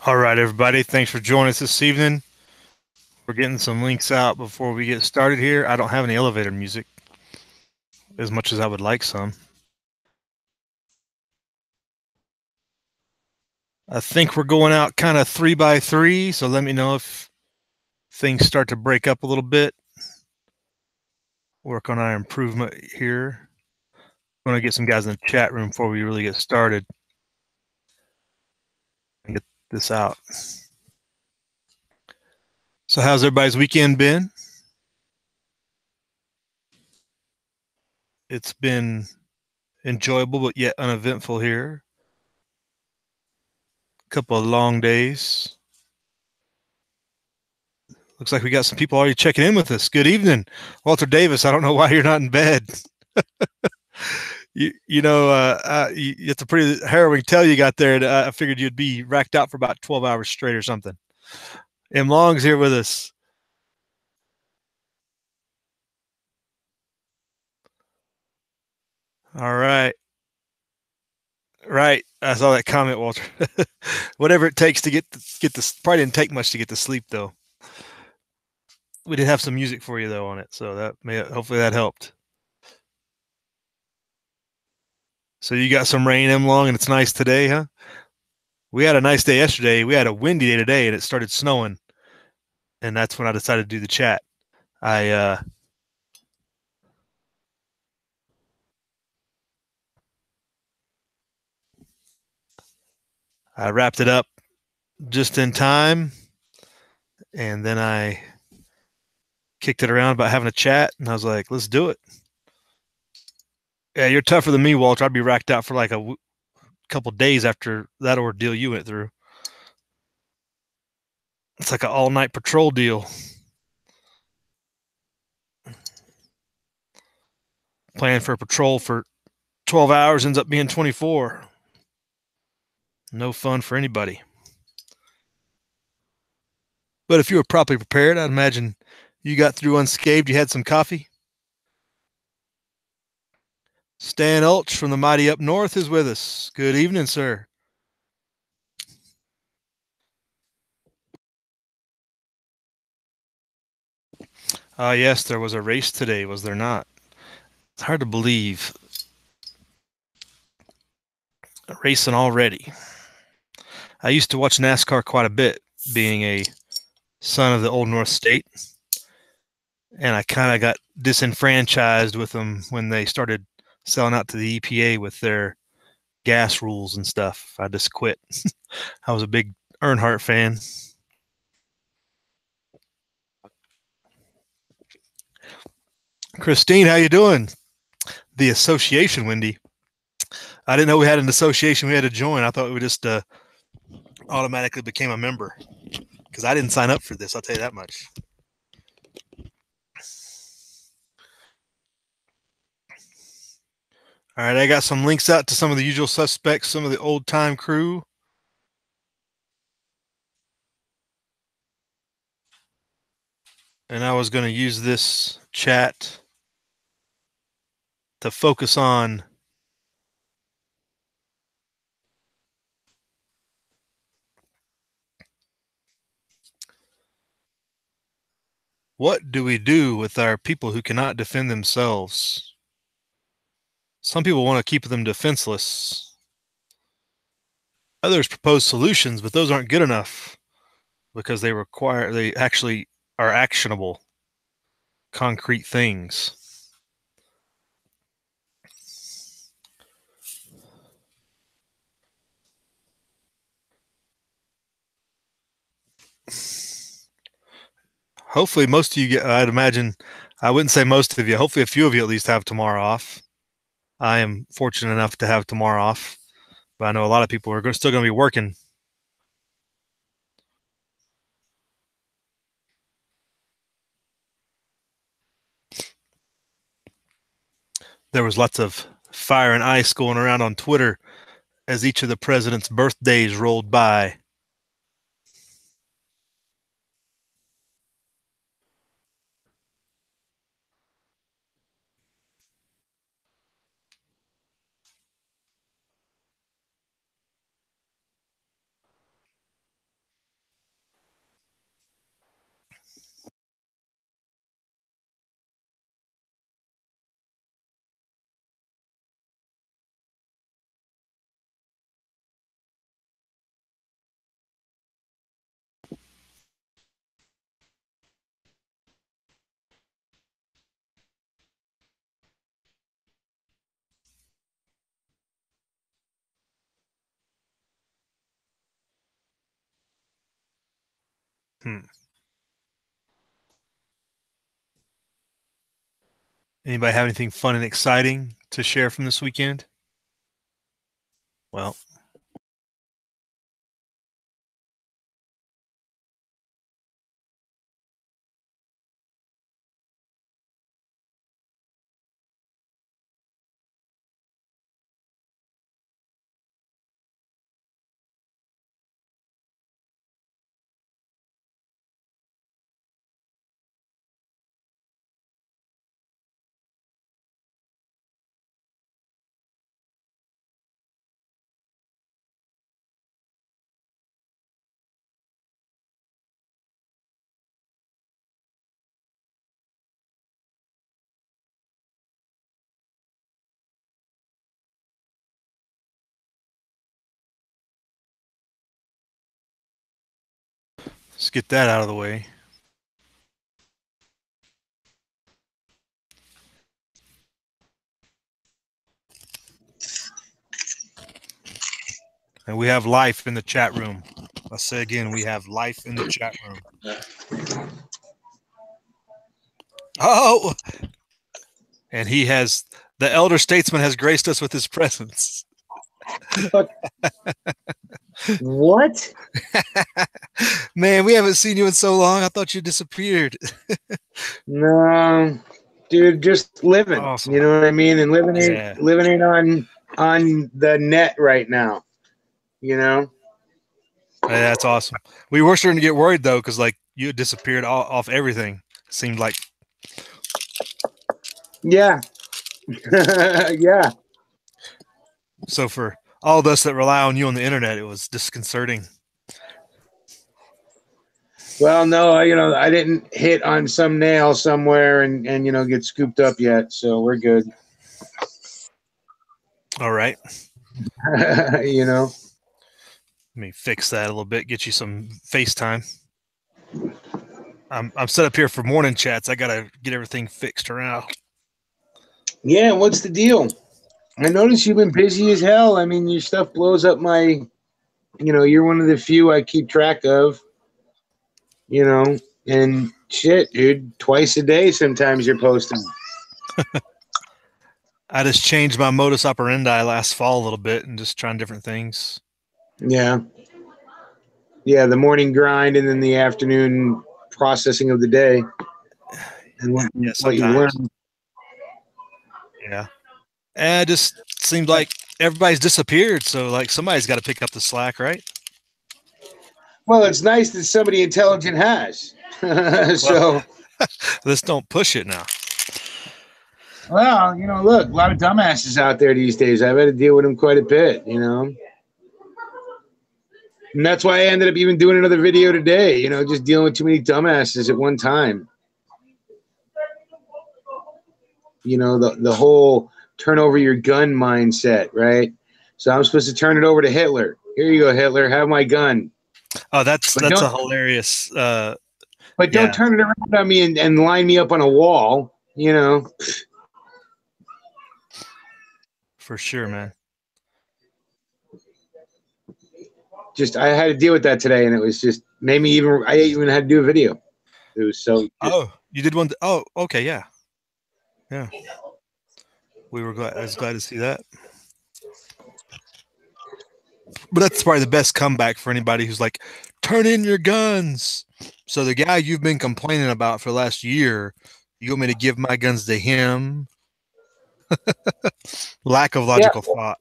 All right, everybody. Thanks for joining us this evening. We're getting some links out before we get started here. I don't have any elevator music as much as I would like some. I think we're going out kind of 3 by 3, so let me know if things start to break up a little bit. Work on our improvement here. I'm going to get some guys in the chat room before we really get started and get this out. So, how's everybody's weekend been? It's been enjoyable, but yet uneventful here. A couple of long days. Looks like we got some people already checking in with us. Good evening, Walter Davis. I don't know why you're not in bed. It's a pretty harrowing tale you got there. I figured you'd be racked out for about 12 hours straight or something. M. Long's here with us. All right. Right. I saw that comment, Walter. Whatever it takes to get this. Probably didn't take much to get to sleep, though. We did have some music for you, though, on it. So hopefully that helped. So you got some rain, M. Long, and it's nice today, huh? We had a nice day yesterday. We had a windy day today, and it started snowing. And that's when I decided to do the chat. I I wrapped it up just in time, and then I kicked it around about having a chat, and I was like, "Let's do it." Yeah, you're tougher than me, Walter. I'd be racked out for like a couple days after that ordeal you went through. It's like an all-night patrol deal. Planning for a patrol for 12 hours ends up being 24. No fun for anybody. But if you were properly prepared, I'd imagine you got through unscathed. You had some coffee. Stan Ulch from the mighty up north is with us. Good evening, sir. Yes, there was a race today, was there not? It's hard to believe. Racing already. I used to watch NASCAR quite a bit, being a son of the Old North State, and I kind of got disenfranchised with them when they started selling out to the EPA with their gas rules and stuff. I just quit. I was a big Earnhardt fan. Christine, how you doing? The association, Wendy. I didn't know we had an association we had to join. I thought we just automatically became a member because I didn't sign up for this. I'll tell you that much. All right, I got some links out to some of the usual suspects, some of the old time crew. And I was going to use this chat to focus on what do we do with our people who cannot defend themselves? Some people want to keep them defenseless. Others propose solutions, but those aren't good enough because they actually are actionable, concrete things. Hopefully, most of you get, I'd imagine, I wouldn't say most of you, hopefully, a few of you at least have tomorrow off. I am fortunate enough to have tomorrow off, but I know a lot of people are still going to be working. There was lots of fire and ice going around on Twitter as each of the president's birthdays rolled by. Anybody have anything fun and exciting to share from this weekend? Well, let's get that out of the way. And we have life in the chat room. I'll say again, we have life in the chat room. Oh, and the elder statesman has graced us with his presence. What? Man, we haven't seen you in so long. I thought you disappeared. No, dude, just living. Awesome. You know what I mean? And living it on the net right now. You know? Yeah, that's awesome. We were starting to get worried though, because like you had disappeared off everything. It seemed like. Yeah. Yeah. So for all of us that rely on you on the internet, it was disconcerting. Well, no, I didn't hit on some nail somewhere and get scooped up yet, so we're good. All right. Let me fix that a little bit. Get you some FaceTime. I'm set up here for morning chats. I gotta get everything fixed around. Yeah, what's the deal? I noticed you've been busy as hell. I mean, your stuff blows up my. You're one of the few I keep track of. And shit, dude, twice a day sometimes you're posting. I just changed my modus operandi last fall a little bit and just trying different things. Yeah. Yeah, the morning grind and then the afternoon processing of the day. And what you learn. Yeah. And it just seems like everybody's disappeared, so like somebody's got to pick up the slack, right? Well, it's nice that somebody intelligent has. So let's don't push it now. Well, look, a lot of dumbasses out there these days. I've had to deal with them quite a bit, And that's why I ended up even doing another video today, just dealing with too many dumbasses at one time. The whole turn over your gun mindset, right? So I'm supposed to turn it over to Hitler. Here you go, Hitler. Have my gun. Oh, that's a hilarious. But don't turn it around on me and line me up on a wall, For sure, man. I had to deal with that today, and it was just made me I even had to do a video. It was so. Oh, you did one. Oh, okay, yeah. Yeah. I was glad to see that. But that's probably the best comeback for anybody who's like, turn in your guns. So the guy you've been complaining about for the last year, you want me to give my guns to him? Lack of logical thought.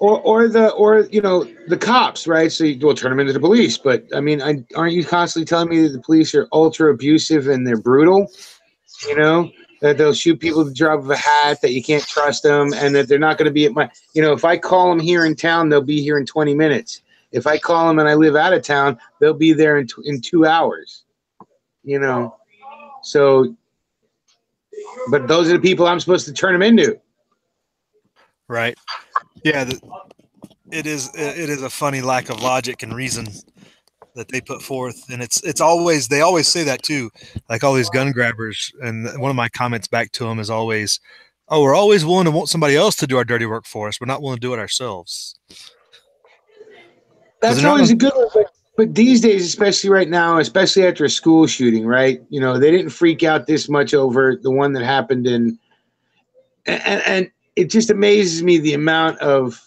Or the cops, right? So you'll turn them into the police. But I mean, aren't you constantly telling me that the police are ultra abusive and they're brutal? That they'll shoot people with the drop of a hat, that you can't trust them, and that they're not going to be at my. If I call them here in town, they'll be here in 20 minutes. If I call them and I live out of town, they'll be there in 2 hours. So. But those are the people I'm supposed to turn them into. Right. Yeah. It is a funny lack of logic and reason that they put forth, and it's always, they always say that too, like all these gun grabbers. And one of my comments back to them is always, "Oh, we're always willing to want somebody else to do our dirty work for us. We're not willing to do it ourselves." That's always a good one. But these days, especially right now, especially after a school shooting, right? You know, they didn't freak out this much over the one that happened and it just amazes me the amount of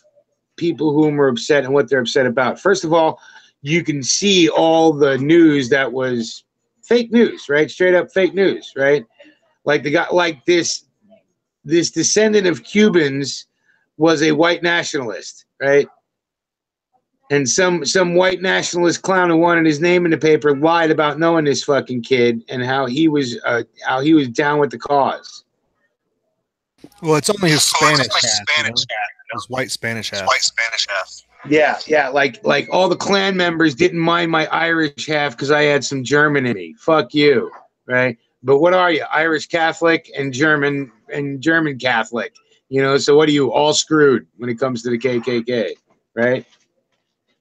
people whom are upset and what they're upset about. First of all, you can see all the news that was fake news, right? Straight up fake news, right? Like the guy, like this descendant of Cubans was a white nationalist, right? And some white nationalist clown who wanted his name in the paper lied about knowing this fucking kid and how he was down with the cause. Well, it's only his Spanish half, his white Spanish half. Yeah, like all the Klan members didn't mind my Irish half because I had some German in me. Fuck you, right? But what are you, Irish Catholic and German Catholic? You know, so what are you, all screwed when it comes to the KKK, right?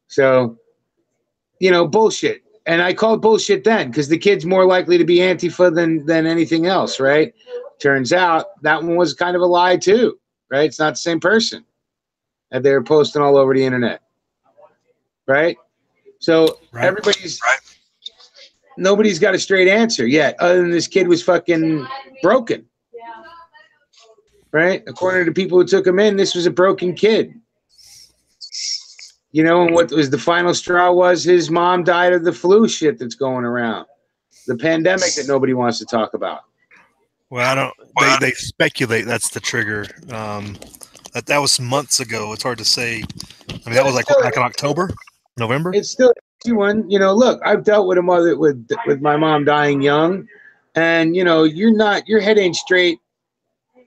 So, you know, bullshit. And I called bullshit then because the kid's more likely to be Antifa than anything else, right? Turns out that one was kind of a lie too, right? It's not the same person that they're posting all over the internet, right? So right. Nobody's got a straight answer yet, other than this kid was fucking broken, right? According to the people who took him in, this was a broken kid. You know, and what was the final straw was his mom died of the flu shit that's going around, the pandemic that nobody wants to talk about. Well, I don't. They speculate that's the trigger. That was months ago. It's hard to say. I mean, that was like back in October, November. It's still one. You know, look, I've dealt with a mother with my mom dying young, and you know, your head ain't straight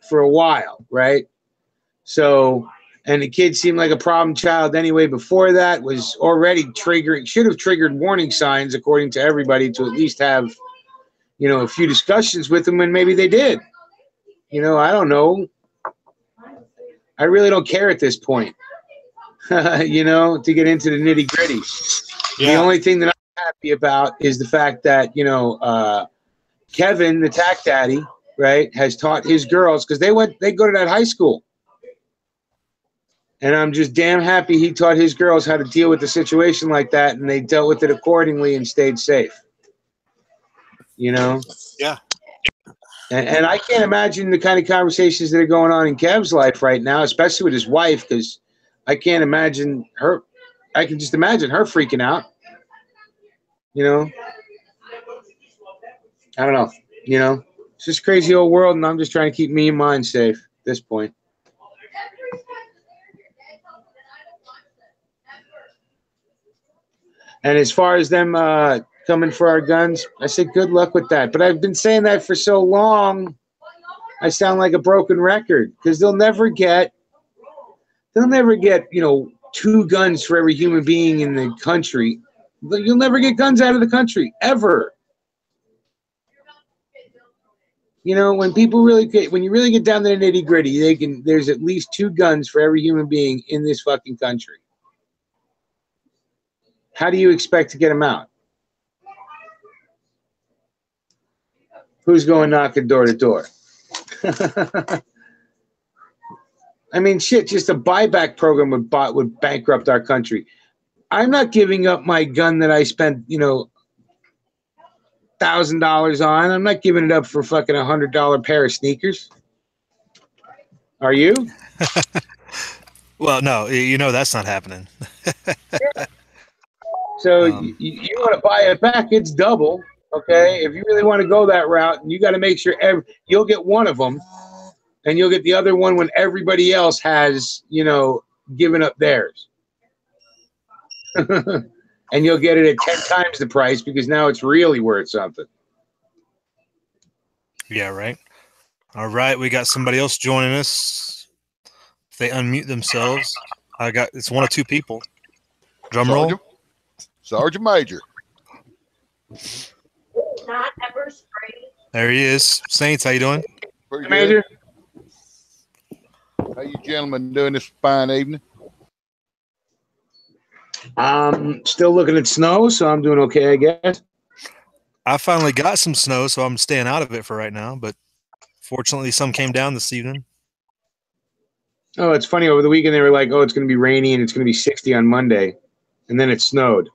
for a while, right? So. And the kid seemed like a problem child anyway. Before that, was already should have triggered warning signs, according to everybody, to at least have, you know, a few discussions with him, and maybe they did. You know, I don't know. I really don't care at this point, you know, to get into the nitty gritty. Yeah. The only thing that I'm happy about is the fact that, you know, Kevin, the Tack Daddy, right, has taught his girls, because they go to that high school. And I'm just damn happy he taught his girls how to deal with a situation like that, and they dealt with it accordingly and stayed safe. You know? Yeah. And I can't imagine the kind of conversations that are going on in Kev's life right now, especially with his wife, because I can't imagine her. I can just imagine her freaking out. You know? I don't know. You know? It's just a crazy old world, and I'm just trying to keep me and mine safe at this point. And as far as them coming for our guns, I said good luck with that. But I've been saying that for so long, I sound like a broken record, because they'll never get, you know, 2 guns for every human being in the country. You'll never get guns out of the country, ever. You know, when you really get down to the nitty gritty, there's at least 2 guns for every human being in this fucking country. How do you expect to get them out? Who's going knocking door to door? I mean, shit, just a buyback program would bankrupt our country. I'm not giving up my gun that I spent, you know, $1,000 on. I'm not giving it up for fucking $100 pair of sneakers. Are you? Well, no, you know that's not happening. Yeah. So you want to buy it back, it's double, okay? If you really want to go that route, you got to make sure you'll get one of them, and you'll get the other one when everybody else has, you know, given up theirs. And you'll get it at 10 times the price, because now it's really worth something. Yeah, right. All right, we got somebody else joining us. If they unmute themselves, it's 1 or 2 people. Drum roll. Sergeant Major. Not ever spray. There he is. Saints, how you doing? Pretty Major. How you gentlemen doing this fine evening? Still looking at snow, so I'm doing okay, I guess. I finally got some snow, so I'm staying out of it for right now, but fortunately some came down this evening. Oh, it's funny. Over the weekend, they were like, oh, it's going to be rainy and it's going to be 60 on Monday. And then it snowed.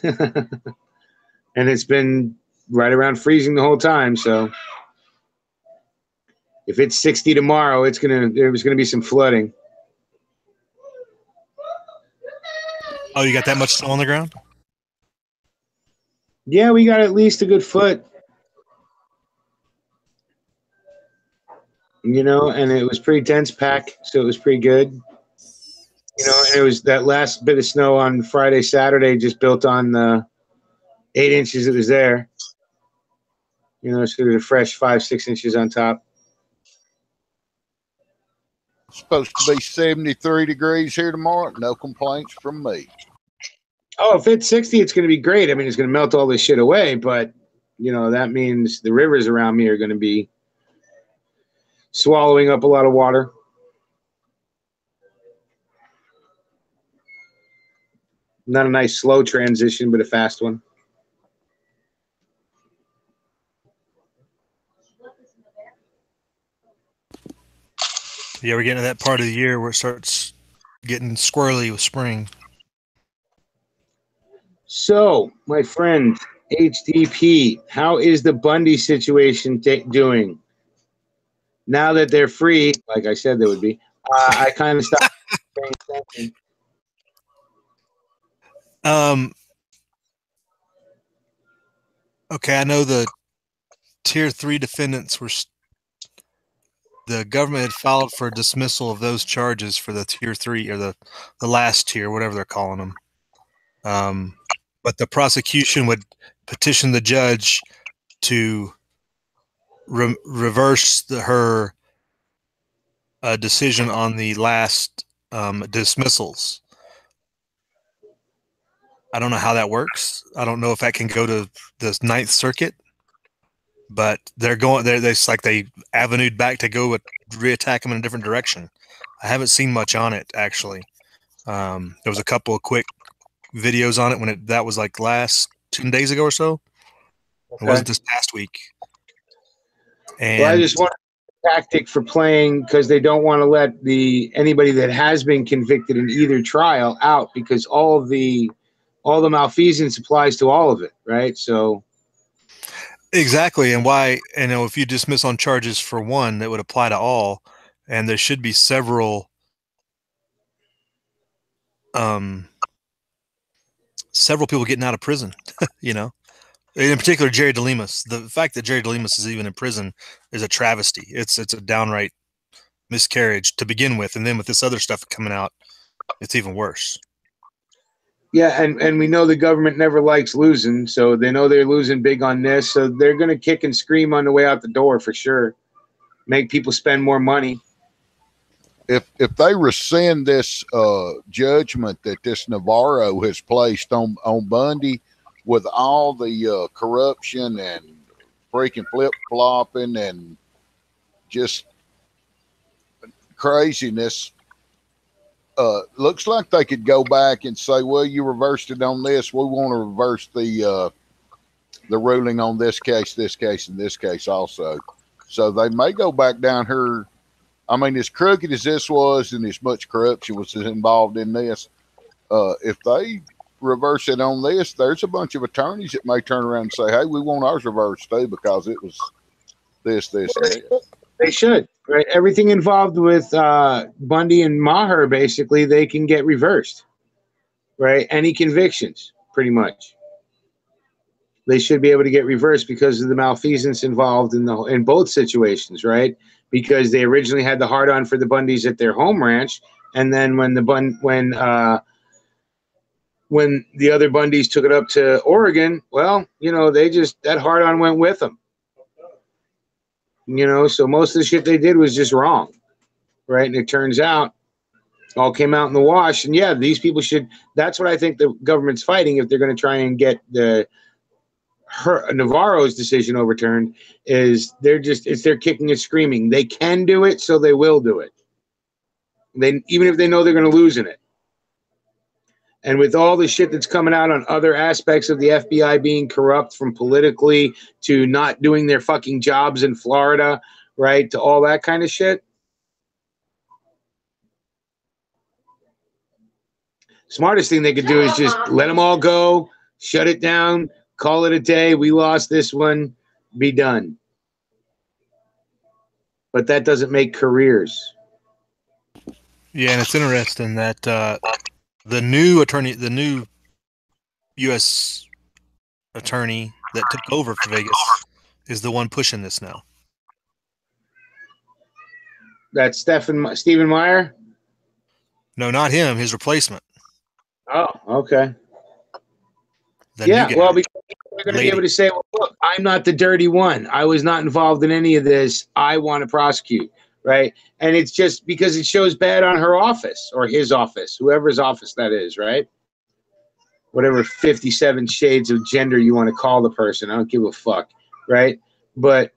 And it's been right around freezing the whole time. So if it's 60 tomorrow, there's gonna be some flooding. Oh, you got that much snow on the ground? Yeah, we got at least a good foot. You know, and it was pretty dense pack, so it was pretty good. You know, and it was that last bit of snow on Friday, Saturday, just built on the 8 inches that was there. You know, so there's a fresh 5-6 inches on top. Supposed to be 73 degrees here tomorrow. No complaints from me. Oh, if it's 60, it's going to be great. I mean, it's going to melt all this shit away, but, you know, that means the rivers around me are going to be swallowing up a lot of water. Not a nice slow transition, but a fast one. Yeah, we're getting to that part of the year where it starts getting squirrely with spring. So, my friend, HDP, how is the Bundy situation doing? Now that they're free, like I said they would be, I kind of stopped paying attention. Okay, I know the tier 3 defendants were. The government had filed for dismissal of those charges for the tier 3 or the last tier, whatever they're calling them. But the prosecution would petition the judge to reverse her decision on the last dismissals. I don't know how that works. I don't know if that can go to the Ninth Circuit, but they're going there. It's like they avenued back to go reattack them in a different direction. I haven't seen much on it actually. There was a couple of quick videos on it when that was like last 2 days ago or so. Okay. It wasn't this past week. And well, I just want a tactic for playing because they don't want to let anybody that has been convicted in either trial out because all the malfeasance applies to all of it, right? So exactly, and why? You know, if you dismiss on charges for one, that would apply to all, and there should be several people getting out of prison. You know, in particular Jerry DeLemus. The fact that Jerry DeLemus is even in prison is a travesty. It's a downright miscarriage to begin with, and then with this other stuff coming out, it's even worse. Yeah, and we know the government never likes losing, so they know they're losing big on this, so they're going to kick and scream on the way out the door for sure. Make people spend more money. If they rescind this judgment that this Navarro has placed on Bundy with all the corruption and freaking flip-flopping and just craziness, looks like they could go back and say, well, you reversed it on this. We want to reverse the ruling on this case, and this case also. So they may go back down here. I mean, as crooked as this was and as much corruption was involved in this, if they reverse it on this, there's a bunch of attorneys that may turn around and say, hey, we want ours reversed too because it was this, and this. They should, right? Everything involved with Bundy and Maher, basically, they can get reversed, right? Any convictions, pretty much. They should be able to get reversed because of the malfeasance involved in both situations, right? Because they originally had the hard-on for the Bundys at their home ranch, and then when the other Bundys took it up to Oregon, well, you know, that hard-on went with them. You know, so most of the shit they did was just wrong, right? And it turns out it all came out in the wash. And yeah, these people that's what I think the government's fighting if they're going to try and get Navarro's decision overturned is they're kicking and screaming. They can do it, so they will do it. Even if they know they're going to lose in it. And with all the shit that's coming out on other aspects of the FBI being corrupt, from politically to not doing their fucking jobs in Florida, right, to all that kind of shit. Smartest thing they could do is just let them all go, shut it down, call it a day. We lost this one, be done. But that doesn't make careers. Yeah, and it's interesting that the new U.S. attorney that took over for Vegas is the one pushing this now. That's Stephen Meyer? No, not him. His replacement. Oh, okay. The new guy. Well, because they're going to be able to say, well, look, I'm not the dirty one. I was not involved in any of this. I want to prosecute, right? And it's just because it shows bad on her office or his office, whoever's office that is, right? Whatever 57 shades of gender you want to call the person. I don't give a fuck, right? But,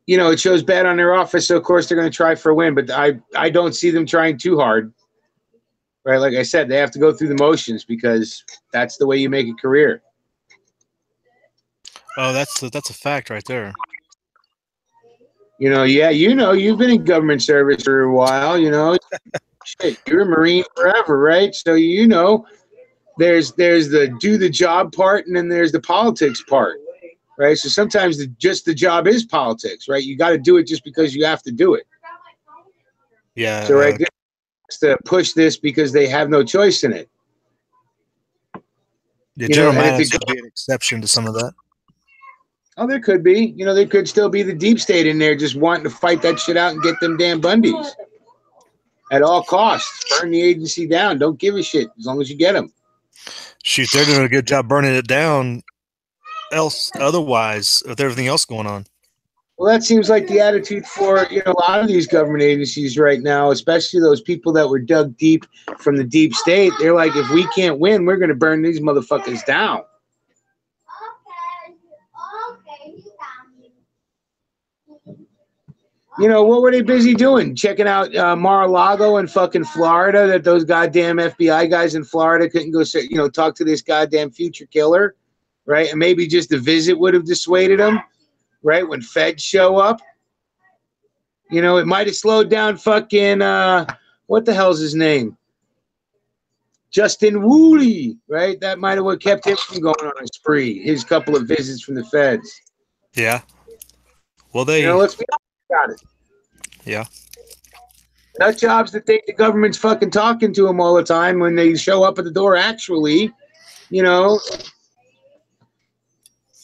you know, it shows bad on their office, so of course they're going to try for a win. But I don't see them trying too hard, right? Like I said, they have to go through the motions because that's the way you make a career. Oh, that's a fact right there. You know, yeah, you know, you've been in government service for a while, you know. Shit, you're a Marine forever, right? So you know there's the do the job part and then there's the politics part, right? So sometimes just the job is politics, right? You got to do it just because you have to do it. Yeah. So right, to push this because they have no choice in it. The General Mattis would be an exception to some of that. Oh, there could be. You know, there could still be the deep state in there just wanting to fight that shit out and get them damn Bundys. At all costs. Burn the agency down. Don't give a shit as long as you get them. Shoot, they're doing a good job burning it down otherwise with everything else going on. Well, that seems like the attitude for, you know, a lot of these government agencies right now, especially those people that were dug deep from the deep state. They're like, if we can't win, we're going to burn these motherfuckers down. You know, what were they busy doing? Checking out Mar-a-Lago in fucking Florida, that those goddamn FBI guys in Florida couldn't go, you know, talk to this goddamn future killer, right? And maybe just a visit would have dissuaded them, right? When feds show up. You know, it might have slowed down fucking, what the hell's his name? Justin Woolley, right? That might have what kept him from going on a spree. His couple of visits from the feds. Yeah. Well, they... You know, let's be honest about it. Yeah. Nut jobs that think the government's fucking talking to them all the time when they show up at the door. Actually, you know,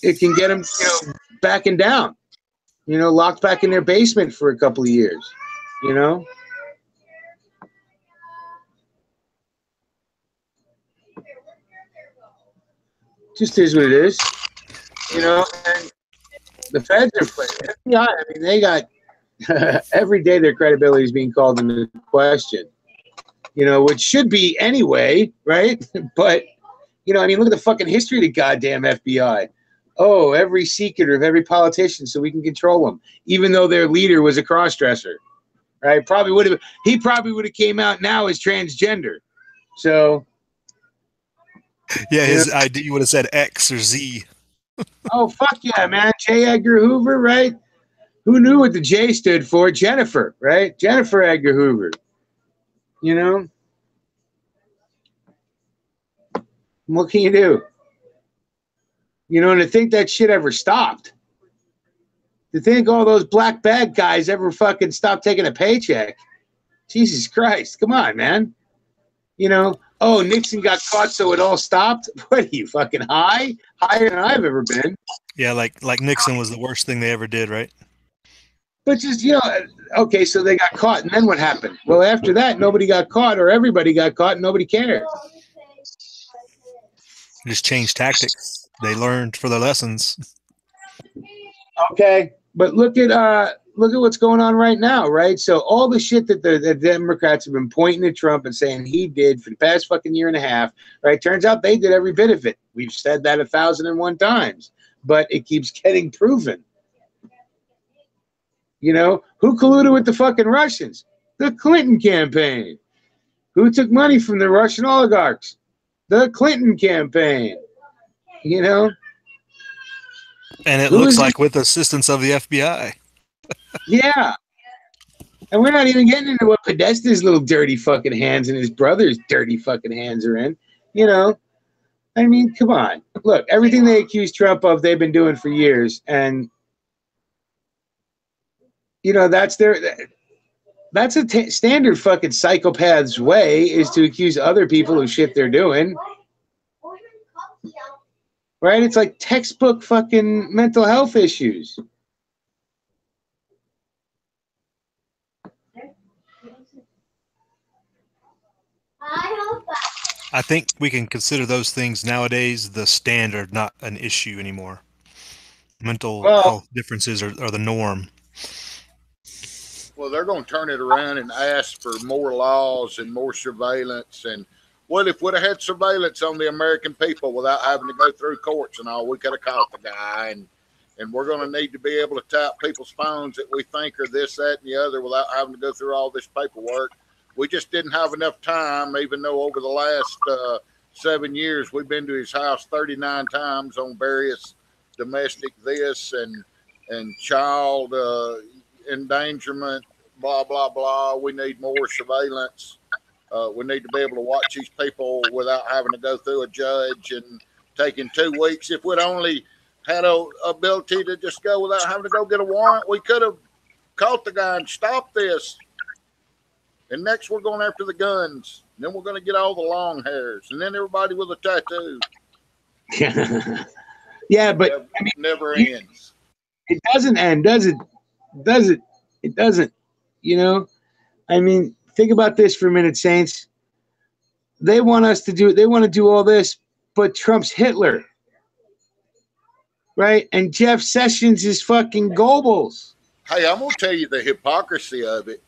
it can get them, you know, backing down. You know, locked back in their basement for a couple of years. You know. Just is what it is. You know, and the feds are playing. FBI, I mean, they got every day their credibility is being called into question. You know, which should be anyway, right? But, you know, I mean, look at the fucking history of the goddamn FBI. Oh, every secret of every politician so we can control them, even though their leader was a cross-dresser, right? He probably would have came out now as transgender. So. Yeah, his ID would have said X or Z. Oh, fuck yeah, man. J. Edgar Hoover, right? Who knew what the J stood for? Jennifer, right? Jennifer Edgar Hoover. You know? What can you do? You know, and to think that shit ever stopped. To think all those black bag guys ever fucking stopped taking a paycheck. Jesus Christ. Come on, man. You know, oh, Nixon got caught, so it all stopped? What are you, fucking high? Higher than I've ever been. Yeah, like Nixon was the worst thing they ever did, right? But just, you know, okay, so they got caught, and then what happened? Well, after that, nobody got caught, or everybody got caught, and nobody cared. Just changed tactics. They learned for their lessons. Okay, but look at what's going on right now, right? So all the shit that the Democrats have been pointing at Trump and saying he did for the past fucking year and a half, right? Turns out they did every bit of it. We've said that 1,001 times, but it keeps getting proven. You know, who colluded with the fucking Russians? The Clinton campaign. Who took money from the Russian oligarchs? The Clinton campaign. You know? And it looks like with assistance of the FBI. Yeah. And we're not even getting into what Podesta's little dirty fucking hands and his brother's dirty fucking hands are in. You know? I mean, come on. Look, everything they accuse Trump of, they've been doing for years, and that's a standard fucking psychopath's way, is to accuse other people of shit they're doing. Right? It's like textbook fucking mental health issues. I think we can consider those things nowadays the standard, not an issue anymore. Mental health differences are the norm. Well, they're going to turn it around and ask for more laws and more surveillance. And what if we'd have had surveillance on the American people without having to go through courts and all? We could have caught the guy, and we're going to need to be able to tap people's phones that we think are this, that, and the other without having to go through all this paperwork. We just didn't have enough time, even though over the last 7 years we've been to his house 39 times on various domestic this and child endangerment, blah, blah, blah. We need more surveillance. We need to be able to watch these people without having to go through a judge and taking 2 weeks. If we'd only had a ability to just go without having to go get a warrant, we could have caught the guy and stopped this. And next we're going after the guns. And then we're going to get all the long hairs. And then everybody with a tattoo. Yeah, but never ends. It doesn't end, does it? It doesn't. I mean, think about this for a minute, Saints. They want to do all this, but Trump's Hitler. Right? And Jeff Sessions is fucking Goebbels. Hey, I'm going to tell you the hypocrisy of it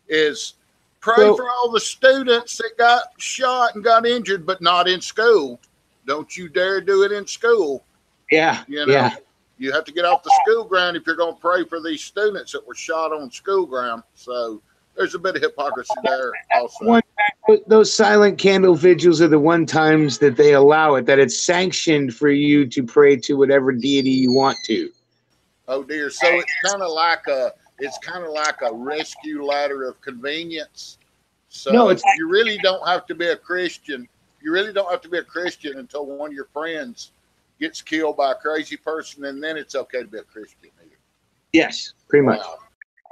is pray for all the students that got shot and got injured, but not in school. Don't you dare do it in school. Yeah. Yeah. You have to get off the school ground if you're going to pray for these students that were shot on school ground. So there's a bit of hypocrisy there also. Those silent candle vigils are the one times that they allow it, that it's sanctioned for you to pray to whatever deity you want to. Oh dear. So it's kind of like a rescue ladder of convenience. So no, you really don't have to be a Christian. You really don't have to be a Christian until one of your friends gets killed by a crazy person, and then it's okay to be a Christian either. Yes, pretty much.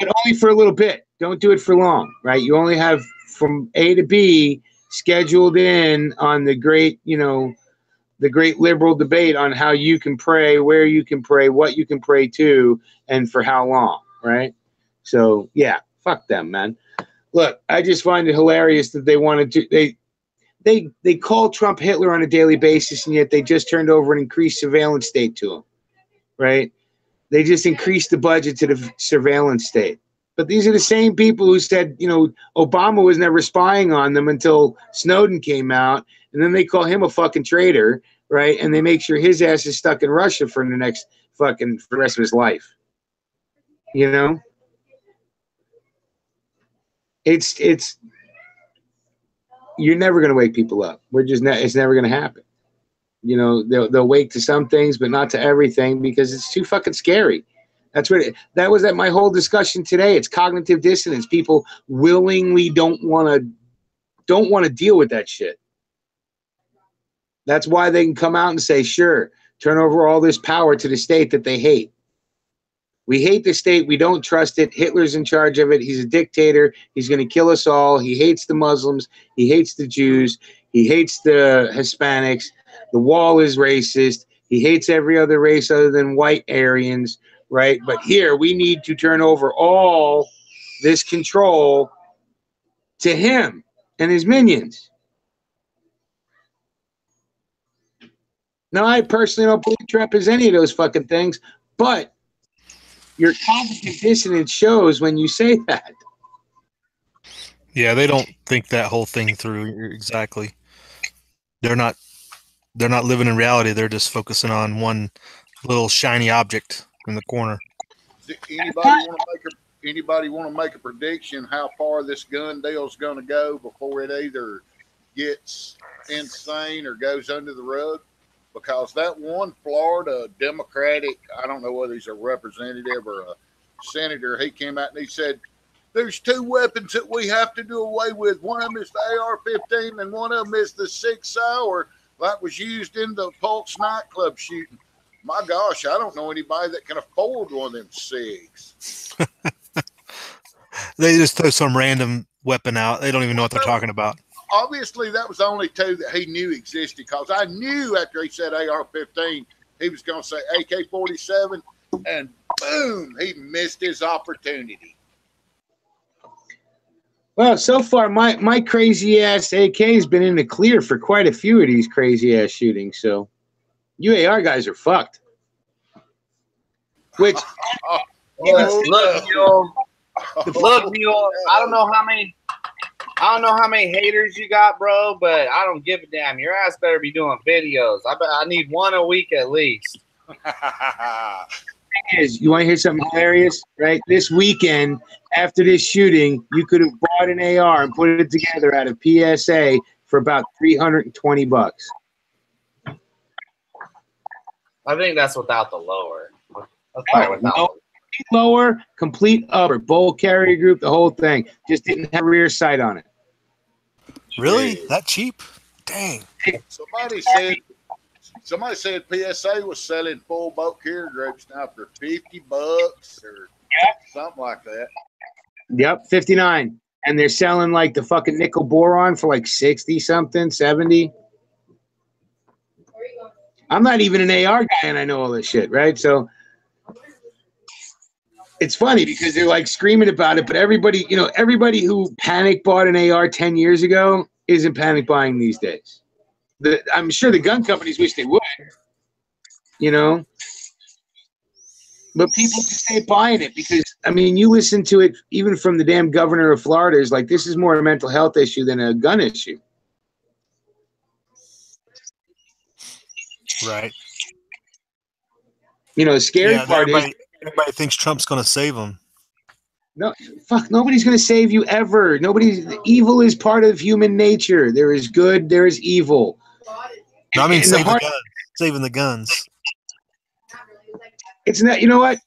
But only for a little bit. Don't do it for long, right? You only have from A to B scheduled in on the great liberal debate on how you can pray, where you can pray, what you can pray to, and for how long, right? So, yeah, fuck them, man. Look, I just find it hilarious that they wanted to they call Trump Hitler on a daily basis, and yet they just turned over an increased surveillance state to him, right? They just increased the budget to the surveillance state. But these are the same people who said, Obama was never spying on them until Snowden came out, and then they call him a fucking traitor, right? And they make sure his ass is stuck in Russia for the rest of his life. It's you're never going to wake people up. It's never going to happen. They'll wake to some things, but not to everything, because it's too fucking scary. That was my whole discussion today. It's cognitive dissonance. People willingly don't want to deal with that shit. That's why they can come out and say, sure, turn over all this power to the state that they hate. We hate the state. We don't trust it. Hitler's in charge of it. He's a dictator. He's going to kill us all. He hates the Muslims. He hates the Jews. He hates the Hispanics. The wall is racist. He hates every other race other than white Aryans, right? But here, we need to turn over all this control to him and his minions. Now, I personally don't believe Trump is any of those fucking things, but your cognitive dissonance shows when you say that. Yeah, they don't think that whole thing through exactly. They're not living in reality. They're just focusing on one little shiny object in the corner. Anybody want to make a prediction how far this gun deal is going to go before it either gets insane or goes under the rug? Because that one Florida Democratic, I don't know whether he's a representative or a senator, he came out and he said, there's 2 weapons that we have to do away with. One of them is the AR-15 and one of them is the 6 Sauer. that was used in the Pulse nightclub shooting. My gosh, I don't know anybody that can afford one of them SIGs. They just throw some random weapon out. They don't even know what they're talking about. Obviously, that was the only two that he knew existed, because I knew after he said AR-15, he was going to say AK-47, and boom, he missed his opportunity. Well, so far, my crazy-ass AK has been in the clear for quite a few of these crazy-ass shootings, so UAR guys are fucked. Which, Look, Mule, I don't know how many haters you got, bro, but I don't give a damn. Your ass better be doing videos. I need one a week at least. is, you want to hear something hilarious, right? This weekend, after this shooting, you could have bought an AR and put it together at a PSA for about $320. I think that's without the lower. That's probably without No, lower, complete upper, bolt carrier group, the whole thing. Just didn't have rear sight on it. Really? That cheap? Dang. Somebody said PSA was selling full boat carrier groups now for $50 or something like that. Yep, 59. And they're selling like the fucking nickel boron for like 60 something, 70. I'm not even an AR guy and I know all this shit, right? So it's funny because they're like screaming about it, but everybody who panic bought an AR 10 years ago isn't panic buying these days. I'm sure the gun companies wish they would, but people just ain't buying it because, I mean, you listen to it even from the damn governor of Florida is like, this is more a mental health issue than a gun issue. Right. The scary part is everybody thinks Trump's going to save them. no, fuck, nobody's going to save you ever. Evil is part of human nature. There is good, there is evil. No, I mean, saving the guns. It's not, you know what?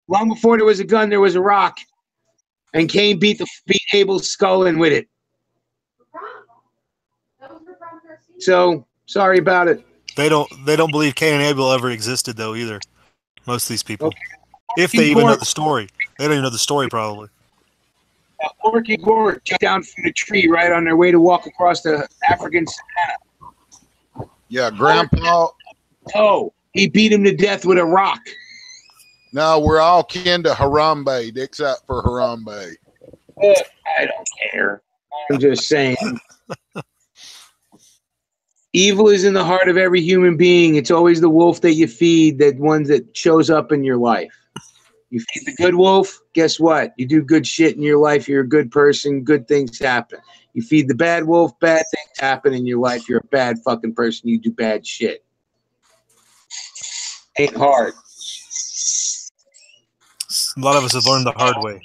Long before there was a gun, there was a rock. And Cain beat Abel's skull in with it. So, sorry about it. They don't believe Cain and Abel ever existed, though, either. Most of these people. Okay. If they even know the story. They don't even know the story, probably. Orky Gore jumped down from the tree right on their way to walk across the African savannah. Yeah, Grandpa. Oh, he beat him to death with a rock. No, we're all kin to Harambe, except for Harambe. I don't care. I'm just saying. Evil is in the heart of every human being. It's always the wolf that you feed, that one that shows up in your life. You feed the good wolf, guess what? You do good shit in your life, you're a good person, good things happen. You feed the bad wolf, bad things happen in your life, you're a bad fucking person, you do bad shit. Ain't hard. A lot of us have learned the hard way.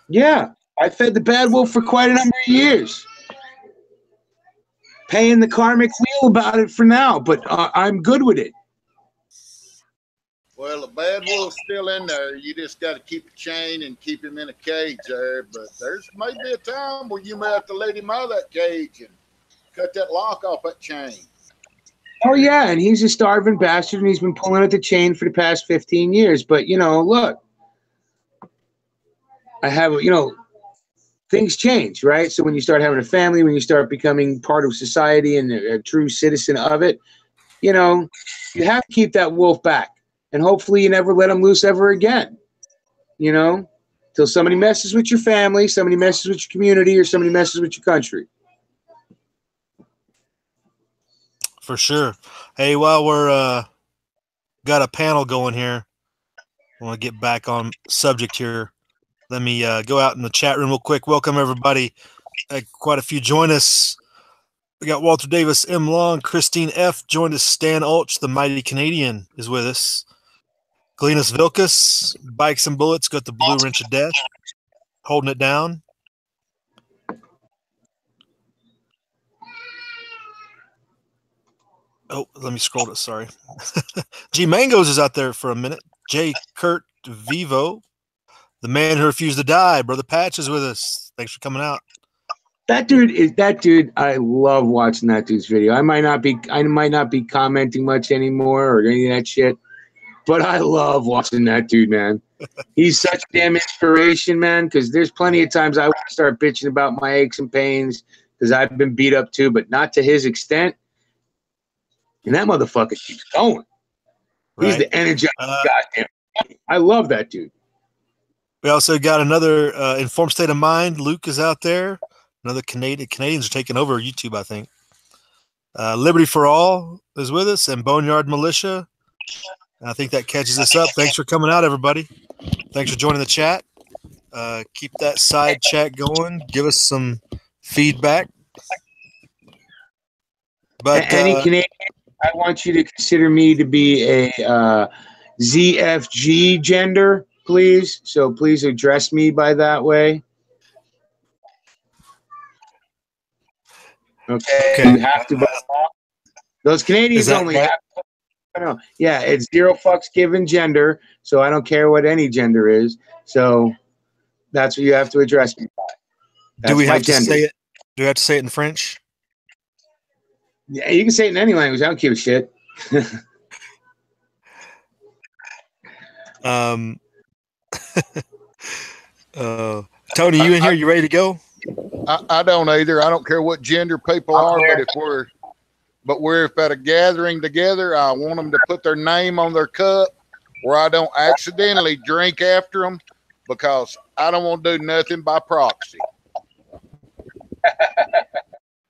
Yeah, I fed the bad wolf for quite a number of years. Paying the karmic wheel about it for now, but I'm good with it. Well, the bad wolf's still in there. You just got to keep a chain and keep him in a cage there. But there's maybe a time where you may have to let him out of that cage and cut that lock off that chain. Oh, yeah, and he's a starving bastard, and he's been pulling at the chain for the past 15 years. But, look, I have, things change, right? So when you start having a family, when you start becoming part of society and a true citizen of it, you have to keep that wolf back. And hopefully you never let him loose ever again, till somebody messes with your family, somebody messes with your community, or somebody messes with your country. For sure. Hey, while we're got a panel going here, I want to get back on subject here. Let me go out in the chat room real quick. Welcome, everybody. Quite a few join us. We got Walter Davis, M. Long, Christine F. joined us. Stan Ulch, the mighty Canadian, is with us. Glenis Vilkas, Bikes and Bullets, got the blue wrench of death, holding it down. Oh, let me scroll it. Sorry. G Mangos is out there for a minute. J. Kurt Vivo, the man who refused to die. Brother Patch is with us. Thanks for coming out. That dude. I love watching that dude's video. I might not be commenting much anymore or any of that shit, but I love watching that dude, man. He's such a damn inspiration, man. Because there's plenty of times I want to start bitching about my aches and pains because I've been beat up too, but not to his extent. And that motherfucker keeps going. He's Right. the energetic goddamn. I love that dude. We also got another Informed State of Mind. Luke is out there. Another Canadians are taking over YouTube, I think. Liberty for All is with us, and Boneyard Militia. I think that catches us up. Thanks for coming out, everybody. Thanks for joining the chat. Keep that side chat going. Give us some feedback. But Any Canadian, I want you to consider me to be a ZFG gender, please. So please address me by that way. Okay. You have to. Those Canadians only right? have. No, yeah, it's 0 fucks given gender. So I don't care what any gender is. So that's what you have to address me by. That's do we my have to gender. say it? Do we have to say it in French? Yeah, you can say it in any language. I don't give a shit. Tony, you in here? You ready to go? I don't either. I don't care what gender people are, but if at a gathering together, I want them to put their name on their cup where I don't accidentally drink after them because I don't want to do nothing by proxy.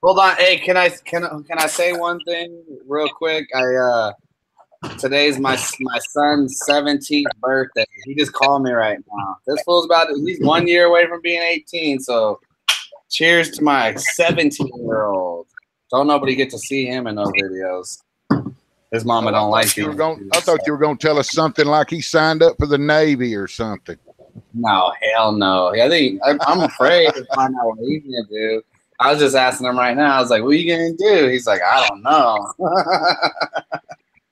Hold on. Hey, can I say one thing real quick? Today's my son's 17th birthday. He just called me right now. This fool's he's 1 year away from being 18. So cheers to my 17-year-old. Don't nobody get to see him in those videos. His mama don't like him. I thought you were going to tell us something like he signed up for the Navy or something. No, hell no. I'm afraid to find out what he's gonna do. I was just asking him right now. I was like, "What are you gonna do?" He's like, "I don't know."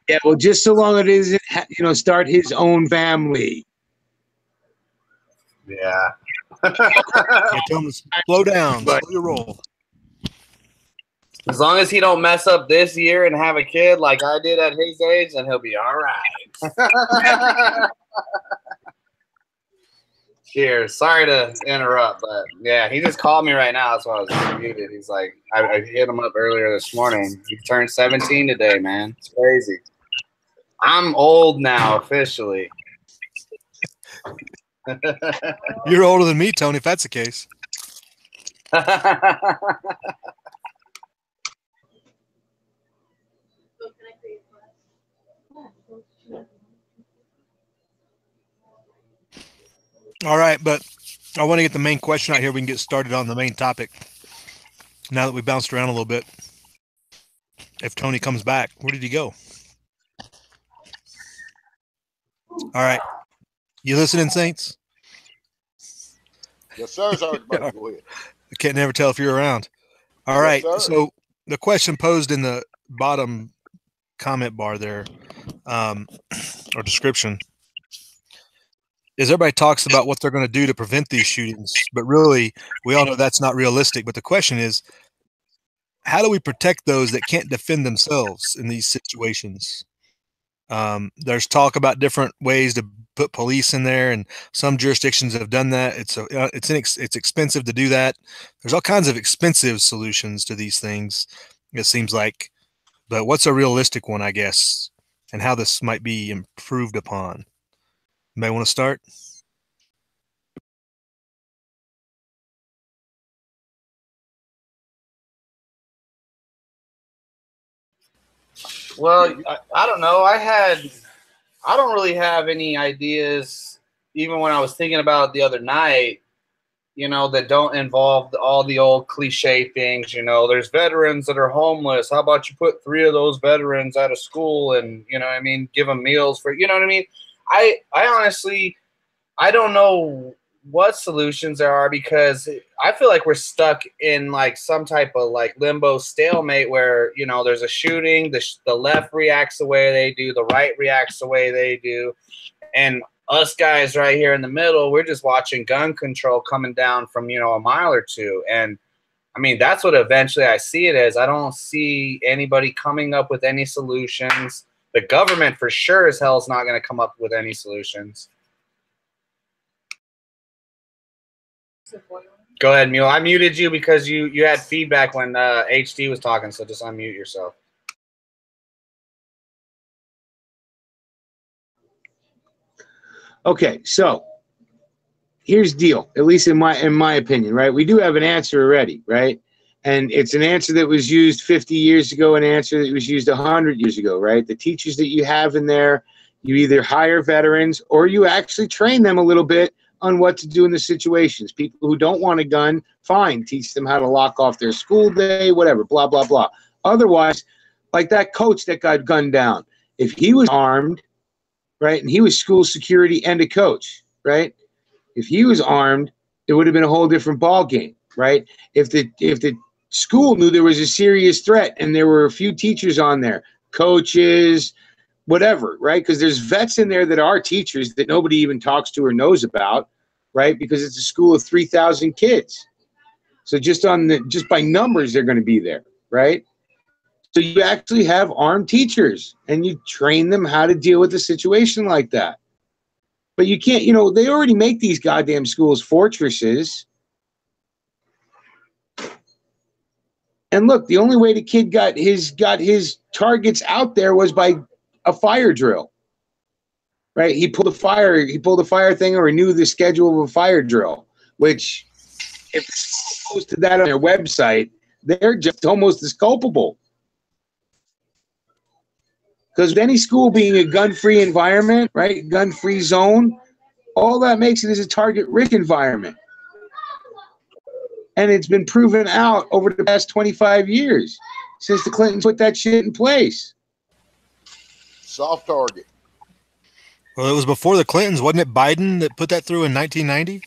Yeah, well, just so long as it doesn't, start his own family. Yeah. Tell him to slow down, slow your roll. As long as he don't mess up this year and have a kid like I did at his age, then he'll be all right. Cheers. Sorry to interrupt, but yeah, he just called me right now. That's why I was muted. He's like, I hit him up earlier this morning. He turned 17 today, man. It's crazy. I'm old now, officially. You're older than me, Tony, if that's the case. All right, but I want to get the main question out here. We can get started on the main topic. Now that we bounced around a little bit, if Tony comes back, where did he go? All right. You listening, Saints? Yes, sir. Sorry, go ahead. I can't never tell if you're around. All right. Yes, so the question posed in the bottom comment bar there, or description, is everybody talks about what they're going to do to prevent these shootings, but really we all know that's not realistic. But the question is, how do we protect those that can't defend themselves in these situations? There's talk about different ways to put police in there, and some jurisdictions have done that. It's expensive to do that. There's all kinds of expensive solutions to these things, it seems like. But what's a realistic one, I guess, and how this might be improved upon? Anybody want to start? Well, I don't know. I don't really have any ideas, even when I was thinking about it the other night, that don't involve all the old cliche things. There's veterans that are homeless. How about you put 3 of those veterans out of school and, give them meals for, I honestly, I don't know what solutions there are, because I feel like we're stuck in like some type of like limbo stalemate where, there's a shooting, the left reacts the way they do, the right reacts the way they do. And us guys right here in the middle, we're just watching gun control coming down from, a mile or two. And I mean, that's what eventually I see it as. I don't see anybody coming up with any solutions. The government for sure as hell is not going to come up with any solutions. Go ahead, Mule. I muted you because you had feedback when HD was talking, so just unmute yourself. Okay, so here's the deal, at least in my opinion, right? We do have an answer already, right? And it's an answer that was used 50 years ago, an answer that was used 100 years ago, right? The teachers that you have in there, you either hire veterans or you actually train them a little bit on what to do in the situations. People who don't want a gun, fine, teach them how to lock off their school day, whatever, blah, blah, blah. Otherwise, like that coach that got gunned down, if he was armed, right, and he was school security and a coach, right? If he was armed, it would have been a whole different ball game, right? If the school knew there was a serious threat and there were a few teachers on there, coaches, whatever, right? Because there's vets in there that are teachers that nobody even talks to or knows about, right? Because it's a school of 3,000 kids. So just by numbers, they're going to be there, right? So you actually have armed teachers and you train them how to deal with a situation like that. But you can't, they already make these goddamn schools fortresses. And look, the only way the kid got his targets out there was by a fire drill, right? He pulled a fire thing, or he knew the schedule of a fire drill, which if they posted that on their website, they're just almost as culpable. Because any school being a gun-free environment, right, gun-free zone, all that makes it is a target-rich environment. And it's been proven out over the past 25 years since the Clintons put that shit in place. Soft target. Well, it was before the Clintons. Wasn't it Biden that put that through in 1990?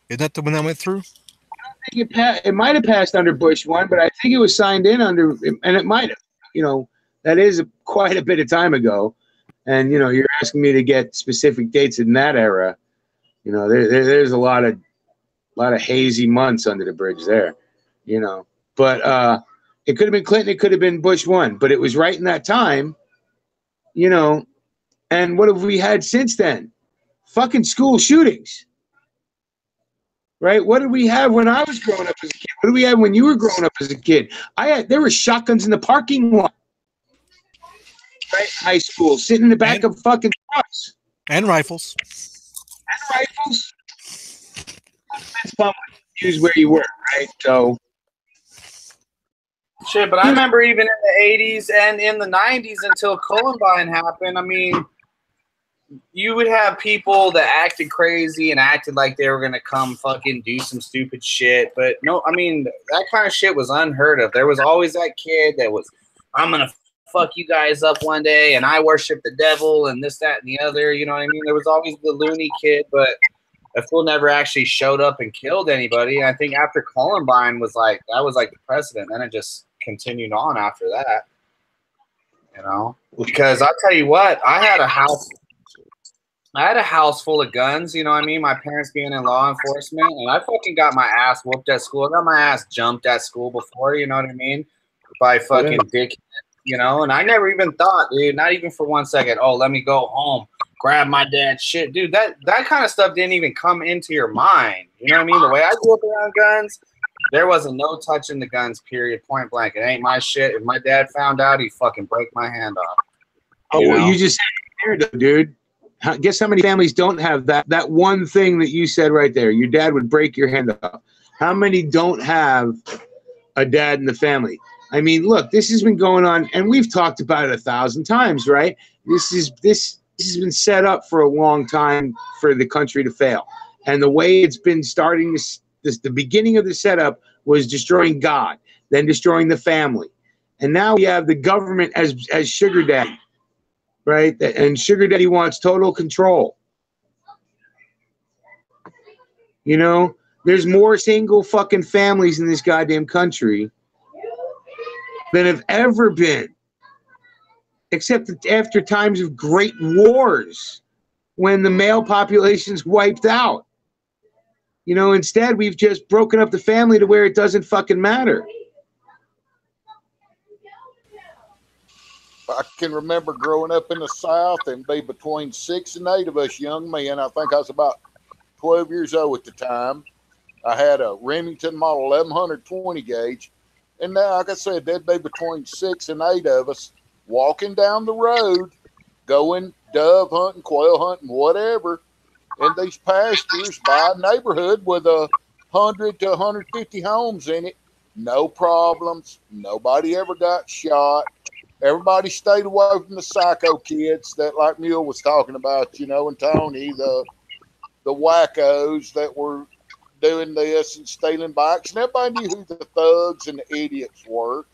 Isn't that the one that went through? I think it might have passed under Bush 1, but I think it was signed in under, and it might have. That is quite a bit of time ago. And, you're asking me to get specific dates in that era. There's a lot of hazy months under the bridge there, But it could have been Clinton. It could have been Bush 1. But it was right in that time, And what have we had since then? Fucking school shootings. Right? What did we have when I was growing up as a kid? What did we have when you were growing up as a kid? There were shotguns in the parking lot. Right? High school, sitting in the back of fucking trucks. And rifles. That's public use where you were, right? So. Shit, but I remember even in the 80s and in the 90s until Columbine happened, I mean, you would have people that acted crazy and acted like they were going to come fucking do some stupid shit. But no, I mean, that kind of shit was unheard of. There was always that kid that was, I'm going to fuck you guys up one day and I worship the devil and this, that, and the other. You know what I mean? There was always the loony kid, but the fool never actually showed up and killed anybody. And I think after Columbine that was like the precedent. Then it just continued on after that, because I'll tell you what, I had a house full of guns, you know what I mean? My parents being in law enforcement, and I fucking got my ass whooped at school. I got my ass jumped at school before, you know what I mean? By fucking dick, and I never even thought, dude, not even for 1 second, oh, let me go home, grab my dad's shit. Dude, that kind of stuff didn't even come into your mind. You know what I mean? The way I grew up around guns, there wasn't no touching the guns, period, point blank. It ain't my shit. If my dad found out, he'd fucking break my hand off. You just said it, dude. Guess how many families don't have that one thing that you said right there? Your dad would break your hand off. How many don't have a dad in the family? I mean, look, this has been going on, and we've talked about it 1,000 times, right? This has been set up for a long time for the country to fail. And the way it's been starting the beginning of the setup was destroying God, then destroying the family. And now we have the government as sugar daddy, right? And sugar daddy wants total control. There's more single fucking families in this goddamn country than have ever been, except after times of great wars when the male population's wiped out. You know, instead we've just broken up the family to where it doesn't fucking matter. I can remember growing up in the South and be between 6 and 8 of us young men. I think I was about 12 years old at the time. I had a Remington model 1120 gauge. And now, like I said, there'd be between 6 and 8 of us walking down the road, going dove hunting, quail hunting, whatever, in these pastures by a neighborhood with 100 to 150 homes in it. No problems. Nobody ever got shot. Everybody stayed away from the psycho kids that, like Mule was talking about, you know, and Tony, the wackos that were doing this and stealing bikes. And everybody knew who the thugs and the idiots were.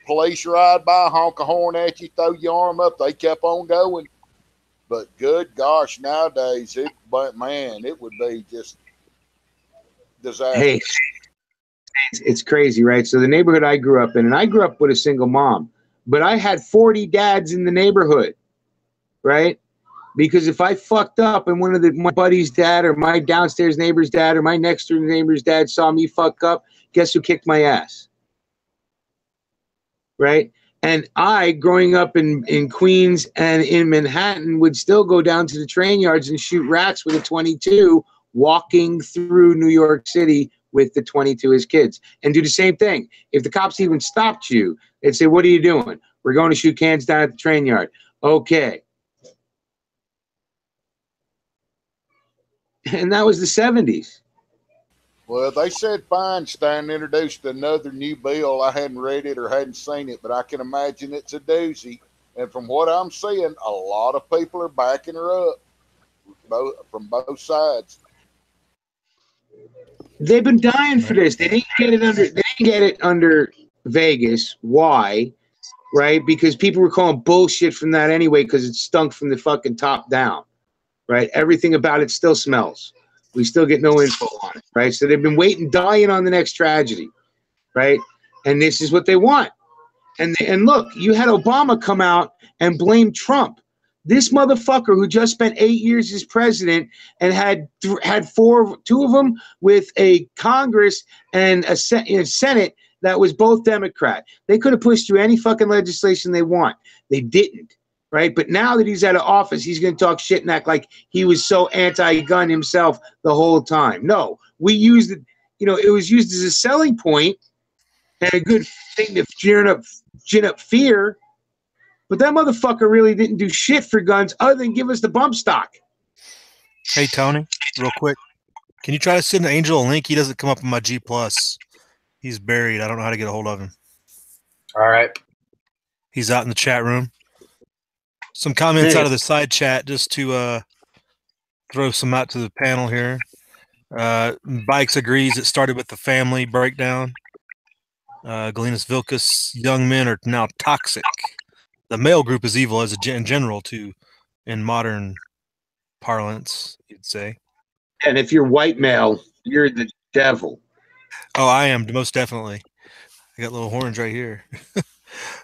Police ride by, honk a horn at you, throw your arm up. They kept on going. But good gosh, nowadays, it would be just disaster. Hey, it's crazy, right? So the neighborhood I grew up in, and I grew up with a single mom, but I had 40 dads in the neighborhood, right? Because if I fucked up and one of my buddy's dad or my downstairs neighbor's dad or my next door neighbor's dad saw me fuck up, guess who kicked my ass? Right? And I, growing up in Queens and in Manhattan, would still go down to the train yards and shoot rats with a 22, walking through New York City with the 22 as kids, and do the same thing. If the cops even stopped you, they'd say, "What are you doing?" "We're going to shoot cans down at the train yard." Okay. And that was the 70s. Well, they said Feinstein introduced another new bill. I hadn't read it or hadn't seen it, but I can imagine it's a doozy. And from what I'm seeing, a lot of people are backing her up, from both sides. They've been dying for this. They didn't get it under Vegas. Why? Right? Because people were calling bullshit from that anyway, because it stunk from the fucking top down. Right? Everything about it still smells. We still get no info on it. Right? So they've been waiting, dying on the next tragedy. Right? And this is what they want. And look, you had Obama come out and blame Trump. This motherfucker who just spent 8 years as president and had two of them with a Congress and a Senate that was both Democrat. They could have pushed through any fucking legislation they want. They didn't, right? But now that he's out of office, he's going to talk shit and act like he was so anti-gun himself the whole time. No, we used it. You know, it was used as a selling point and a good thing to gin up fear. But that motherfucker really didn't do shit for guns other than give us the bump stock. Hey, Tony, real quick. Can you try to send Angel a link? He doesn't come up on my G+. He's buried. I don't know how to get a hold of him. All right. He's out in the chat room. Some comments out of the side chat just to throw some out to the panel here. Bikes agrees it started with the family breakdown. Galenas Vilcus, young men are now toxic. The male group is evil as in general, too, in modern parlance, you'd say. And if you're white male, you're the devil. Oh, I am, most definitely. I got little horns right here.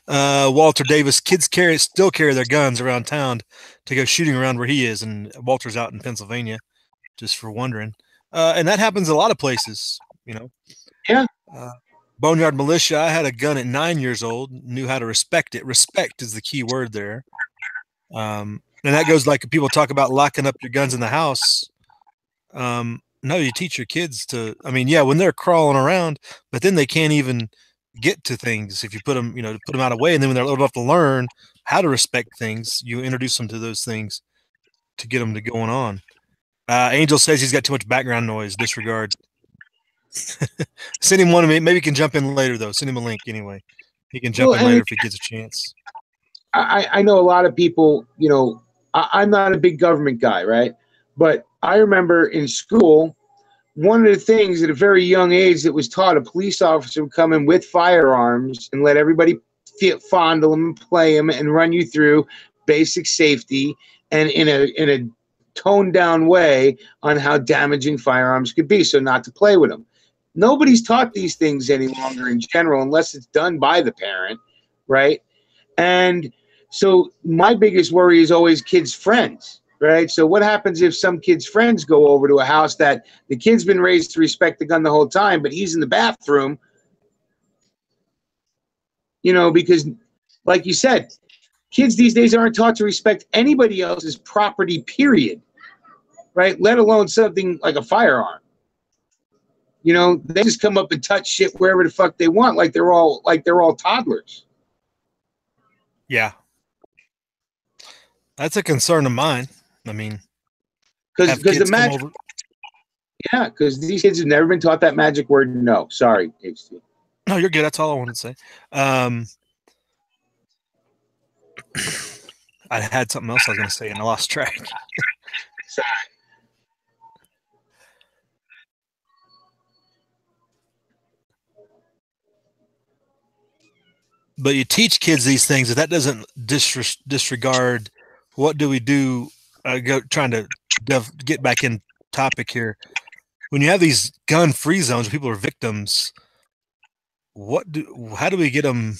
Walter Davis, kids still carry their guns around town to go shooting around where he is, and Walter's out in Pennsylvania, just for wondering. And that happens a lot of places, you know. Yeah. Boneyard Militia, I had a gun at 9 years old, knew how to respect it. Respect is the key word there. And that goes like people talk about locking up your guns in the house. No, you teach your kids to, I mean, yeah, when they're crawling around, but then they can't even get to things if you put them, to put them out of the way. And then when they're old enough to learn how to respect things, you introduce them to those things to get them to going on. Angel says he's got too much background noise. Disregard. Send him one of me. Maybe he can jump in later, though. Send him a link anyway. He can jump in later if he gets a chance. I know a lot of people, I'm not a big government guy, right? But I remember in school, one of the things at a very young age that was taught, a police officer would come in with firearms and let everybody fondle them and play them and run you through basic safety and in a toned down way on how damaging firearms could be, so not to play with them. Nobody's taught these things any longer in general unless it's done by the parent, right? And so my biggest worry is always kids' friends, right? So what happens if some kid's friends go over to a house that the kid's been raised to respect the gun the whole time, but he's in the bathroom, you know, because like you said, kids these days aren't taught to respect anybody else's property, period, right? Let alone something like a firearm. You know, they just come up and touch shit wherever the fuck they want, like they're all toddlers. Yeah. That's a concern of mine. I mean, because the magic, yeah, because these kids have never been taught that magic word. No, sorry, HT. No, you're good. That's all I wanted to say. I had something else I was going to say and I lost track. Sorry. But you teach kids these things, if that doesn't disregard what do we do, trying to get back in topic here. When you have these gun-free zones where people are victims, how do we get them?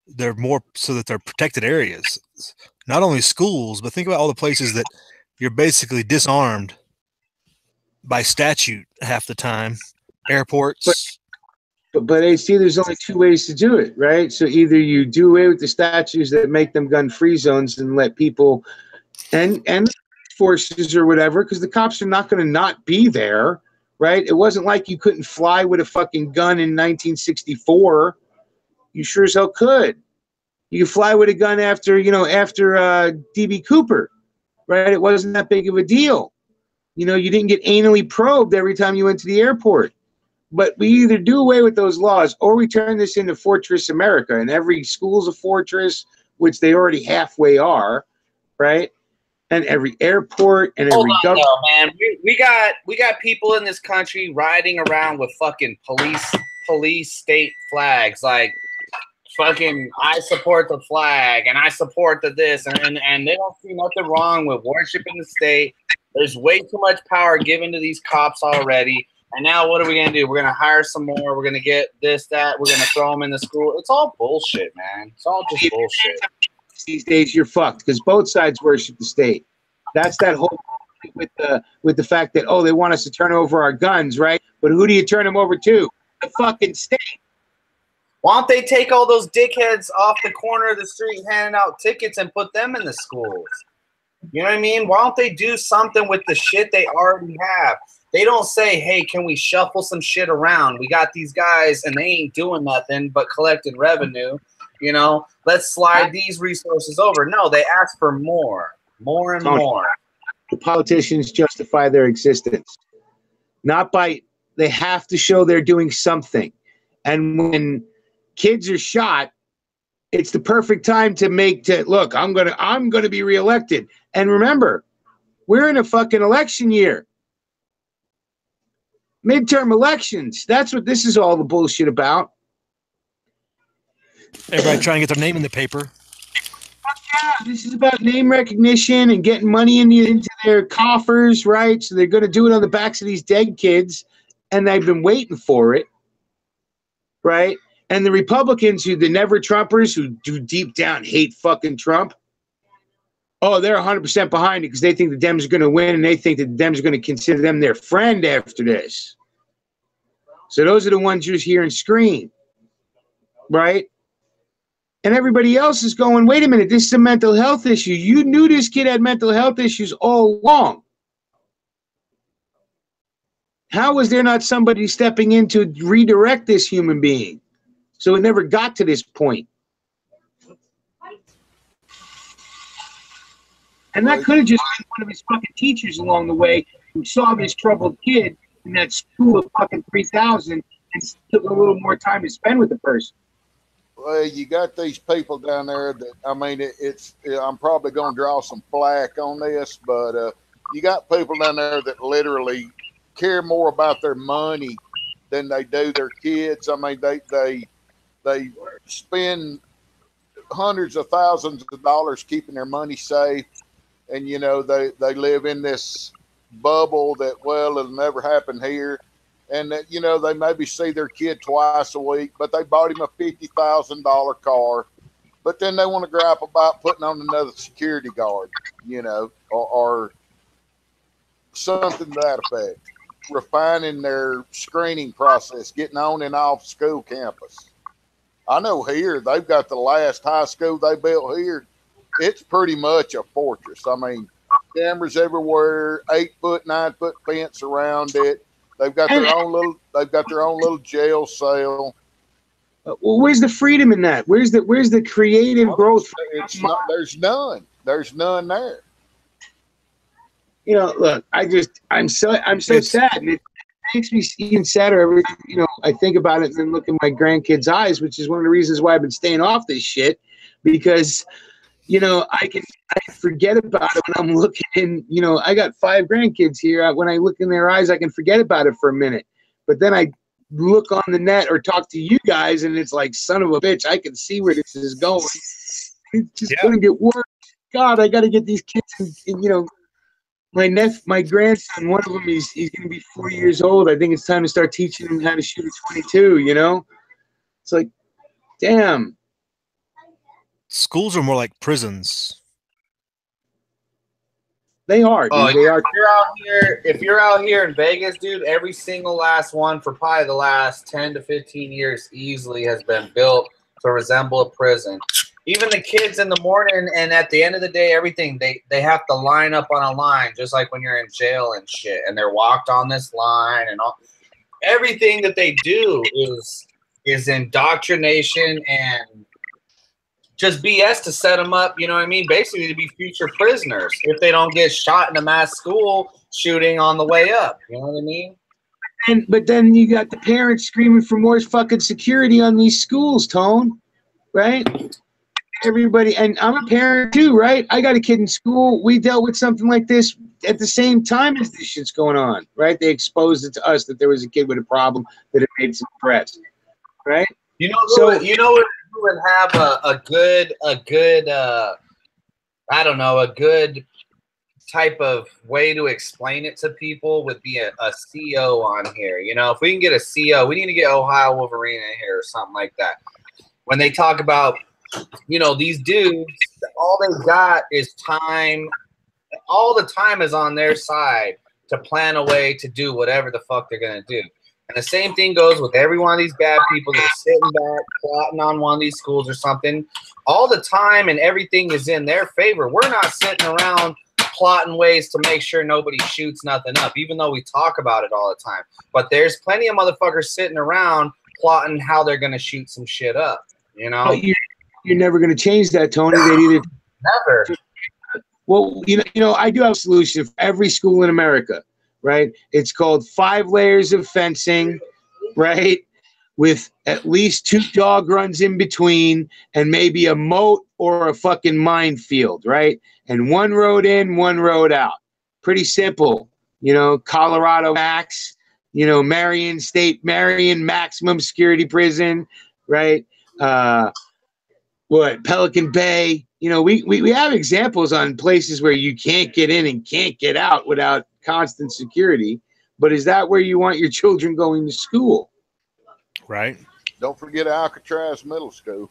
They're more so that they're protected areas, not only schools, but think about all the places that you're basically disarmed by statute half the time, airports. But HT, there's only two ways to do it, right? So either you do away with the statutes that make them gun-free zones and let people and forces or whatever, because the cops are not going to not be there, right? It wasn't like you couldn't fly with a fucking gun in 1964. You sure as hell could. You could fly with a gun after DB Cooper, right? It wasn't that big of a deal. You know, you didn't get anally probed every time you went to the airport. But we either do away with those laws or we turn this into Fortress America, and every school's a fortress, which they already halfway are, right? And every airport and every government. Man, we got people in this country riding around with fucking police state flags, like fucking I support the flag and I support the this, and they don't see nothing wrong with worshiping the state. There's way too much power given to these cops already. And now what are we going to do? We're going to hire some more. We're going to get this, that. We're going to throw them in the school. It's all bullshit, man. It's all just bullshit. These days you're fucked because both sides worship the state. That's that whole with the fact that, oh, they want us to turn over our guns, right? But who do you turn them over to? The fucking state. Why don't they take all those dickheads off the corner of the street handing out tickets and put them in the schools? You know what I mean? Why don't they do something with the shit they already have? They don't say, hey, can we shuffle some shit around? We got these guys and they ain't doing nothing but collecting revenue. You know, let's slide these resources over. No, they ask for more and more. The politicians justify their existence. Not by, they have to show they're doing something. And when kids are shot, it's the perfect time to look, I'm gonna be reelected. And remember, we're in a fucking election year. Midterm elections. That's what this is all the bullshit about. Everybody trying to get their name in the paper. Yeah, this is about name recognition and getting money into their coffers, right? So they're going to do it on the backs of these dead kids, and they've been waiting for it, right? And the Republicans, the never Trumpers, who do deep down hate fucking Trump, oh, they're 100% behind it because they think the Dems are going to win, and they think that the Dems are going to consider them their friend after this. So those are the ones you're hearing scream, right? And everybody else is going, wait a minute, this is a mental health issue. You knew this kid had mental health issues all along. How was there not somebody stepping in to redirect this human being so it never got to this point? And that could have just been one of his fucking teachers along the way who saw this troubled kid in that school of fucking 3,000 and took a little more time to spend with the person. Well, you got these people down there that, I mean, I'm probably going to draw some flack on this, but you got people down there that literally care more about their money than they do their kids. I mean, they spend hundreds of thousands of dollars keeping their money safe. And, you know, they live in this bubble that, well, it'll never happen here. And, that, you know, they maybe see their kid twice a week, but they bought him a $50,000 car. but then they want to gripe about putting on another security guard, or something to that effect. Refining their screening process, getting on and off school campus. I know here they've got the last high school they built here. It's pretty much a fortress. I mean, cameras everywhere, 8-foot, 9-foot fence around it. They've got their own little jail cell. Well, where's the freedom in that? Where's the creative growth? There's none. There's none there. Look, I'm so sad, and it makes me even sadder every I think about it and then look in my grandkids' eyes, which is one of the reasons why I've been staying off this shit, because I forget about it when I'm looking in. I got 5 grandkids here. When I look in their eyes, I can forget about it for a minute, but then I look on the net or talk to you guys, and it's like, son of a bitch, I can see where this is going. It's just gonna get worse. God, I got to get these kids and my grandson, one of them, he's going to be 4 years old. I think it's time to start teaching him how to shoot a 22, It's like, damn. Schools are more like prisons. They are, dude. They are. If you're out here in Vegas, dude, every single last one for probably the last 10 to 15 years easily has been built to resemble a prison. Even the kids in the morning and at the end of the day, everything, they have to line up on a line, just like when you're in jail and shit. And they're walked on this line and all. Everything that they do is indoctrination and just BS to set them up, you know what I mean? Basically to be future prisoners if they don't get shot in a mass school shooting on the way up. You know what I mean? But then you got the parents screaming for more fucking security on these schools, Tone, right? Everybody, and I'm a parent too, right? I got a kid in school. We dealt with something like this at the same time as this shit's going on, right? They exposed it to us that there was a kid with a problem that had made some press, right? You would have a good I don't know, a good type of way to explain it to people would be a CO on here. If we can get a CO, we need to get Ohio Wolverine in here or something like that. When they talk about these dudes, all they've got is time. All the time is on their side to plan a way to do whatever the fuck they're going to do. And the same thing goes with every one of these bad people that are sitting back, plotting on one of these schools or something. All the time and everything is in their favor. We're not sitting around plotting ways to make sure nobody shoots nothing up, even though we talk about it all the time. But there's plenty of motherfuckers sitting around plotting how they're going to shoot some shit up, You're never going to change that, Tony. Never. Well, I do have a solution for every school in America, right? It's called 5 layers of fencing, right? With at least 2 dog runs in between and maybe a moat or a fucking minefield, right? And 1 road in, 1 road out. Pretty simple. Colorado Max, Marion maximum security prison, right? Pelican Bay. We have examples on places where you can't get in and can't get out without constant security. But is that where you want your children going to school? Right. Don't forget Alcatraz Middle School.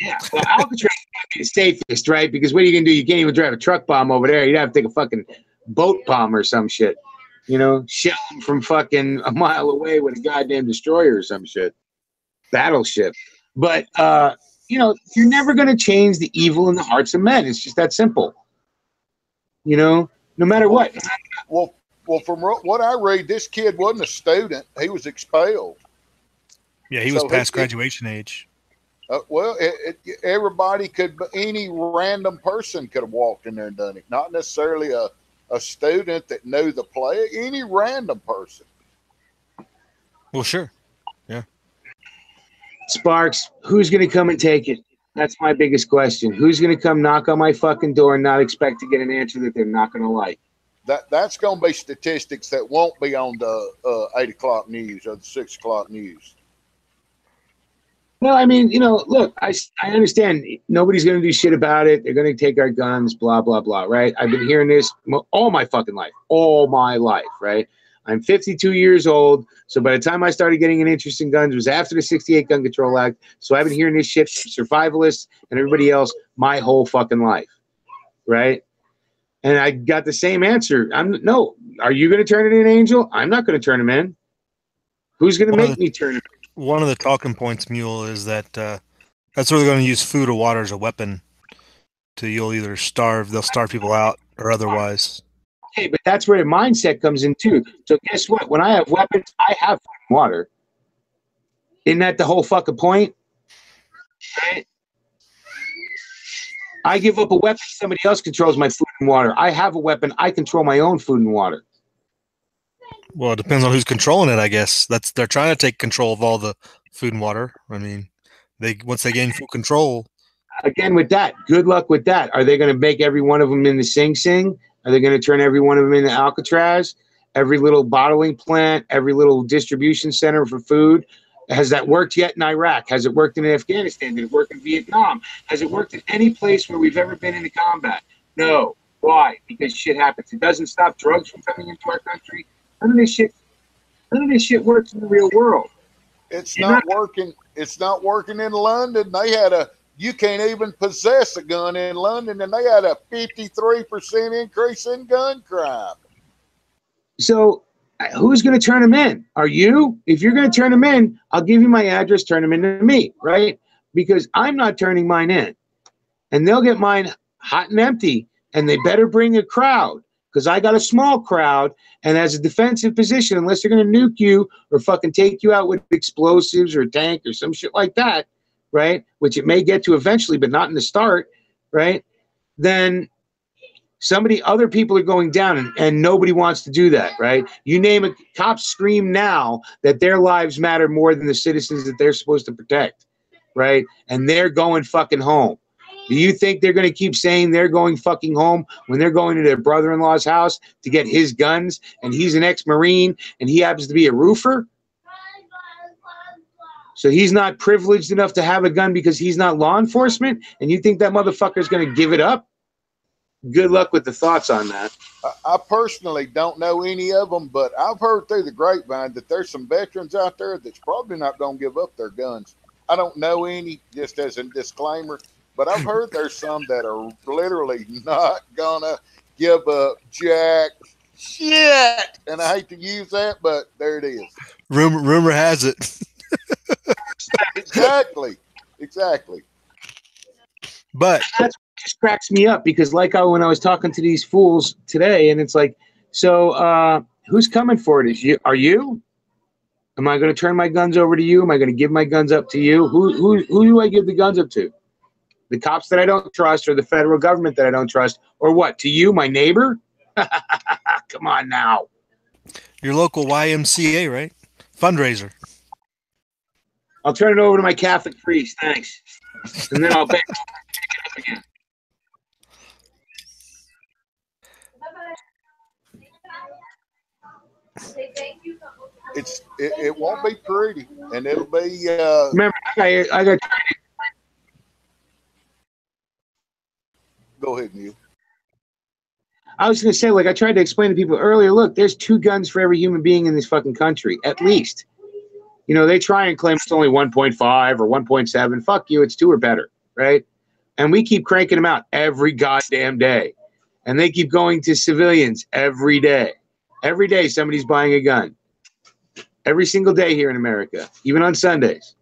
Yeah, well, Alcatraz is the safest, right? Because what are you going to do? You can't even drive a truck bomb over there. You'd have to take a fucking boat bomb or some shit. Shell them from fucking a mile away with a goddamn destroyer or some shit. Battleship. But, you're never going to change the evil in the hearts of men. It's just that simple. No matter what. Well, from what I read, this kid wasn't a student. He was expelled. Yeah, he was past graduation age. Everybody any random person could have walked in there and done it. Not necessarily a student that knew the play. Any random person. Well, sure. Yeah. Sparks, who's going to come and take it? That's my biggest question. Who's going to come knock on my fucking door and not expect to get an answer that they're not going to like? That's going to be statistics that won't be on the 8 o'clock news or the 6 o'clock news. No, I mean, look, I understand nobody's going to do shit about it. They're going to take our guns, blah, blah, blah, right? I've been hearing this all my fucking life, right? I'm 52 years old. So by the time I started getting an interest in guns, it was after the 68 Gun Control Act. So I've been hearing this shit from survivalists and everybody else my whole fucking life. Right? And I got the same answer. No. Are you going to turn it in, Angel? I'm not going to turn him in. Who's going to make me turn him in? One of the talking points, Mule, is that that's where they're going to use food or water as a weapon. You'll either they'll starve people out or otherwise. Okay, but that's where the mindset comes in too. So guess what? When I have weapons, I have water. Isn't that the whole fucking point? Right? I give up a weapon, somebody else controls my food and water. I have a weapon, I control my own food and water. Well, it depends on who's controlling it, I guess. They're trying to take control of all the food and water. I mean, once they gain full control. Again, with that, good luck with that. Are they going to make every one of them into Sing Sing? Are they going to turn every one of them into Alcatraz? Every little bottling plant, every little distribution center for food? Has that worked yet in Iraq? Has it worked in Afghanistan? Did it work in Vietnam? Has it worked in any place where we've ever been into combat? No. Why? Because shit happens. It doesn't stop drugs from coming into our country. None of this shit works in the real world. It's not working. It's not working in London. You can't even possess a gun in London, and they had a 53% increase in gun crime. So who's going to turn them in? Are you? If you're going to turn them in, I'll give you my address, turn them into me, right? Because I'm not turning mine in. And they'll get mine hot and empty, and they better bring a crowd because I got a small crowd, and as a defensive position, unless they're going to nuke you or fucking take you out with explosives or a tank or some shit like that, right, which it may get to eventually, but not in the start, right, then other people are going down, and nobody wants to do that, right? You name it, cops scream now that their lives matter more than the citizens that they're supposed to protect, right? And they're going fucking home. Do you think they're going to keep saying they're going fucking home when they're going to their brother-in-law's house to get his guns, and he's an ex-Marine, and he happens to be a roofer? So he's not privileged enough to have a gun because he's not law enforcement, and you think that motherfucker's going to give it up? Good luck with the thoughts on that. I personally don't know any of them, but I've heard through the grapevine that there's some veterans out there that's probably not going to give up their guns. I don't know any, just as a disclaimer, but I've heard there's some that are literally not going to give up jack shit. And I hate to use that, but there it is. Rumor has it. Exactly. But that's what just cracks me up because when I was talking to these fools today, and it's like, so who's coming for it? Are you? Am I going to turn my guns over to you? Am I going to give my guns up to you? Who do I give the guns up to? The cops that I don't trust, or the federal government that I don't trust, or what? To you, my neighbor? Come on now. Your local YMCA, right? Fundraiser. I'll turn it over to my Catholic priest, thanks. And then I'll pick it up again. It won't be pretty, and it'll be. Remember, I got. Go ahead, Neil. I was going to say, I tried to explain to people earlier, look, there's 2 guns for every human being in this fucking country, at least. They try and claim it's only 1.5 or 1.7. Fuck you, it's 2 or better, right? And we keep cranking them out every goddamn day. And they keep going to civilians every day. Every day somebody's buying a gun. Every single day here in America, even on Sundays.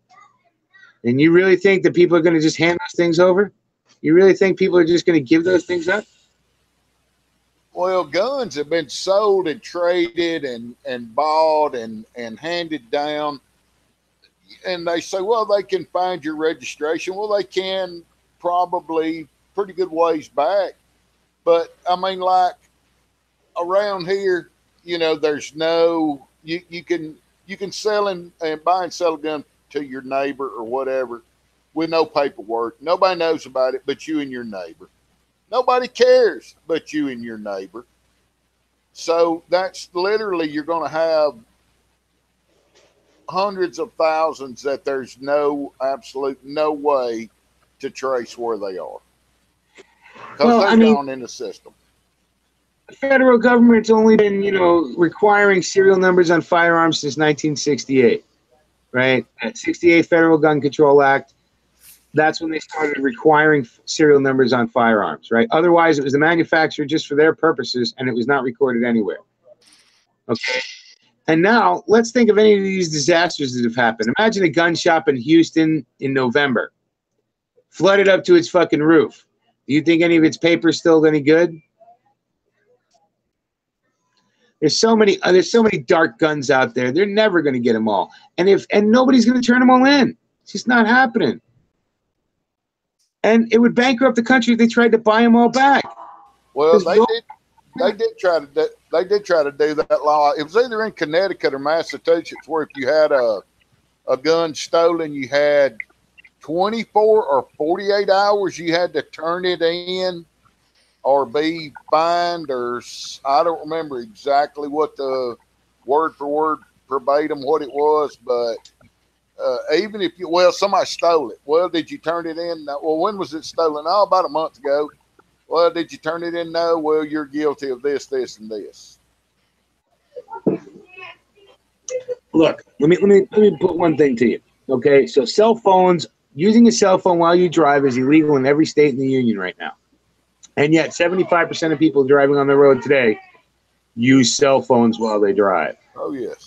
And you really think that people are going to just hand those things over? You really think people are just going to give those things up? Well, guns have been sold and traded and bought and handed down. And they say, well, they can find your registration. Well, they can probably pretty good ways back. But, I mean, around here, there's no – you can sell and buy and sell a gun to your neighbor or whatever with no paperwork. Nobody knows about it but you and your neighbor. Nobody cares but you and your neighbor. So that's literally, you're going to have hundreds of thousands that there's absolute no way to trace where they are. Because they're gone in the system. federal government's only been, requiring serial numbers on firearms since 1968, right? That 68 Federal Gun Control Act. That's when they started requiring serial numbers on firearms, right? Otherwise, it was the manufacturer just for their purposes, and it was not recorded anywhere. Okay. And now let's think of any of these disasters that have happened. Imagine a gun shop in Houston in November, flooded up to its fucking roof. Do you think any of its paper's still any good? There's so many dark guns out there. They're never going to get them all, and nobody's going to turn them all in. It's just not happening. And it would bankrupt the country if they tried to buy them all back. Well, they did try to do that law. It was either in Connecticut or Massachusetts, where if you had a gun stolen, you had 24 or 48 hours you had to turn it in or be fined, or I don't remember exactly what the word for word verbatim what it was, but even if somebody stole it. Well, did you turn it in? Well, when was it stolen? Oh, about a month ago. Well, did you turn it in? No. Well, you're guilty of this, this, and this. Look, let me put one thing to you. Okay, so cell phones, using a cell phone while you drive is illegal in every state in the union right now. And yet 75% of people driving on the road today use cell phones while they drive. Oh, yes.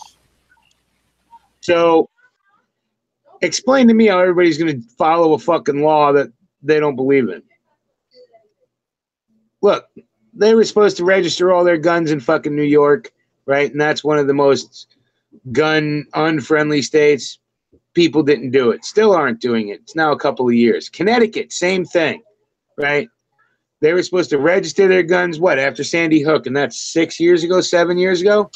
So explain to me how everybody's going to follow a fucking law that they don't believe in. Look, they were supposed to register all their guns in fucking New York, right? And that's one of the most gun-unfriendly states. People didn't do it. Still aren't doing it. It's now a couple of years. Connecticut, same thing, right? They were supposed to register their guns, after Sandy Hook, and that's 6 years ago, 7 years ago,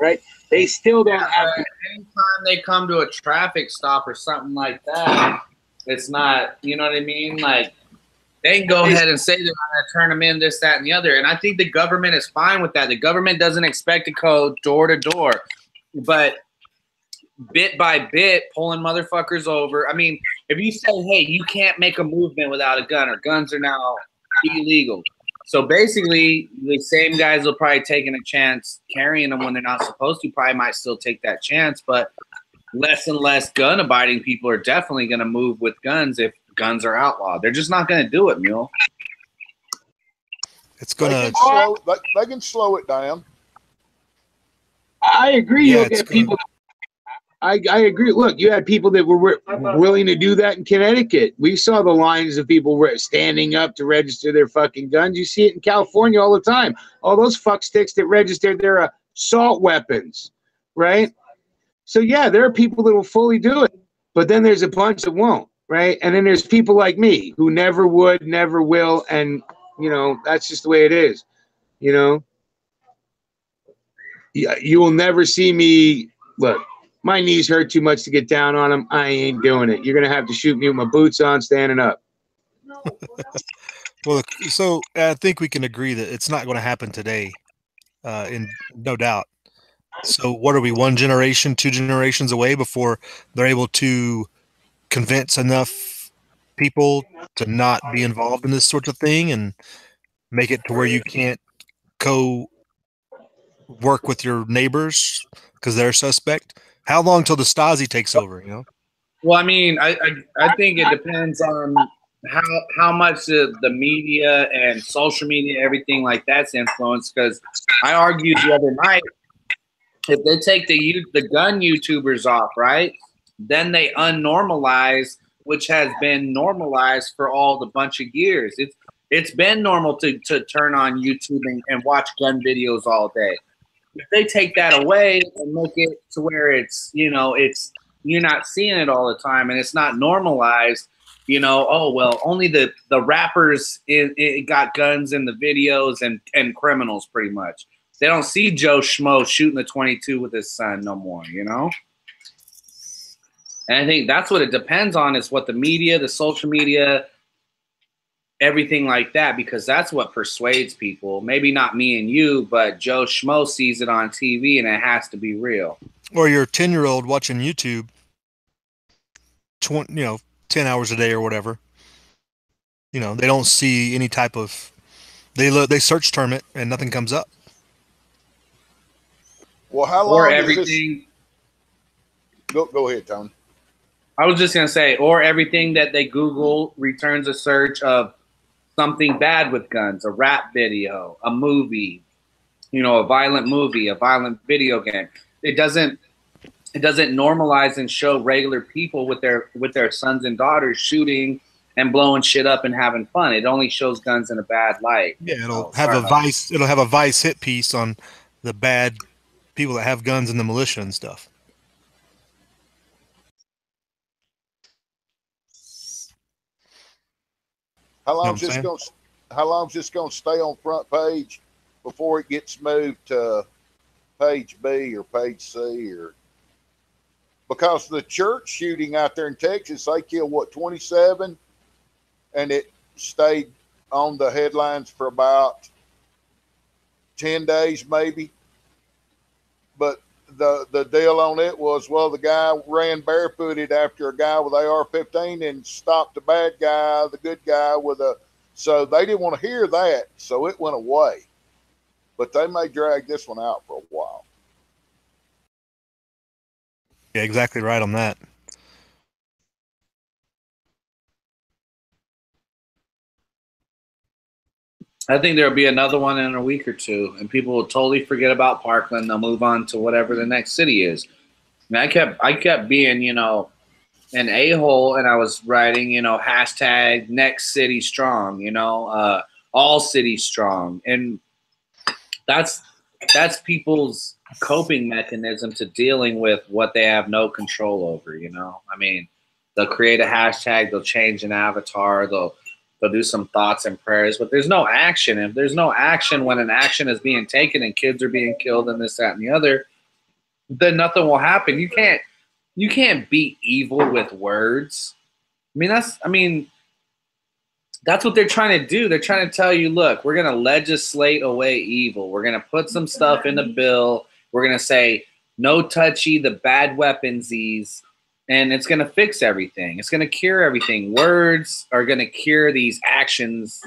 right? They still don't have to. Anytime they come to a traffic stop or something like that, it's not, you know what I mean? Like, they can go ahead and say they're going to turn them in, this, that, and the other. And I think the government is fine with that. The government doesn't expect to go door to door. But bit by bit, pulling motherfuckers over. I mean, if you say, hey, you can't make a movement without a gun, or guns are now illegal. So basically, the same guys will probably taking a chance carrying them when they're not supposed to. Probably might still take that chance, but less and less gun-abiding people are definitely going to move with guns if guns are outlawed. They're just not going to do it, Mule. It's going to... They can slow it down. I agree. Yeah, people... I agree. Look, you had people that were willing to do that in Connecticut. We saw the lines of people standing up to register their fucking guns. You see it in California all the time. All those fucksticks that registered their assault weapons, right? So, yeah, there are people that will fully do it, but then there's a bunch that won't, right? And then there's people like me who never would, never will, and, that's just the way it is, You will never see me, look. My knees hurt too much to get down on them. I ain't doing it. You're going to have to shoot me with my boots on standing up. Well, so I think we can agree that it's not going to happen today, no doubt. So what are we, 1 generation, 2 generations away before they're able to convince enough people to not be involved in this sort of thing and make it to where you can't work with your neighbors because they're a suspect? How long till the Stasi takes over, Well, I mean, I think it depends on how much the media and social media, everything like that's influenced. Because I argued the other night, if they take the gun YouTubers off, right, then they unnormalize, which has been normalized for all the bunch of years. It's been normal to turn on YouTube and watch gun videos all day. If they take that away and make it to where it's, you're not seeing it all the time and it's not normalized, oh, well, only the rappers it got guns in the videos and criminals pretty much. They don't see Joe Schmo shooting the 22 with his son no more, And I think that's what it depends on, is what the media, the social media, everything like that, because that's what persuades people. Maybe not me and you, but Joe Schmo sees it on TV and it has to be real. Or your 10-year-old watching YouTube 10 hours a day or whatever. They don't see any type of They search term it and nothing comes up. Well, how Or long is this? everything. Go ahead, Tony. I was just gonna say, or everything that they Google returns a search of something bad with guns, a rap video, a movie, a violent movie, a violent video game. It doesn't normalize and show regular people with their sons and daughters shooting and blowing shit up and having fun. It only shows guns in a bad light. Yeah, it'll have a Vice. It'll have a Vice hit piece on the bad people that have guns in the militia and stuff. How long is this going to stay on front page before it gets moved to page B or page C? Or because the church shooting out there in Texas, they killed 27, and it stayed on the headlines for about 10 days maybe. But the deal on it was, well, the guy ran barefooted after a guy with AR-15 and stopped the bad guy, the good guy so they didn't want to hear that, so it went away. But they may drag this one out for a while. Yeah, exactly right on that. I think there'll be another one in a week or two, and people will totally forget about Parkland. They'll move on to whatever the next city is. And I kept being, an a-hole, and I was writing, hashtag next city strong, all cities strong. And that's people's coping mechanism to dealing with what they have no control over, I mean, they'll create a hashtag, they'll change an avatar, they'll do some thoughts and prayers, but there's no action. If there's no action when an action is being taken and kids are being killed and this, that, and the other, then nothing will happen. You can't beat evil with words. I mean, that's what they're trying to do. They're trying to tell you, look, we're going to legislate away evil. We're going to put some stuff in the bill. We're going to say no touchy, the bad weaponsies, and it's going to fix everything. It's going to cure everything. Words are going to cure these actions,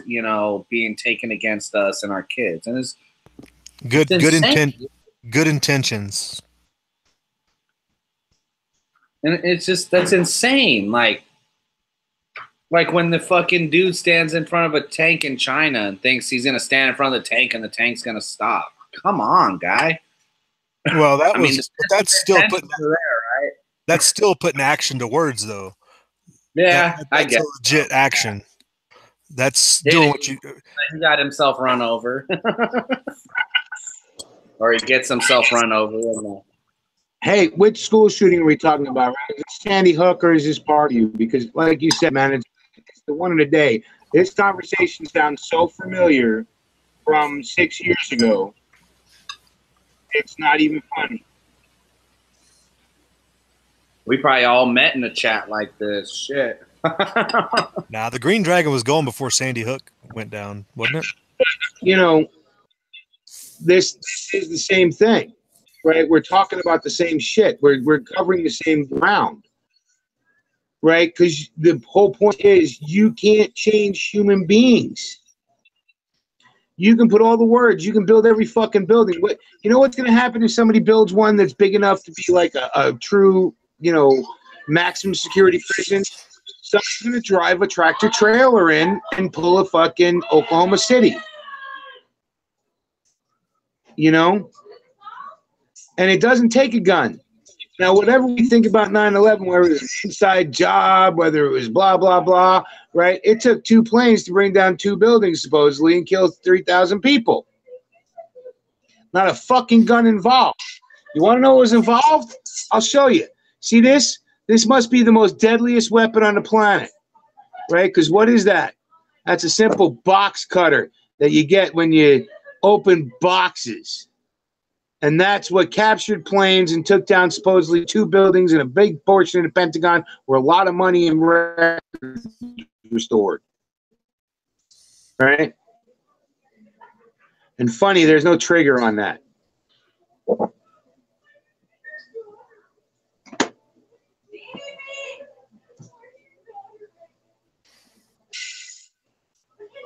being taken against us and our kids. And it's good intentions. And it's just, that's insane. Like when the fucking dude stands in front of a tank in China and thinks he's going to stand in front of the tank and the tank's going to stop. Come on, guy. Well, that's still putting action to words, though. Yeah, I guess. That's legit action. That's doing what you... He got himself run over. Or he gets himself run over. Hey, which school shooting are we talking about? Right? Is it Sandy Hook or is this part of you? Because like you said, man, it's the one of the day. This conversation sounds so familiar from 6 years ago. It's not even funny. We probably all met in a chat like this. Shit. Nah, the Green Dragon was going before Sandy Hook went down, wasn't it? This is the same thing, right? We're talking about the same shit. We're covering the same ground, right? Because the whole point is you can't change human beings. You can put all the words. You can build every fucking building. You know what's going to happen if somebody builds one that's big enough to be like a true, maximum security prison? Somebody's going to drive a tractor trailer in and pull a fucking Oklahoma City. And it doesn't take a gun. Now, whatever we think about 9/11, whether it was an inside job, whether it was blah, blah, blah, right? It took 2 planes to bring down 2 buildings, supposedly, and kill 3,000 people. Not a fucking gun involved. You want to know what was involved? I'll show you. See this? This must be the most deadliest weapon on the planet, right? Because what is that? That's a simple box cutter that you get when you open boxes. And that's what captured planes and took down supposedly 2 buildings and a big portion of the Pentagon where a lot of money and records were stored. Right? And funny, there's no trigger on that.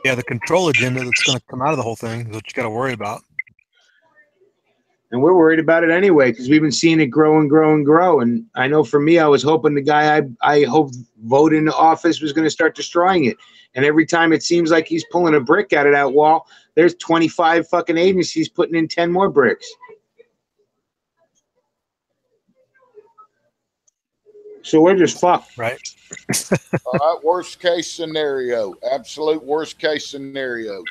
Yeah, the control agenda that's going to come out of the whole thing is what you got to worry about. And we're worried about it anyway because we've been seeing it grow and grow and grow. And I know for me, I was hoping the guy I hoped vote into office was going to start destroying it. And every time it seems like he's pulling a brick out of that wall, there's 25 fucking agencies putting in 10 more bricks. So we're just fucked. Right. All right, worst case scenario, absolute worst case scenario.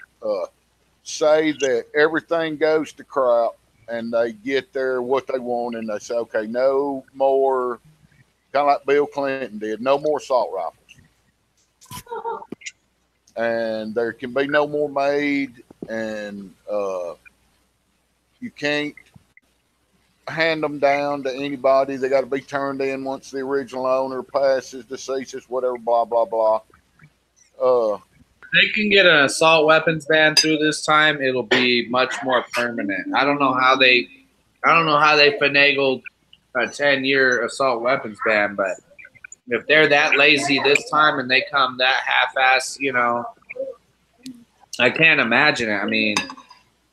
Say that everything goes to crap and they get there what they want and they say, okay, no more, kind of like Bill Clinton did, no more assault rifles. And there can be no more made, and you can't hand them down to anybody. They got to be turned in once the original owner passes, deceases, whatever, blah, blah, blah. They can get an assault weapons ban through this time. It'll be much more permanent. I don't know how they finagled a 10-year assault weapons ban, but if they're that lazy this time and they come that half-ass, you know, I can't imagine it. I mean,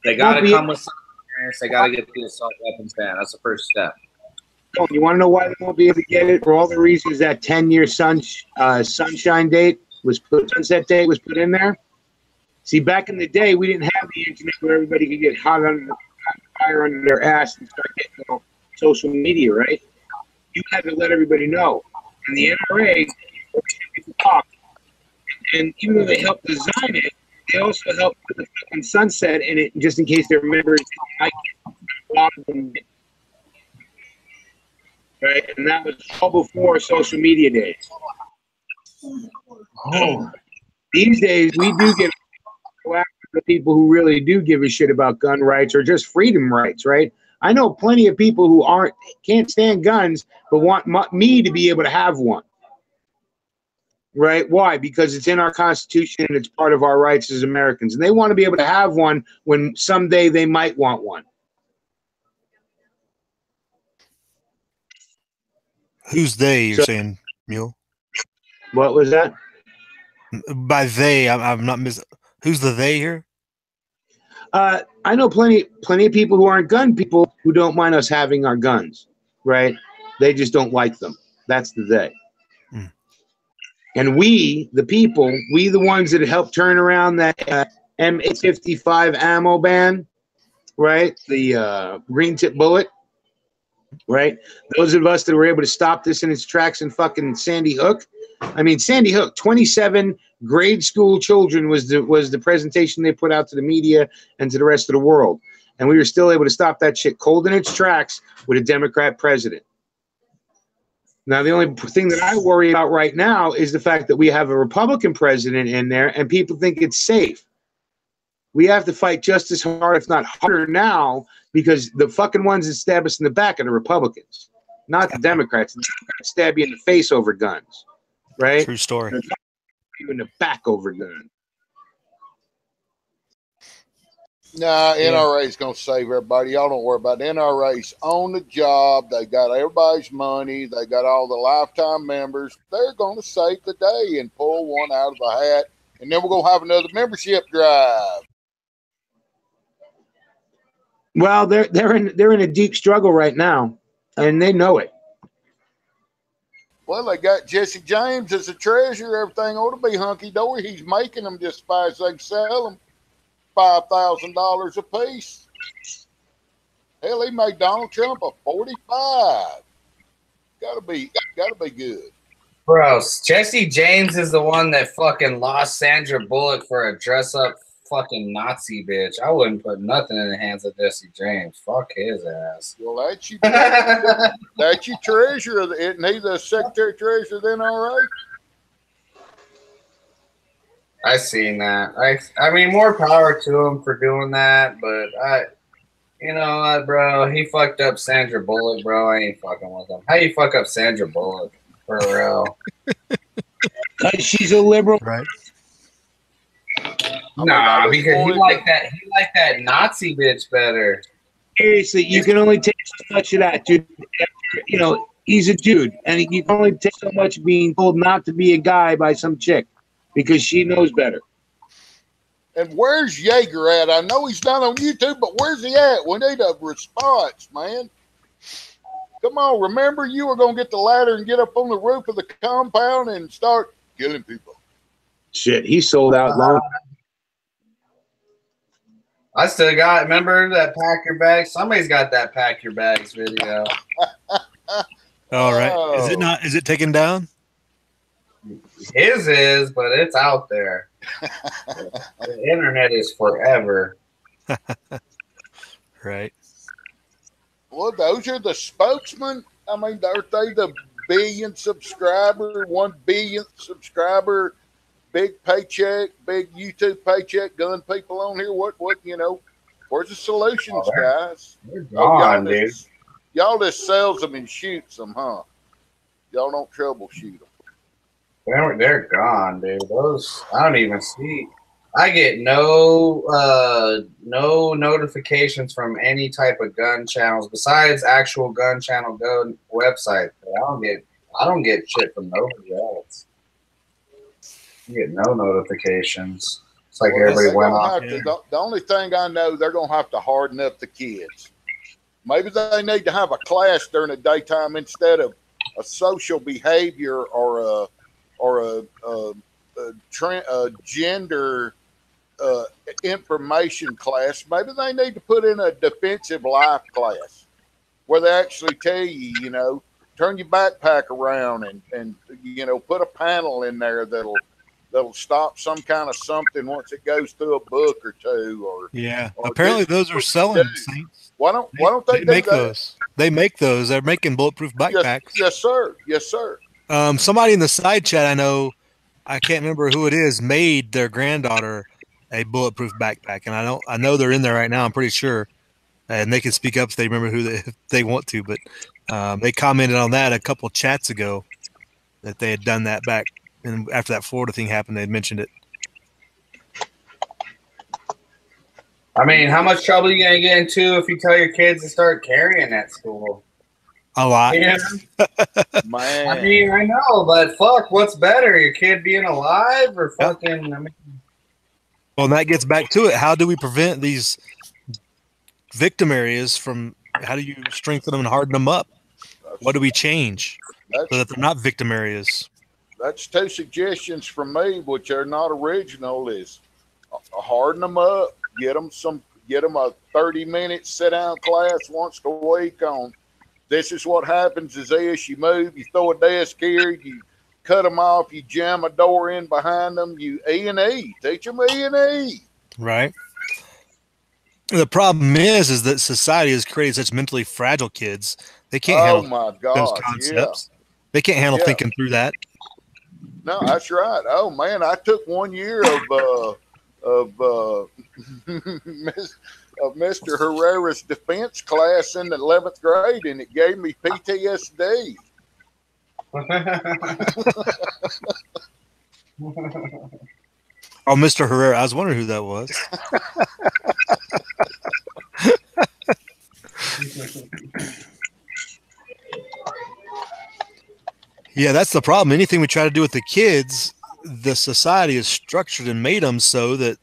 they got to come with some experience. They got to get the assault weapons ban. That's the first step. Oh, you want to know why they won't be able to get it? For all the reasons that 10-year sunshine date was put, sunset date was put in there. See, back in the day, we didn't have the internet where everybody could get hot under fire under their ass and start getting on social media, right? You had to let everybody know. And the NRA, talk. And even though they helped design it, they also helped put the fucking sunset in it just in case their members like it. Right? And that was all before social media days. Oh. These days, we do get the people who really do give a shit about gun rights or just freedom rights, right? I know plenty of people who can't stand guns but want me to be able to have one. Right? Why? Because it's in our Constitution and it's part of our rights as Americans. And they want to be able to have one when someday they might want one. Who's they, you're saying, Mule? What was that? By they, I'm not missing. Who's the they here? I know plenty of people who aren't gun people who don't mind us having our guns, right? They just don't like them. That's the they. And we, the people, we the ones that helped turn around that M855 ammo ban, right? The green tip bullet, right? Those of us that were able to stop this in its tracks in fucking Sandy Hook. I mean, Sandy Hook, 27 grade school children was the presentation they put out to the media and to the rest of the world. And we were still able to stop that shit cold in its tracks with a Democrat president. Now, the only thing that I worry about right now is the fact that we have a Republican president in there and people think it's safe. We have to fight just as hard, if not harder now, because the fucking ones that stab us in the back are the Republicans, not the Democrats. The Democrats stab you in the face over guns, right? True story. They're you in the back over guns. Nah, NRA's going to save everybody. Y'all don't worry about it. NRA's on the job. They got everybody's money. They got all the lifetime members. They're going to save the day and pull one out of the hat. And then we're going to have another membership drive. Well, they're in a deep struggle right now, and they know it. Well, they got Jesse James as a treasurer. Everything ought to be hunky-dory. He's making them just as fast as they can sell them. $5,000 a piece. Hell, he made Donald Trump a 45. Gotta be good. Bro, Jesse James is the one that fucking lost Sandra Bullock for a dress-up fucking Nazi bitch. I wouldn't put nothing in the hands of Jesse James. Fuck his ass. Well, that's you. That's your treasurer, isn't he? The secretary treasurer then, all right? I seen that. I mean, more power to him for doing that, but you know what, bro? He fucked up Sandra Bullock, bro. I ain't fucking with him. How you fuck up Sandra Bullock, for real? She's a liberal, right? Nah, because he liked that Nazi bitch better. Seriously, you can only take so much of that, dude. You know, he's a dude, and you can only take so much being told not to be a guy by some chick because she knows better. And where's Jaeger at? I know he's not on YouTube, but where's he at? We need a response, man. Come on, remember you were going to get the ladder and get up on the roof of the compound and start killing people. Shit, he sold out long. I still got, remember that pack your bags? Somebody's got that pack your bags video. All right. Is it taken down? His is, but it's out there. The internet is forever. Right. Well, those are the spokesmen. I mean, aren't they the 1 billion subscriber, big paycheck, big YouTube paycheck, gun people on here? What, where's the solutions, guys? They're gone, dude. Y'all just sells them and shoots them, huh? Y'all don't troubleshoot them. They're gone, dude. Those, I don't even see. I get no notifications from any type of gun channels besides actual gun channel website. I don't get shit from nobody else. You get no notifications. It's like everybody went off. The only thing I know, they're gonna have to harden up the kids. Maybe they need to have a class during the daytime instead of a social behavior or a gender information class. Maybe they need to put in a defensive life class where they actually tell you, turn your backpack around and put a panel in there that'll stop some kind of something once it goes through a book or two. Or apparently those are selling. Why don't they make those? They make those. They're making bulletproof backpacks. Yes, sir. Yes, sir. Somebody in the side chat, I know, I can't remember who it is, made their granddaughter a bulletproof backpack, and I know they're in there right now. I'm pretty sure, and they can speak up if they remember if they want to. But they commented on that a couple of chats ago that they had done that back, and after that Florida thing happened, they had mentioned it. I mean, how much trouble are you gonna get into if you tell your kids to start carrying at school? A lot. Yeah. Man. I mean, I know, but fuck, what's better, your kid being alive or fucking? I mean, well, and that gets back to it. How do we prevent these victim areas how do you strengthen them and harden them up? What do we change so that they're not victim areas? That's 2 suggestions from me, which are not original, is harden them up, get them a 30-minute sit-down class once a week on this is what happens is this. You move, you throw a desk here, you cut them off, you jam a door in behind them, you E&E. Teach them E&E. Right. The problem is that society has created such mentally fragile kids. They can't handle those concepts. Yeah. They can't handle thinking through that. No, that's right. Oh, man, I took 1 year of Mr. Herrera's defense class in the 11th grade, and it gave me PTSD. Oh, Mr. Herrera. I was wondering who that was. Yeah, that's the problem. Anything we try to do with the kids, the society is structured and made them so that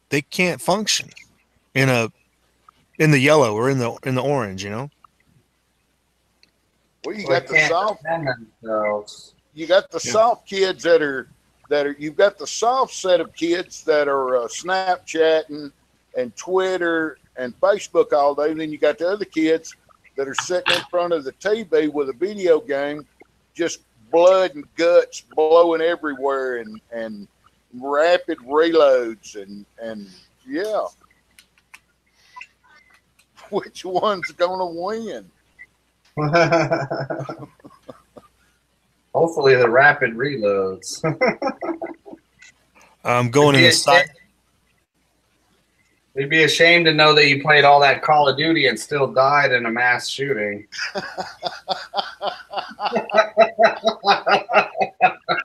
they can't function in the yellow or in the orange, Well, you got the soft kids that are you've got the soft set of kids that are Snapchatting and Twitter and Facebook all day. And then you got the other kids that are sitting in front of the TV with a video game, just blood and guts blowing everywhere and rapid reloads and yeah. Which one's gonna win? Hopefully the rapid reloads. I'm going in the side. It'd be a shame to know that you played all that Call of Duty and still died in a mass shooting.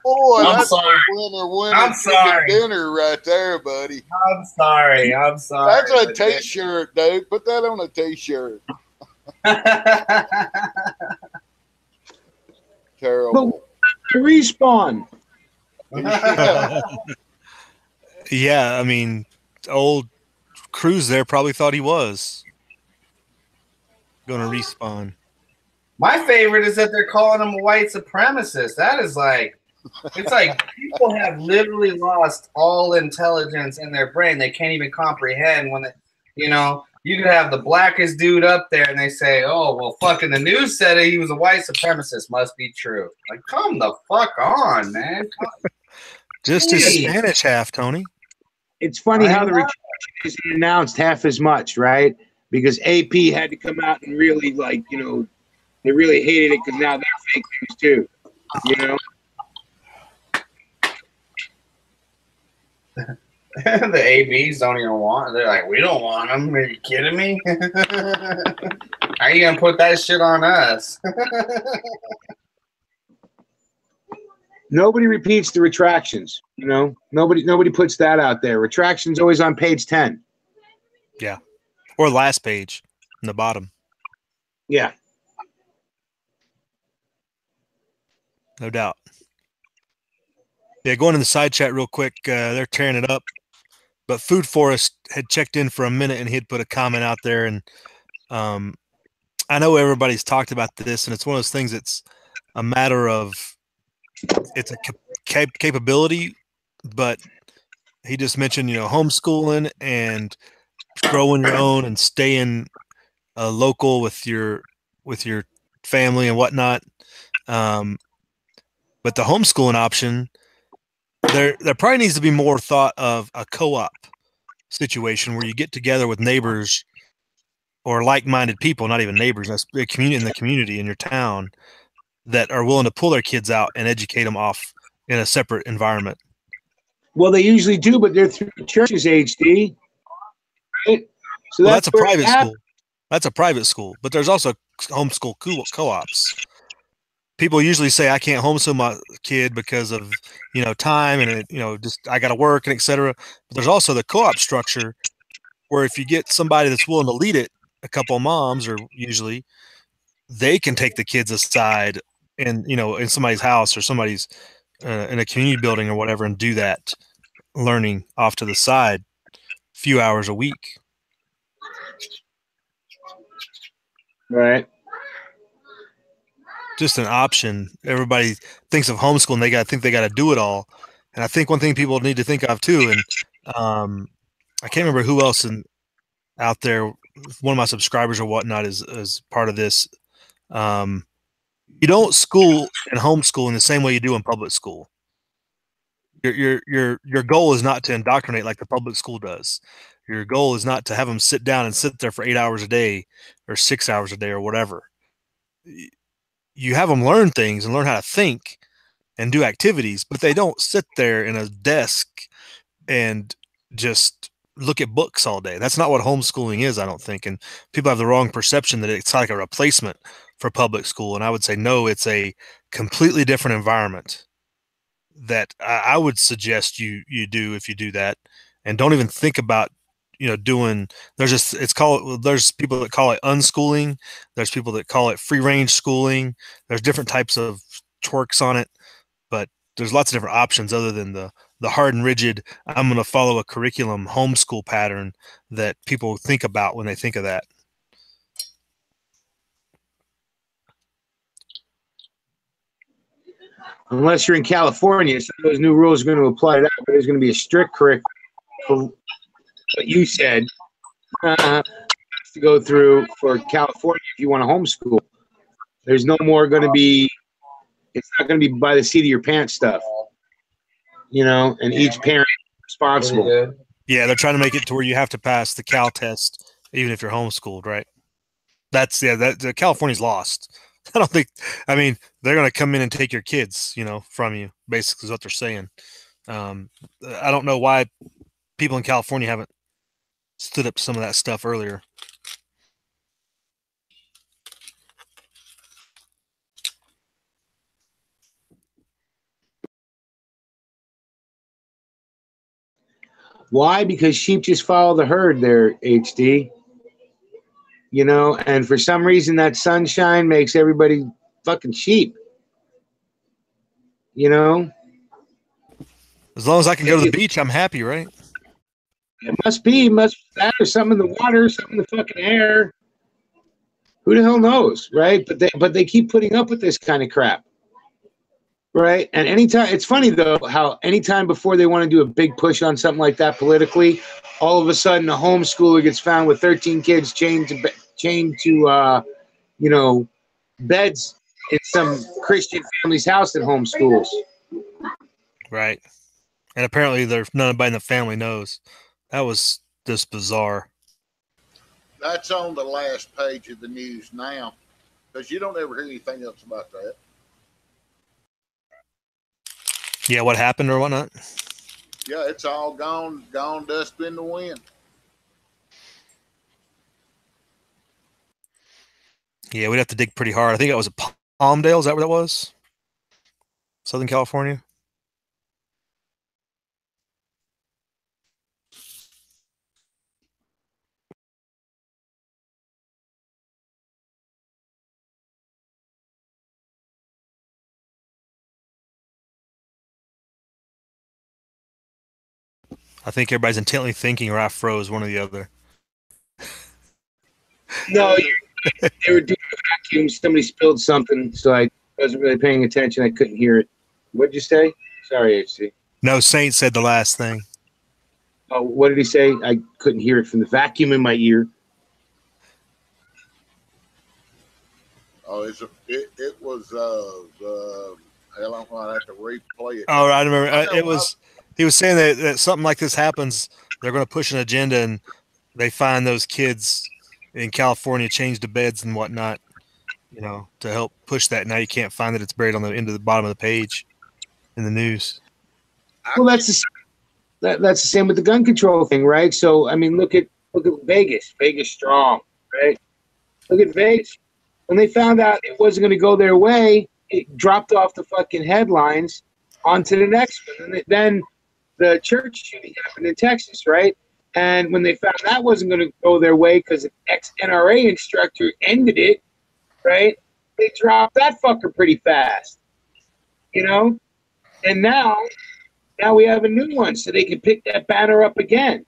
Boy, I'm that's sorry. Winner I'm sorry. Dinner right there, buddy. I'm sorry. That's a T-shirt, dude. Put that on a T-shirt. Terrible. Respawn. Yeah. Yeah, I mean, old Cruz there probably thought he was going to respawn. My favorite is that they're calling him a white supremacist. That is like, it's like people have literally lost all intelligence in their brain. They can't even comprehend when, you could have the blackest dude up there and they say, oh, well, fucking the news said he was a white supremacist. Must be true. Like, come the fuck on, man. Just his Spanish half, Tony. It's funny how the retraction isn't announced half as much, right? Because AP had to come out and really, like, they really hated it because now they're fake news too, The ABs don't even want. They're like, we don't want them. Are you kidding me? How are you gonna put that shit on us? Nobody repeats the retractions. Nobody puts that out there. Retractions always on page 10. Yeah, or last page, in the bottom. Yeah. No doubt. Yeah, going in the side chat real quick. They're tearing it up. But Food Forest had checked in for a minute and he had put a comment out there. And I know everybody's talked about this, and it's one of those things that's a matter of it's a capability. But he just mentioned, homeschooling and growing your own and staying local with your family and whatnot. But the homeschooling option, there probably needs to be more thought of a co-op situation where you get together with neighbors or like-minded people, not even neighbors, that's a community in the community in your town that are willing to pull their kids out and educate them off in a separate environment. Well, they usually do, but they're through churches, HD. Right? So that's a private school. That's a private school, but there's also homeschool co-ops. People usually say I can't homeschool my kid because of time and just I got to work and etc. But there's also the co-op structure where if you get somebody that's willing to lead it, a couple of moms or usually they can take the kids aside and in somebody's house or somebody's in a community building or whatever and do that learning off to the side, a few hours a week. Right. Just an option. Everybody thinks of homeschooling. They got to do it all. And I think one thing people need to think of too, and I can't remember who else out there, one of my subscribers or whatnot is part of this. You don't school and homeschool in the same way you do in public school. Your goal is not to indoctrinate like the public school does. Your goal is not to have them sit down and sit there for 8 hours a day or 6 hours a day or whatever. You have them learn things and learn how to think and do activities, but they don't sit there in a desk and just look at books all day. That's not what homeschooling is, I don't think. And people have the wrong perception that it's like a replacement for public school. And I would say, no, it's a completely different environment that I would suggest you do if you do that. And don't even think about doing, there's people that call it unschooling. There's people that call it free range schooling. There's different types of twerks on it, but there's lots of different options other than the hard and rigid, I'm going to follow a curriculum homeschool pattern that people think about when they think of that. Unless you're in California, some of those new rules are going to apply to that, but there's going to be a strict curriculum for what you said to go through for California if you want to homeschool. There's no more going to be, it's not going to be by the seat of your pants stuff, and each parent is responsible. Yeah, they're trying to make it to where you have to pass the Cal test even if you're homeschooled, right? The California's lost. They're going to come in and take your kids, from you, basically is what they're saying. I don't know why people in California haven't stood up to some of that stuff earlier. Why? Because sheep just follow the herd there, HD. And for some reason that sunshine makes everybody fucking sheep. As long as I can go to the beach, I'm happy, right? It must be that or something in the water, something in the fucking air. Who the hell knows, right? But they keep putting up with this kind of crap. Right. And anytime, it's funny though, how anytime before they want to do a big push on something like that politically, all of a sudden a homeschooler gets found with 13 kids chained to beds in some Christian family's house that homeschools. Right. And apparently nobody in the family knows. That was just bizarre. That's on the last page of the news now, because you don't ever hear anything else about that. Yeah, what happened or whatnot? Yeah, it's all gone dust in the wind. Yeah, we'd have to dig pretty hard. I think it was a Palmdale. Is that what it was? Southern California? I think everybody's intently thinking, or I froze, one or the other. No, they were doing a vacuum. Somebody spilled something, so I wasn't really paying attention. I couldn't hear it. What'd you say? Sorry, HC. No, Saint said the last thing. Oh, what did he say? I couldn't hear it from the vacuum in my ear. Oh, it was hell, I'm gonna have to replay it. Oh, I remember. He was saying that something like this happens, they're going to push an agenda, and they find those kids in California changed to beds and whatnot, to help push that. Now you can't find that it's buried on the end of the bottom of the page in the news. Well, that's the same with the gun control thing, right? So, I mean, look at Vegas. Vegas strong, right? Look at Vegas. When they found out it wasn't going to go their way, it dropped off the fucking headlines onto the next one. And then the church shooting happened in Texas, right? And when they found that wasn't going to go their way because an ex-NRA instructor ended it, right? They dropped that fucker pretty fast, And now we have a new one, so they can pick that banner up again.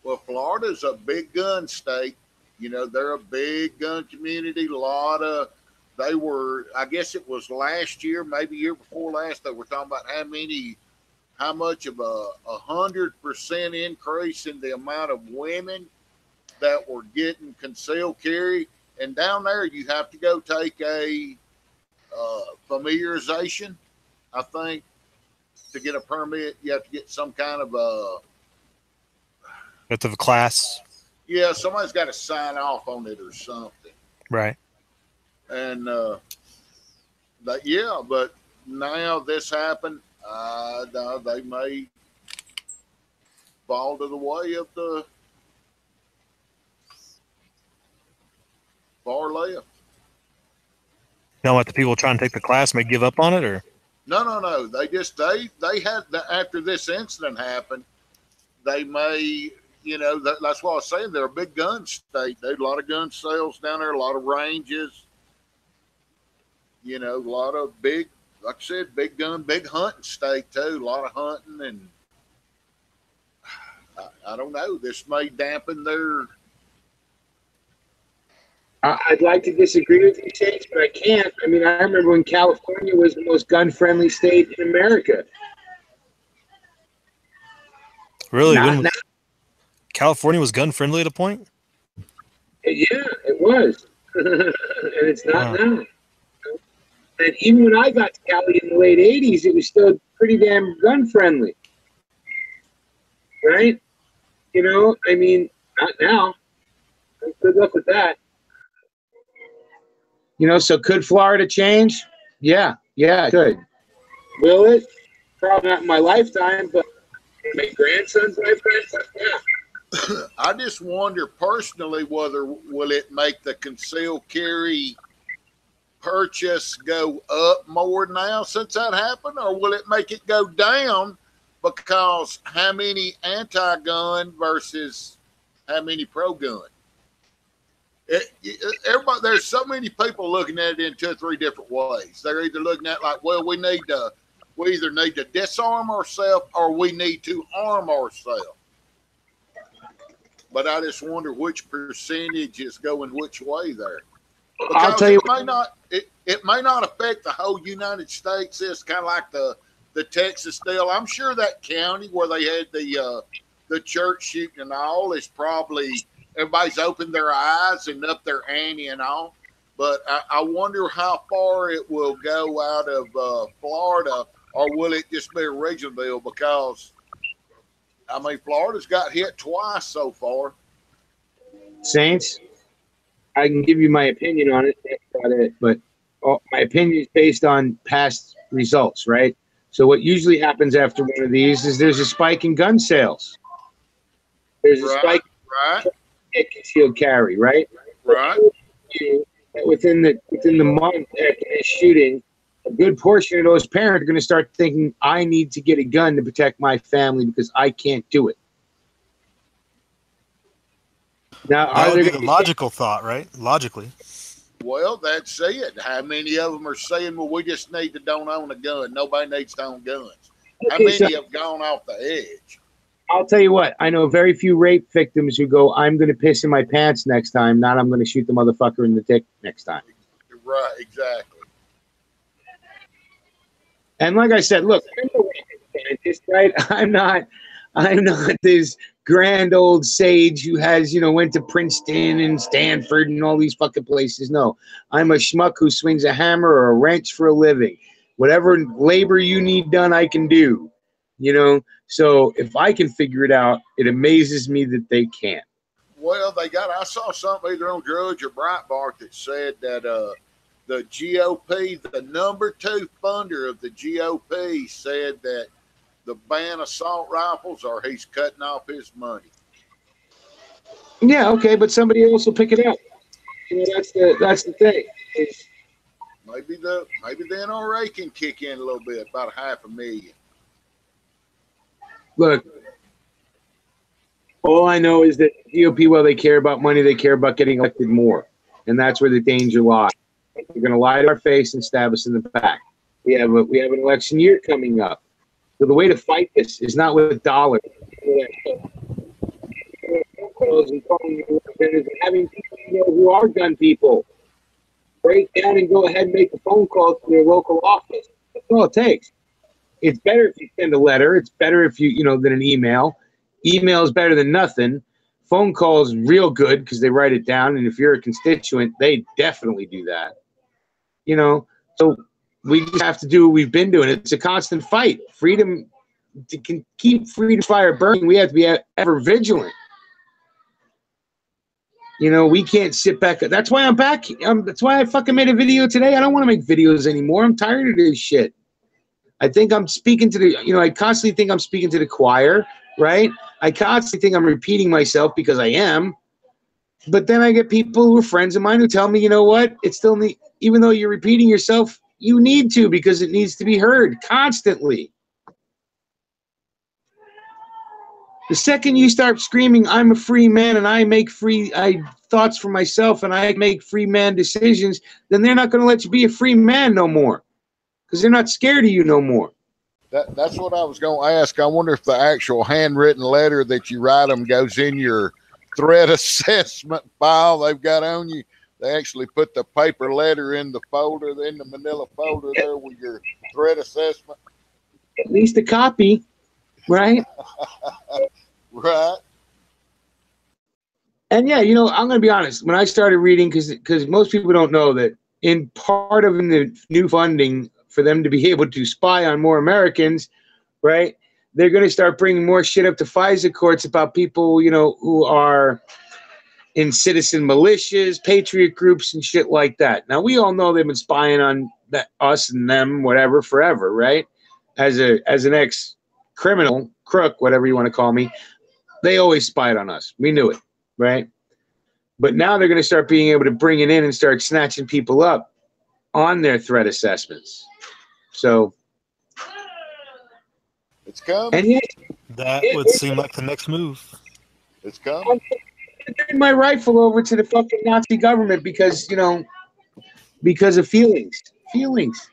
Well, Florida's a big gun state. They're a big gun community. I guess it was last year, maybe year before last, they were talking about how much of a 100% increase in the amount of women that were getting concealed carry. And down there, you have to go take a familiarization, I think, to get a permit. You have to get some kind of a class. Yeah, somebody's got to sign off on it or something. Right. And but now this happened. They may fall to the way of the far left. Let the people trying to take the class may give up on it, or no. They had after this incident happened, they may. That's why I was saying they're a big gun state. There's a lot of gun sales down there, a lot of ranges. A lot of big, like I said, big gun, big hunting state too. A lot of hunting, and I don't know. This may dampen their. I'd like to disagree with you, Chase, but I can't. I mean, I remember when California was the most gun-friendly state in America. Really? California was gun-friendly at a point? Yeah, it was. And it's not now. And even when I got to Cali in the late 80s, it was still pretty damn gun-friendly. Right? I mean, not now. Good luck with that. So could Florida change? Yeah, it could. Will it? Probably not in my lifetime, but in my grandson's lifetime, yeah. I just wonder personally will it make the concealed carry purchase go up more now since that happened, or will it make it go down because how many anti-gun versus how many pro-gun? everybody, there's so many people looking at it in 2 or 3 different ways. They're either looking at it like, well, we either need to disarm ourselves or we need to arm ourselves. But I just wonder which percentage is going which way there. Because I'll tell you, it may not affect the whole United States. It's kind of like the Texas deal. I'm sure that county where they had the church shooting and all is probably everybody's opened their eyes and up their ante and all. But I wonder how far it will go out of Florida, or will it just be a regional deal? Because I mean, Florida's got hit twice so far. Saints, I can give you my opinion on it, but my opinion is based on past results, right? So what usually happens after one of these is there's a spike in gun sales. There's a spike in concealed carry, right? Right. Within the month after this shooting, a good portion of those parents are going to start thinking, I need to get a gun to protect my family because I can't do it. Now, that would be the logical thought, right? Logically. Well, that's it. How many of them are saying, well, we just need to don't own a gun. Nobody needs to own guns. How many have gone off the edge? I'll tell you what. I know very few rape victims who go, I'm going to piss in my pants next time, not I'm going to shoot the motherfucker in the dick next time. Right, exactly. And like I said, look, I'm no scientist, right? I'm not this grand old sage who has, went to Princeton and Stanford and all these fucking places. No, I'm a schmuck who swings a hammer or a wrench for a living. Whatever labor you need done, I can do, So if I can figure it out, it amazes me that they can't. Well, I saw something either on Drudge or Breitbart that said that the GOP, the number 2 funder of the GOP, said that the ban assault rifles, or he's cutting off his money. Yeah, okay, but somebody else will pick it up. That's the thing. Maybe the NRA can kick in a little bit, about $500,000. Look, all I know is that GOP, while they care about money, they care about getting elected more, and that's where the danger lies. They're going to lie to our face and stab us in the back. We have an election year coming up. So the way to fight this is not with dollars. Having people who are gun people break down and go ahead and make a phone call to their local office. That's all it takes. It's better if you send a letter. It's better if you than an email. Email is better than nothing. Phone call is real good because they write it down, and if you're a constituent, they definitely do that. So we just have to do what we've been doing. It's a constant fight. Freedom, to keep freedom fire burning, we have to be ever vigilant. We can't sit back. That's why I'm back. That's why I fucking made a video today. I don't want to make videos anymore. I'm tired of this shit. I think I'm speaking to the, I constantly think I'm speaking to the choir, right? I constantly think I'm repeating myself because I am. But then I get people who are friends of mine who tell me, you know what? It's still, even though you're repeating yourself, you need to, because it needs to be heard constantly. The second you start screaming, I'm a free man and I make free thoughts for myself and I make free man decisions, then they're not going to let you be a free man no more, because they're not scared of you no more. That's what I was going to ask. I wonder if the actual handwritten letter that you write them goes in your threat assessment file they've got on you. They actually put the paper letter in the folder, in the manila folder there with your threat assessment. At least a copy, right? Right. And yeah, I'm going to be honest. When I started reading, because most people don't know that in part of the new funding for them to be able to spy on more Americans, right? They're going to start bringing more shit up to FISA courts about people, who are in citizen militias, patriot groups, and shit like that. Now, we all know they've been spying on us and them, whatever, forever, right? As an ex-criminal, crook, whatever you want to call me, they always spied on us. We knew it, right? But now they're going to start being able to bring it in and start snatching people up on their threat assessments. So it's coming. And yet, that would seem like the next move. It's coming. Turn my rifle over to the fucking Nazi government because, you know, because of feelings. Feelings.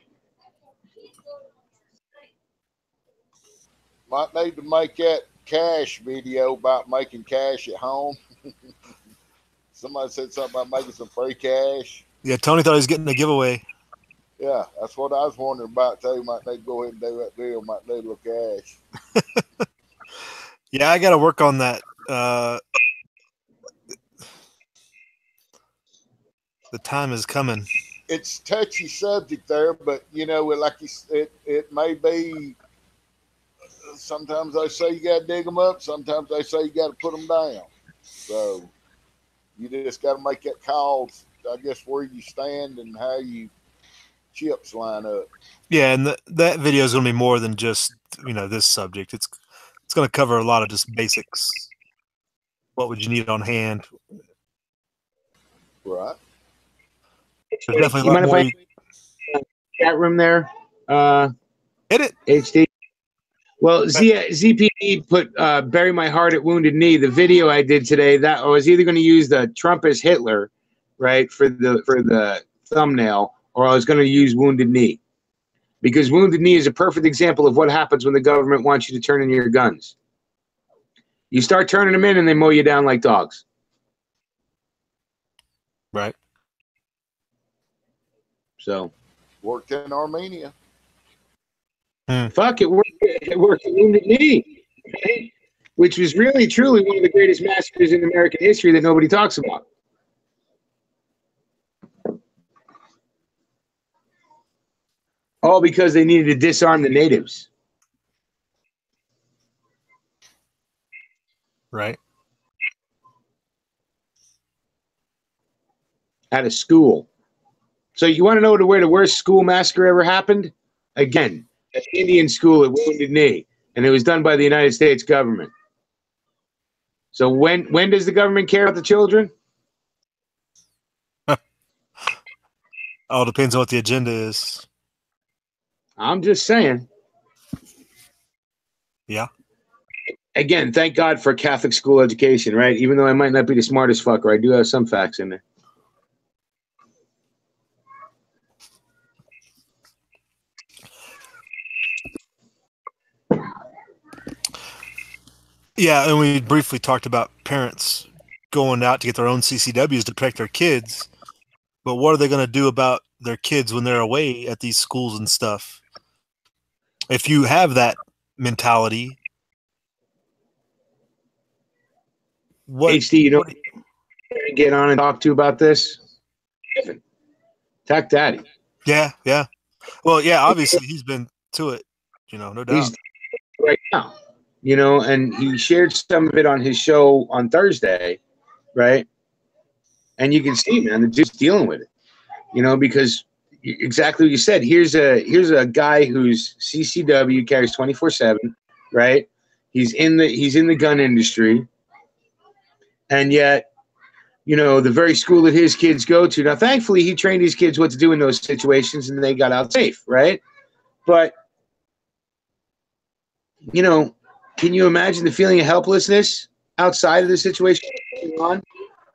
Might need to make that cash video about making cash at home. Somebody said something about making some free cash. Yeah, Tony thought he was getting a giveaway. Yeah, that's what I was wondering about too. Might need to go ahead and do that deal. Might need a little cash. Yeah, I got to work on that. The time is coming. It's touchy subject there, but you know, like you said, it may be. Sometimes they say you got to dig them up. Sometimes they say you got to put them down. So you just got to make that call, I guess, where you stand and how you chips line up. Yeah, and that video is going to be more than just, you know, this subject. It's going to cover a lot of just basics. What would you need on hand? Right. There's definitely You a lot mind more. if I chat room there? Hit it. HD. Well, ZPD put "Bury My Heart at Wounded Knee." The video I did today, that I was either going to use the Trump as Hitler, right, for the thumbnail, or I was going to use Wounded Knee, because Wounded Knee is a perfect example of what happens when the government wants you to turn in your guns. You start turning them in, and they mow you down like dogs. Right. So Worked in Armenia. fuck it, worked at Wounded Knee, right? Which was really truly one of the greatest massacres in American history that nobody talks about. All because they needed to disarm the natives. Right. At a school. So you want to know where the worst school massacre ever happened? Again, an Indian school at Wounded Knee, and it was done by the United States government. So when does the government care about the children? All depends on what the agenda is. I'm just saying. Yeah. Again, thank God for Catholic school education, right? Even though I might not be the smartest fucker, I do have some facts in there. Yeah, and we briefly talked about parents going out to get their own CCWs to protect their kids. But what are they going to do about their kids when they're away at these schools and stuff? If you have that mentality, what HD, you know, get on and talk to about this? Tech Daddy. Yeah, yeah. Well, yeah, obviously he's been to it, you know, no doubt. He's right now, you know, and he shared some of it on his show on Thursday, right? And you can see, man, the dude's dealing with it, you know, because exactly what you said. Here's a guy who's CCW, carries 24/7, right? He's in the gun industry, and yet, you know, the very school that his kids go to. Now, thankfully, he trained his kids what to do in those situations, and they got out safe, right? But, you know, can you imagine the feeling of helplessness outside of the situation going on,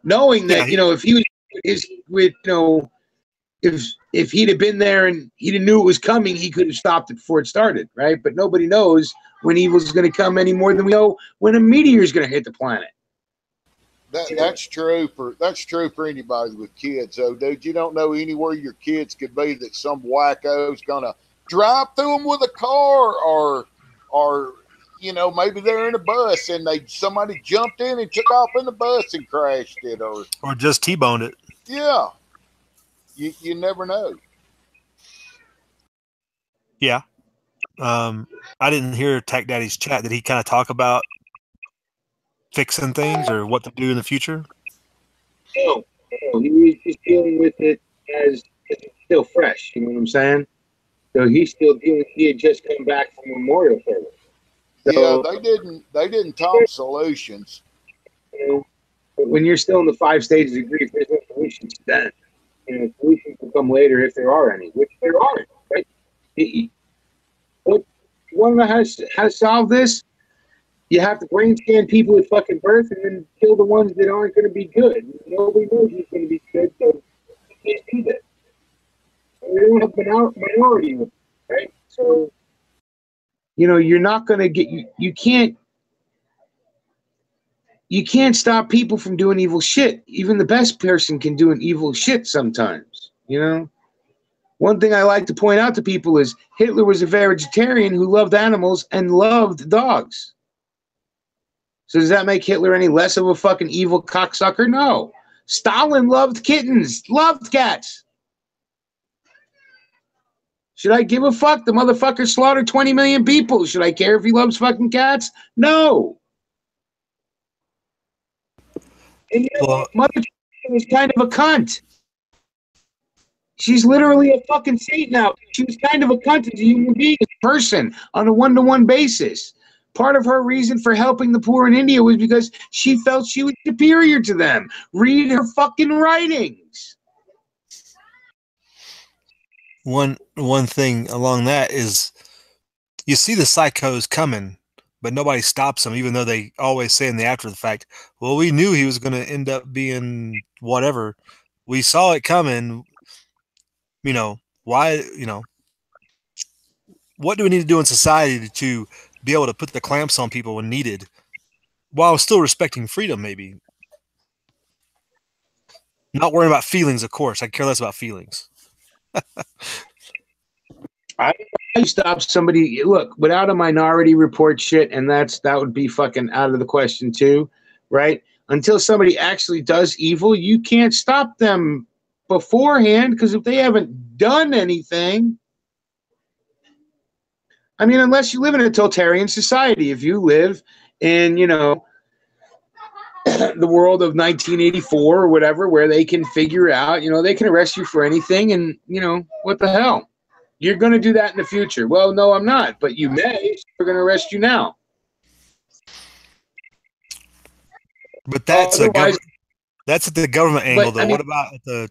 knowing that, you know, if he was with, you know, if he'd have been there and he knew it was coming, he could have stopped it before it started, right? But nobody knows when evil's going to come any more than we know when a meteor is going to hit the planet. That's true for anybody with kids, though, dude. You don't know anywhere your kids could be that some wacko's gonna drive through them with a car, or you know, maybe they're in a bus and somebody jumped in and took off in the bus and crashed it, or just T-boned it. Yeah, you never know. Yeah, I didn't hear Tech Daddy's chat. Did he kind of talk about fixing things or what to do in the future? No, he was just dealing with it as it's still fresh. You know what I'm saying? So he's still dealing. He had just come back from Memorial Service. So, yeah, they didn't talk solutions. You know, but when you're still in the 5 stages of grief, there's no solutions then. You know, solutions will come later if there are any, which there aren't. Right? But you want to know how to solve this? You have to brain scan people at fucking birth and then kill the ones that aren't going to be good. Nobody knows who's going to be good, so you can't do that. We don't have minority, right? So, you're not going to get you can't stop people from doing evil shit. Even the best person can do an evil shit sometimes, One thing I like to point out to people is Hitler was a vegetarian who loved animals and loved dogs. So does that make Hitler any less of a fucking evil cocksucker? No. Stalin loved kittens, loved cats. Should I give a fuck? The motherfucker slaughtered 20 million people. Should I care if he loves fucking cats? No. And Mother Teresa was kind of a cunt. She's literally a fucking saint now. She was kind of a cunt as a human being, as a person, on a one-to-one basis. Part of her reason for helping the poor in India was because she felt she was superior to them. Read her fucking writings. One thing along that is you see the psychos coming, but nobody stops them, even though they always say in the after the fact, well, we knew he was going to end up being whatever. We saw it coming. Why, what do we need to do in society to be able to put the clamps on people when needed while still respecting freedom, maybe? Not worrying about feelings, of course. I care less about feelings. I stop somebody, look, without a Minority Report shit, and that would be fucking out of the question too, right? Until somebody actually does evil, you can't stop them beforehand, because if they haven't done anything, I mean, unless you live in a totalitarian society. If you live in, the world of 1984 or whatever, where they can figure out, they can arrest you for anything, and, what the hell? You're going to do that in the future. Well, no, I'm not, but you may. So we're going to arrest you now. But that's that's at the government angle, though. What about at the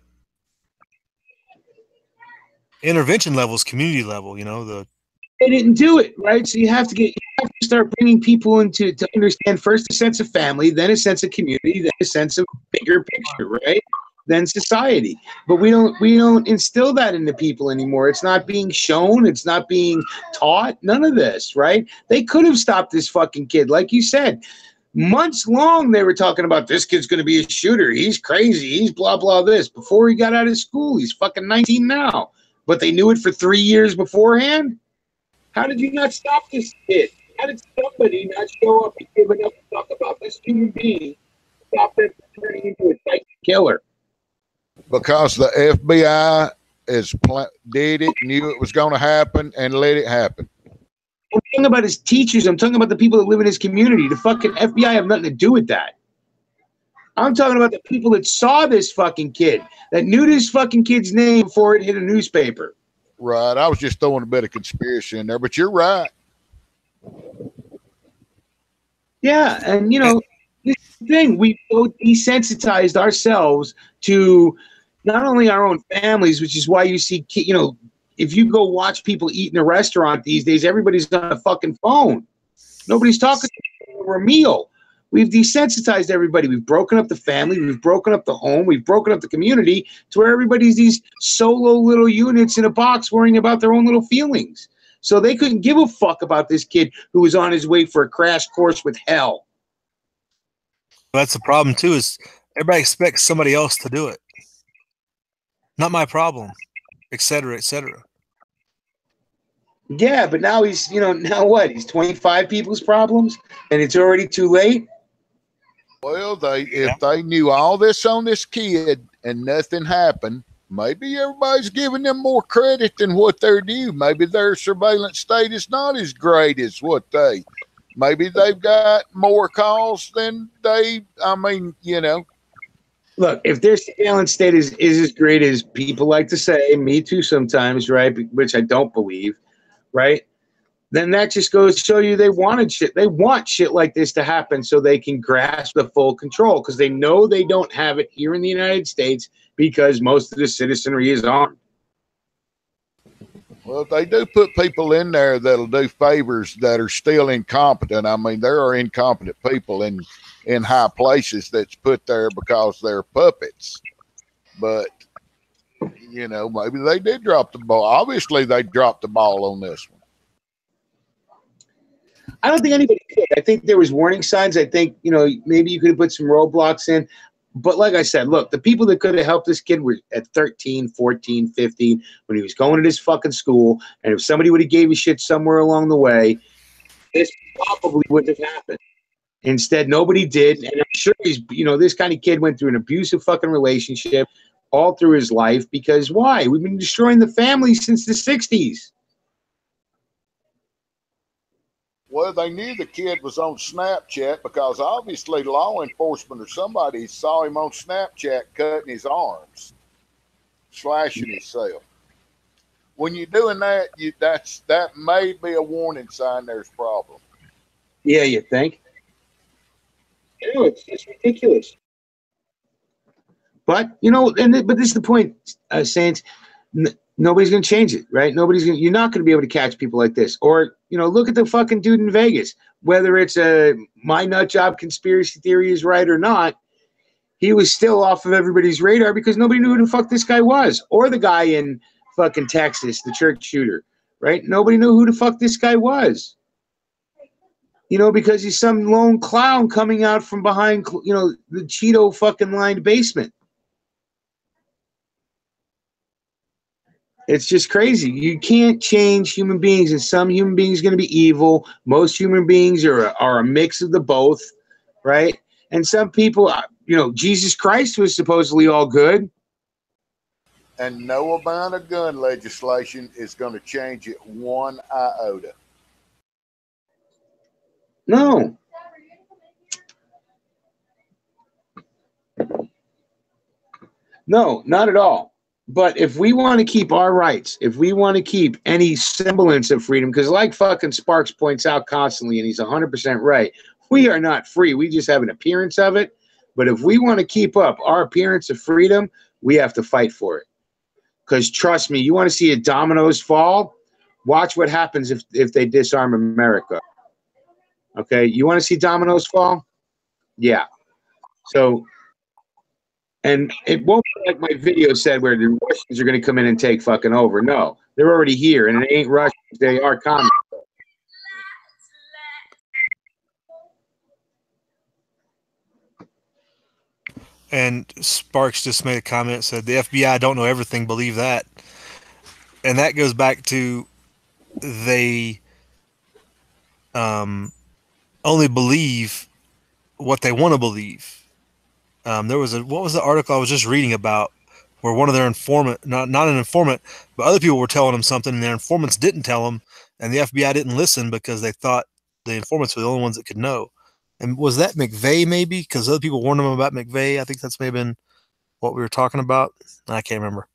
intervention levels, community level? They didn't do it, right? So you have to start bringing people into to understand first a sense of family, then a sense of community, then a sense of bigger picture, right? Then society. But we don't instill that into people anymore. It's not being shown. It's not being taught. None of this, right? They could have stopped this fucking kid, like you said. Months long, they were talking about this kid's going to be a shooter. He's crazy. He's blah, blah, this. Before he got out of school, he's fucking 19 now. But they knew it for 3 years beforehand? How did you not stop this kid? How did somebody not show up and give enough to talk about this human being, stop them from turning into a psychic killer? Because the FBI did it, knew it was going to happen, and let it happen. I'm talking about his teachers. I'm talking about the people that live in his community. The fucking FBI have nothing to do with that. I'm talking about the people that saw this fucking kid, that knew this fucking kid's name before it hit a newspaper. Right. I was just throwing a bit of conspiracy in there, but you're right. Yeah, and this thing, we both desensitized ourselves to not only our own families, which is why you see, if you go watch people eat in a restaurant these days, everybody's on a fucking phone. Nobody's talking over a meal. We've desensitized everybody. We've broken up the family. We've broken up the home. We've broken up the community to where everybody's these solo little units in a box worrying about their own little feelings. So they couldn't give a fuck about this kid who was on his way for a crash course with hell. That's the problem, too, is everybody expects somebody else to do it. Not my problem, et cetera, et cetera. Yeah, but now he's, now what? He's 25 people's problems, and it's already too late? Well, if they knew all this on this kid and nothing happened, maybe everybody's giving them more credit than what they're due. Maybe their surveillance state is not as great as what maybe they've got more calls than Look, if their surveillance state is as great as people like to say, me too sometimes, right, which I don't believe, right, then that just goes to show you they want shit like this to happen so they can grasp the full control, because they know they don't have it here in the United States because most of the citizenry is armed. Well, they do put people in there that'll do favors that are still incompetent. I mean, there are incompetent people in high places that's put there because they're puppets. But, you know, maybe they did drop the ball. Obviously, they dropped the ball on this one. I don't think anybody could. I think there was warning signs. I think, you know, maybe you could have put some roadblocks in. But like I said, look, the people that could have helped this kid were at 13, 14, 15, when he was going to this fucking school. And if somebody would have gave a shit somewhere along the way, this probably wouldn't have happened. Instead, nobody did. And I'm sure he's, you know, this kind of kid went through an abusive fucking relationship all through his life. Because why? We've been destroying the family since the 60s. Well, they knew the kid was on Snapchat because obviously law enforcement or somebody saw him on Snapchat cutting his arms, slashing himself. When you're doing that, that may be a warning sign there's a problem. Yeah, you think? No, it's ridiculous. But, you know, but this is the point, Saints. Nobody's going to change it, right? You're not going to be able to catch people like this. Or, you know, look at the fucking dude in Vegas. Whether it's my nut job conspiracy theory is right or not, he was still off of everybody's radar because nobody knew who the fuck this guy was. Or the guy in fucking Texas, the church shooter, right? Nobody knew who the fuck this guy was. You know, because he's some lone clown coming out from behind, you know, the Cheeto fucking lined basement. It's just crazy. You can't change human beings, and some human beings are going to be evil. Most human beings are a mix of the both, right? And some people, you know, Jesus Christ was supposedly all good. And no amount of gun legislation is going to change it one iota. No. No, not at all. But if we want to keep our rights, if we want to keep any semblance of freedom, because like fucking Sparks points out constantly, and he's 100% right, we are not free. We just have an appearance of it. But if we want to keep up our appearance of freedom, we have to fight for it. Because trust me, you want to see a dominoes fall? Watch what happens if they disarm America. Okay? You want to see dominoes fall? Yeah. So... And it won't be like my video said where the Russians are going to come in and take fucking over. No, they're already here, and it ain't Russians. They are communists. And Sparks just made a comment, said the FBI don't know everything, believe that. And that goes back to they only believe what they want to believe. There was what was the article I was just reading about where one of their informant, not an informant, but other people were telling them something, and their informants didn't tell them, and the FBI didn't listen because they thought the informants were the only ones that could know. And was that McVeigh maybe? Because other people warned them about McVeigh. I think that's maybe been what we were talking about. I can't remember.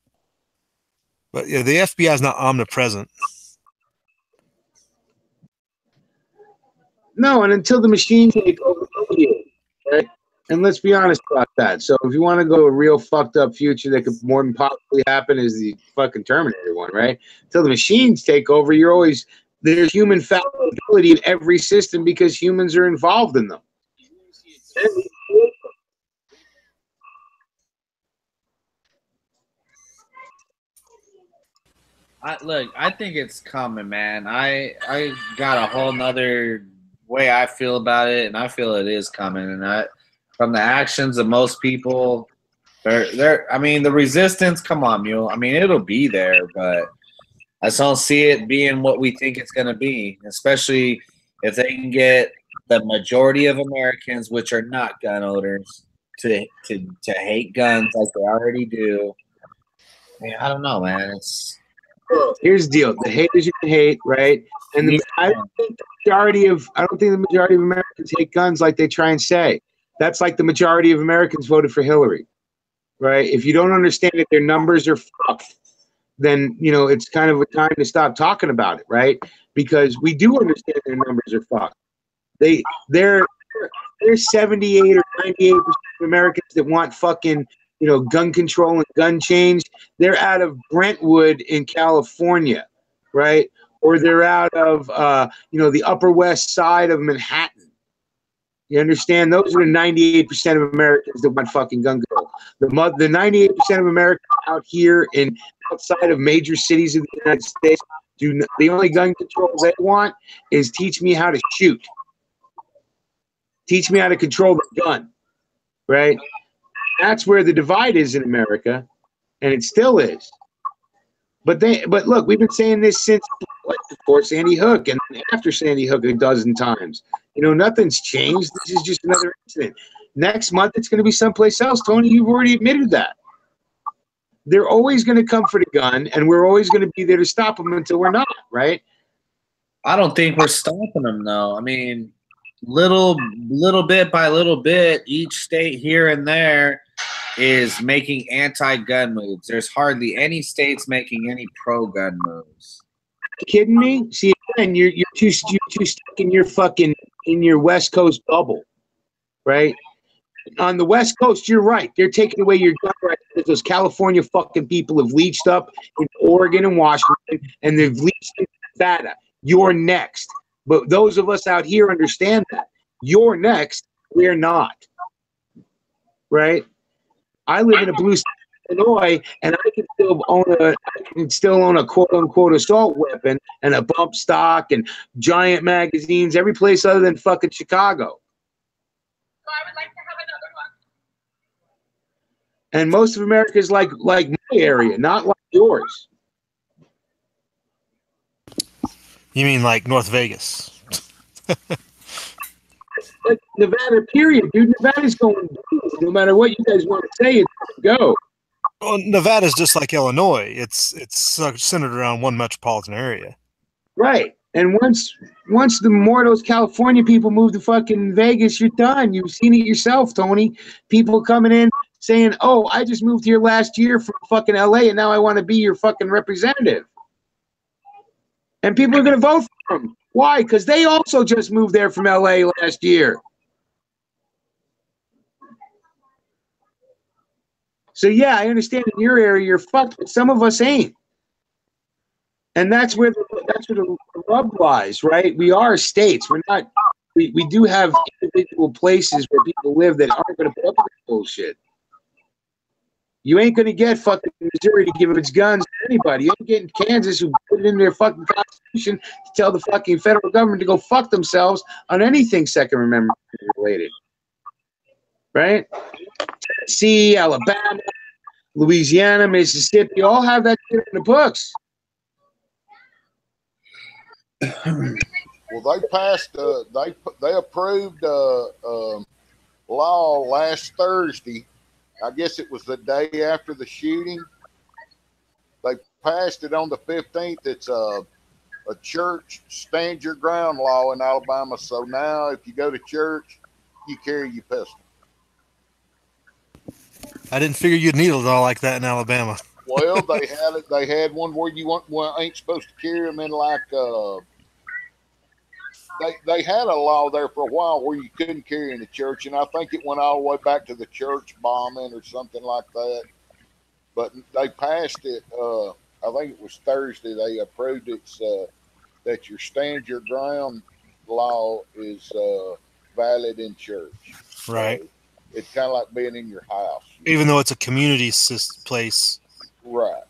But yeah, the FBI is not omnipresent. No, and until the machines take over you, right? And let's be honest about that. So if you want to go a real fucked up future that could more than possibly happen is the fucking Terminator one, right? Until the machines take over, there's human fallibility in every system because humans are involved in them. I think it's coming, man. I got a whole nother way I feel about it, and I feel it is coming. And from the actions of most people, I mean, the resistance, come on, Mule. I mean, it'll be there, but I just don't see it being what we think it's going to be, especially if they can get the majority of Americans, which are not gun owners, to hate guns like they already do. I mean, I don't know, man. Here's the deal: the haters you can hate, right? And I don't think the majority of Americans hate guns like they try and say. That's like the majority of Americans voted for Hillary, right? If you don't understand that their numbers are fucked, then, you know, it's kind of a time to stop talking about it, right? Because we do understand their numbers are fucked. There's 78 or 98% of Americans that want fucking, you know, gun control and gun change. They're out of Brentwood in California, right? Or they're out of, the Upper West Side of Manhattan. You understand? Those are the 98% of Americans that want fucking gun control. The 98% of Americans out here in outside of major cities of the United States the only gun control they want is teach me how to shoot. Teach me how to control the gun, right? That's where the divide is in America, and it still is. But look, we've been saying this since, before Sandy Hook and after Sandy Hook a dozen times. Nothing's changed. This is just another incident. Next month, it's going to be someplace else. Tony, you've already admitted that. They're always going to come for the gun, and we're always going to be there to stop them until we're not, right? I don't think we're stopping them, though. I mean, little bit by little bit, each state here and there is making anti-gun moves. There's hardly any states making any pro-gun moves. Are you kidding me? See, again, you're too stuck in your West Coast bubble, right? On the West Coast, you're right. They're taking away your gun rights because those California fucking people have leached up in Oregon and Washington, and they've leached in Nevada. You're next. But those of us out here understand that. You're next. We're not. Right? I live in a blue state of Illinois, and I can still own a quote unquote assault weapon and a bump stock and giant magazines every place other than fucking Chicago. So I would like to have another one. And most of America is like my area, not like yours. You mean like North Vegas? Like Nevada, period, dude. Nevada's going blue. No matter what you guys want to say, it's going to go. Well, Nevada's just like Illinois. It's centered around one metropolitan area. Right. And once the more of those California people move to fucking Vegas, you're done. You've seen it yourself, Tony. People coming in saying, "Oh, I just moved here last year from fucking LA, and now I want to be your fucking representative." And people are going to vote for them. Why? Because they also just moved there from LA last year. So yeah, I understand in your area you're fucked, but some of us ain't. And that's where the rub lies, right? We are states. We're not. We do have individual places where people live that aren't going to put up with this bullshit. You ain't going to get fucking Missouri to give up its guns to anybody. You ain't getting Kansas, who put it in their fucking constitution, to tell the fucking federal government to go fuck themselves on anything Second Amendment related. Right? Tennessee, Alabama, Louisiana, Mississippi, all have that shit in the books. Well, they passed. They approved law last Thursday. I guess it was the day after the shooting. They passed it on the 15th. It's a church stand your ground law in Alabama. So now, if you go to church, you carry your pistol. I didn't figure you'd need a law like that in Alabama. Well, they had it. They had one where ain't supposed to carry them in like. They had a law there for a while where you couldn't carry in the church, and I think it went all the way back to the church bombing or something like that. But they passed it. I think it was Thursday. They approved it that your stand your ground law is valid in church. Right. So it's kind of like being in your house, even though it's a community place. Right.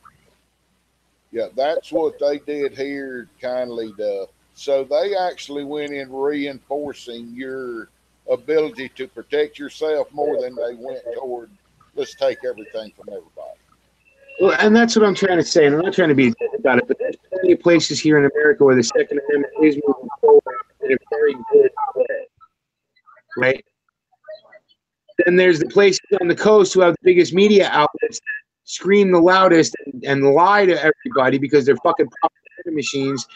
Yeah, that's what they did here. Kindly So they actually went in reinforcing your ability to protect yourself more than they went toward, let's take everything from everybody. Well, and that's what I'm trying to say. And I'm not trying to be about it, but there's plenty of places here in America where the Second Amendment is moving forward in a very good way. Right? Then there's the places on the coast who have the biggest media outlets that scream the loudest and lie to everybody because they're fucking propaganda machines.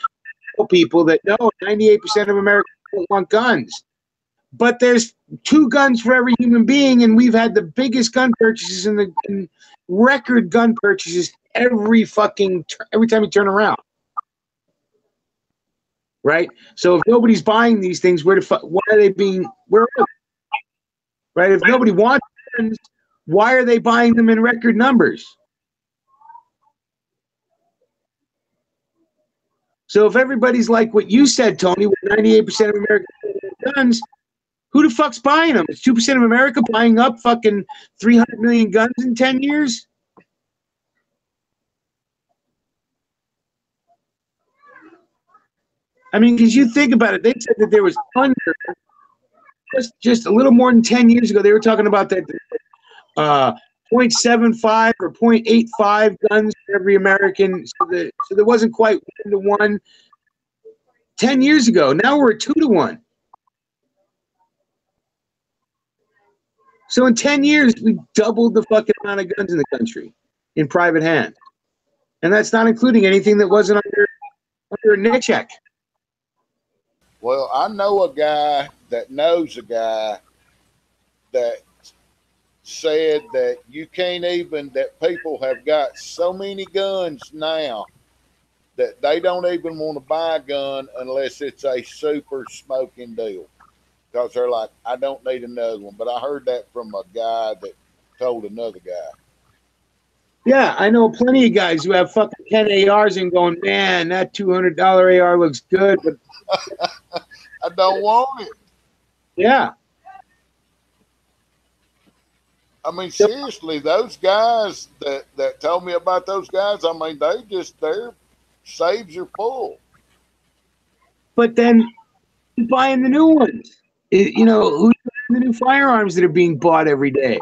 People that know 98% of Americans don't want guns, but there's 2 guns for every human being, and we've had the biggest gun purchases in record gun purchases every time you turn around. Right. So if nobody's buying these things, why are they being? Where are they? Right. If nobody wants guns, why are they buying them in record numbers? So if everybody's like what you said, Tony, with 98% of Americans have guns, who the fuck's buying them? Is 2% of America buying up fucking 300 million guns in 10 years? I mean, because you think about it, they said that there was under just a little more than 10 years ago. They were talking about that 0.75 or 0.85 guns for every American. So there wasn't quite 1-to-1 10 years ago. Now we're at 2-to-1. So in 10 years, we doubled the fucking amount of guns in the country in private hands. And that's not including anything that wasn't under a NICS check. Well, I know a guy that knows a guy that said that you can't even, that people have got so many guns now that they don't even want to buy a gun unless it's a super smoking deal. Because they're like, I don't need another one. But I heard that from a guy that told another guy. Yeah, I know plenty of guys who have fucking 10 ARs and going, man, that $200 AR looks good, but I don't want it. Yeah. I mean, seriously, those guys that told me about those guys, I mean, their saves are full. But then who's buying the new ones? You know, who's buying the new firearms that are being bought every day?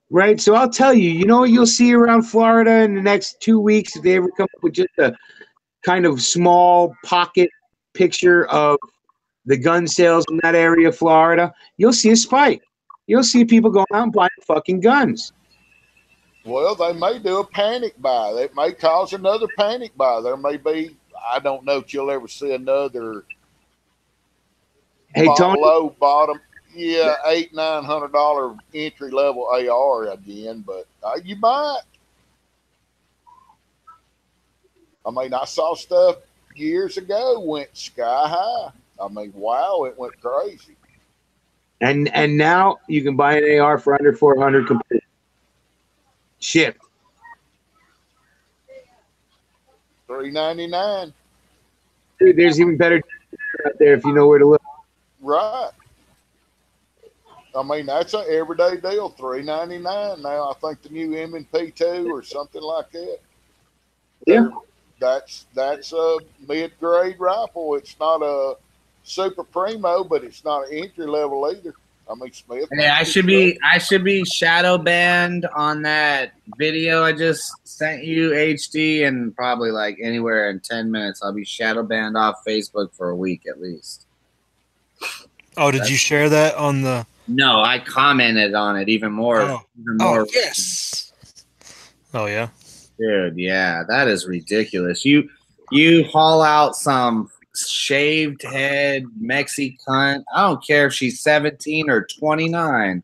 Right? So I'll tell you, you know what you'll see around Florida in the next 2 weeks if they ever come up with just a kind of small pocket picture of the gun sales in that area of Florida, you'll see a spike. You'll see people going out and buying fucking guns. Well, they may do a panic buy. It may cause another panic buy. There may be, I don't know if you'll ever see another low bottom, $800-900 entry level AR again, but you might. I mean, I saw stuff years ago went sky high. I mean, wow, it went crazy. And now you can buy an AR for under $400 complete. Shipped. $399. Dude, there's even better out there if you know where to look. Right. I mean, that's an everyday deal. $399 now. I think the new M&P2 or something like that. Yeah. That's a mid-grade rifle. It's not a super primo, but it's not an entry level either. I mean, Smith. Hey, I should be shadow banned on that video I just sent you, HD, and probably like anywhere in 10 minutes. I'll be shadow banned off Facebook for a week at least. Oh, did you share that on the? No, I commented on it even more. Oh, even more. Yes. Oh yeah. Dude, yeah, that is ridiculous. You haul out some shaved head Mexi cunt. I don't care if she's 17 or 29.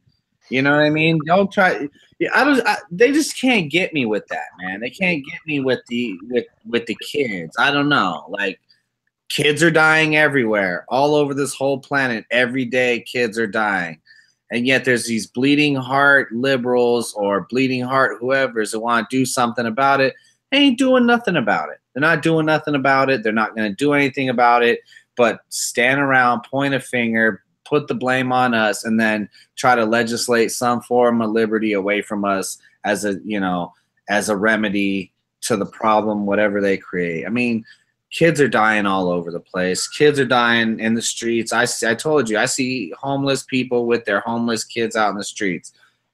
You know what I mean? Don't try. They just can't get me with that, man. They can't get me with the kids. I don't know. Like, kids are dying everywhere, all over this whole planet. Every day, kids are dying. And yet there's these bleeding heart liberals or bleeding heart whoever's that want to do something about it. They ain't doing nothing about it. They're not doing nothing about it. They're not going to do anything about it, but stand around, point a finger, put the blame on us, and then try to legislate some form of liberty away from us as a remedy to the problem, whatever they create. I mean, kids are dying all over the place. Kids are dying in the streets. I told you, I see homeless people with their homeless kids out in the streets.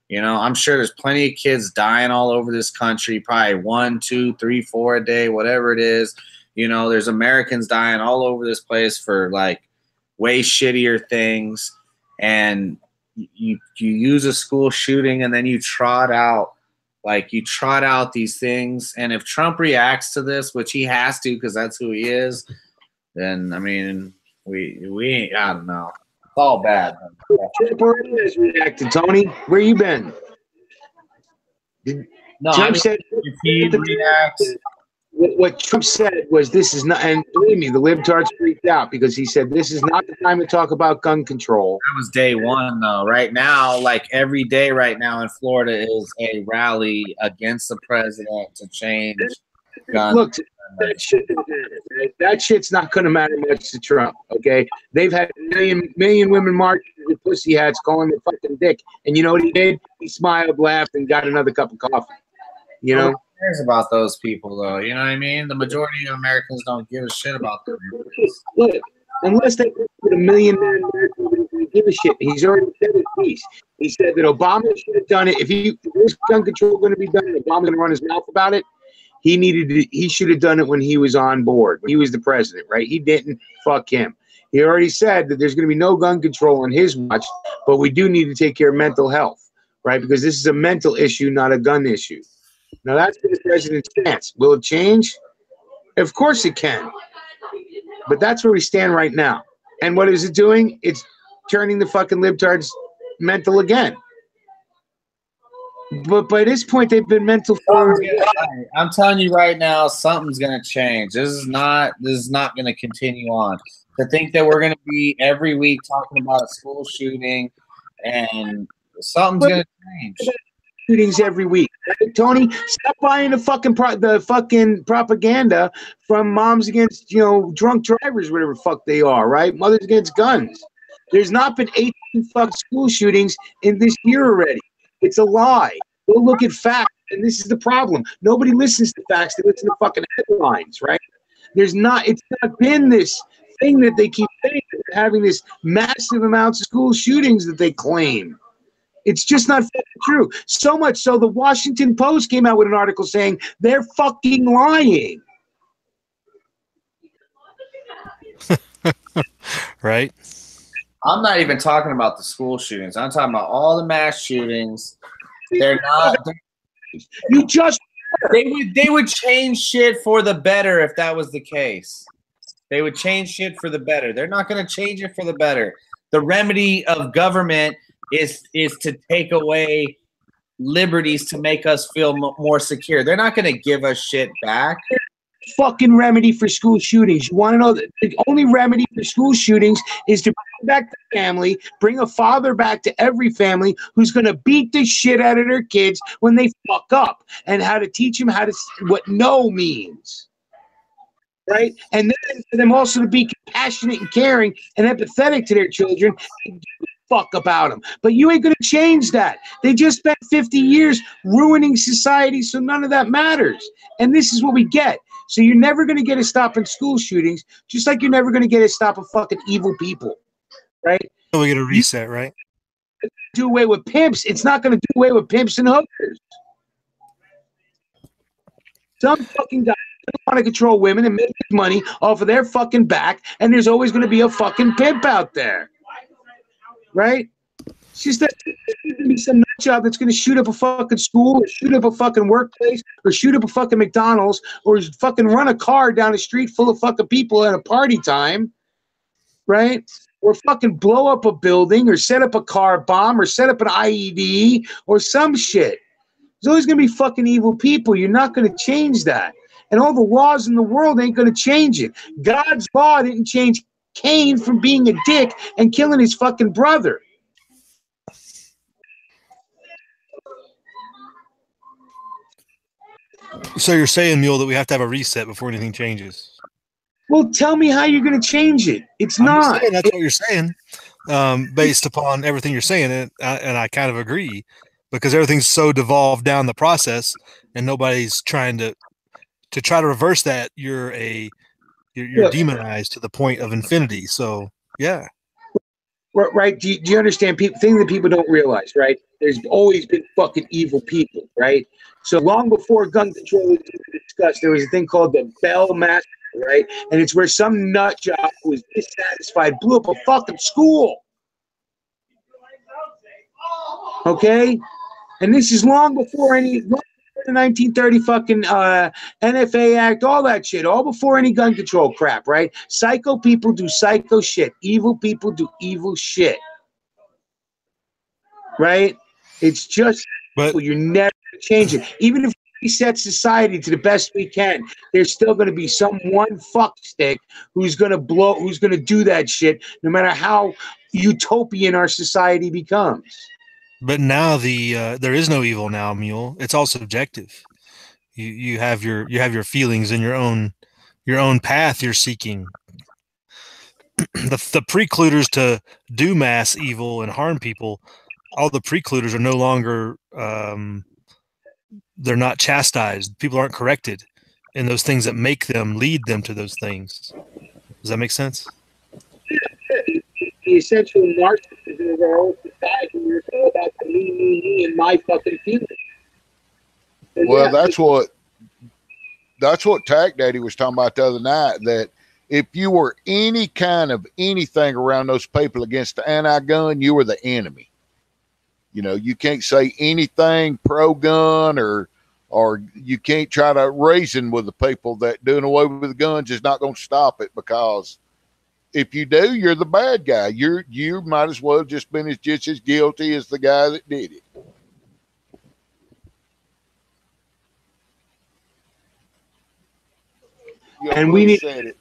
You know, I'm sure there's plenty of kids dying all over this country, probably 1, 2, 3, 4 a day, whatever it is. You know, there's Americans dying all over this place for like way shittier things. And you use a school shooting and then you trot out these things. And if Trump reacts to this, which he has to because that's who he is, then, I mean, we I don't know. It's all bad. Trump already has reacted, Tony. Where you been? Trump said if he reacts. What Trump said was, this is not, and believe me, the libtards freaked out because he said, this is not the time to talk about gun control. That was day one, though. Right now, like every day right now in Florida is a rally against the president to change guns. Look, that shit doesn't matter. Right? That shit's not going to matter much to Trump. Okay, they've had million women march with pussy hats calling the fucking dick, and you know what he did? He smiled, laughed, and got another cup of coffee. You know. Who cares about those people, though? You know what I mean? The majority of Americans don't give a shit about them. Look, unless they put a million man American, they give a shit. He's already said his piece. He said that Obama should have done it. If there's gun control going to be done, and Obama's going to run his mouth about it, he should have done it when he was on board. He was the president, right? He didn't. Fuck him. He already said that there's going to be no gun control on his watch, but we do need to take care of mental health, right? Because this is a mental issue, not a gun issue. Now, that's been the president's stance. Will it change? Of course it can. But that's where we stand right now. And what is it doing? It's turning the fucking libtards mental again. But by this point, they've been mental for... I'm telling you right now, something's going to change. This is not going to continue on. To think that we're going to be every week talking about a school shooting and something's going to change. Shootings every week. Right, Tony, stop buying the fucking propaganda from moms against, drunk drivers, whatever fuck they are, right? Mothers against guns. There's not been 18 fucking school shootings in this year already. It's a lie. Go look at facts, and this is the problem. Nobody listens to facts. They listen to fucking headlines, right? It's not been this thing that they keep saying. They're having this massive amounts of school shootings that they claim. It's just not true. So much so the Washington Post came out with an article saying they're fucking lying. Right? I'm not even talking about the school shootings. I'm talking about all the mass shootings. They're not. You just. They would change shit for the better if that was the case. They would change shit for the better. They're not going to change it for the better. The remedy of government is to take away liberties to make us feel more secure. They're not going to give us shit back. Fucking remedy for school shootings. You want to know that the only remedy for school shootings is to bring back the family, bring a father back to every family who's going to beat the shit out of their kids when they fuck up, and how to teach them what no means. Right? And then for them also to be compassionate and caring and empathetic to their children and give a fuck about them. But you ain't going to change that. They just spent 50 years ruining society, so none of that matters. And this is what we get. So you're never going to get a stop in school shootings, just like you're never going to get a stop of fucking evil people. Right? So we get a reset, right? Do away with pimps. It's not going to do away with pimps and hookers. Some fucking guy want to control women and make money off of their fucking back, and there's always going to be a fucking pimp out there, right? It's just that there's going to be some nut job that's going to shoot up a fucking school, or shoot up a fucking workplace, or shoot up a fucking McDonald's, or fucking run a car down the street full of fucking people at a party time, right? Or fucking blow up a building, or set up a car bomb, or set up an IED, or some shit. There's always going to be fucking evil people. You're not going to change that. And all the laws in the world ain't going to change it. God's law didn't change Cain from being a dick and killing his fucking brother. So you're saying, Mule, that we have to have a reset before anything changes? Well, tell me how you're going to change it. It's not. That's what you're saying, based upon everything you're saying, and I kind of agree, because everything's so devolved down the process, and nobody's trying to try to reverse that. You're demonized to the point of infinity. So yeah, right. Do you understand? Thing that people don't realize, right? There's always been fucking evil people, right? So long before gun control was discussed, there was a thing called the Bell Massacre, right? And it's where some nut job who was dissatisfied blew up a fucking school. Okay, and this is long before the 1930 fucking NFA Act, all that shit, all before any gun control crap, right? Psycho people do psycho shit. Evil people do evil shit. Right? It's just, but you're never going to change it. Even if we reset society to the best we can, there's still going to be some one fuckstick who's going to do that shit, no matter how utopian our society becomes. But now there is no evil now, Mule. It's all subjective. You have your feelings and your own your own path you're seeking. The precluders to do mass evil and harm people, all the precluders are no longer they're not chastised. People aren't corrected in those things that make them lead them to those things. Does that make sense? The essential narcissism of our own society. We're all about the me, and my fucking feelings. And Well, yeah, that's what Tack Daddy was talking about the other night, that if you were any kind of anything around those people against the anti-gun, you were the enemy. You know, you can't say anything pro-gun, or you can't try to reason with the people that doing away with the guns is not going to stop it, because if you do, you're the bad guy. You might as well just been just as guilty as the guy that did it. And we need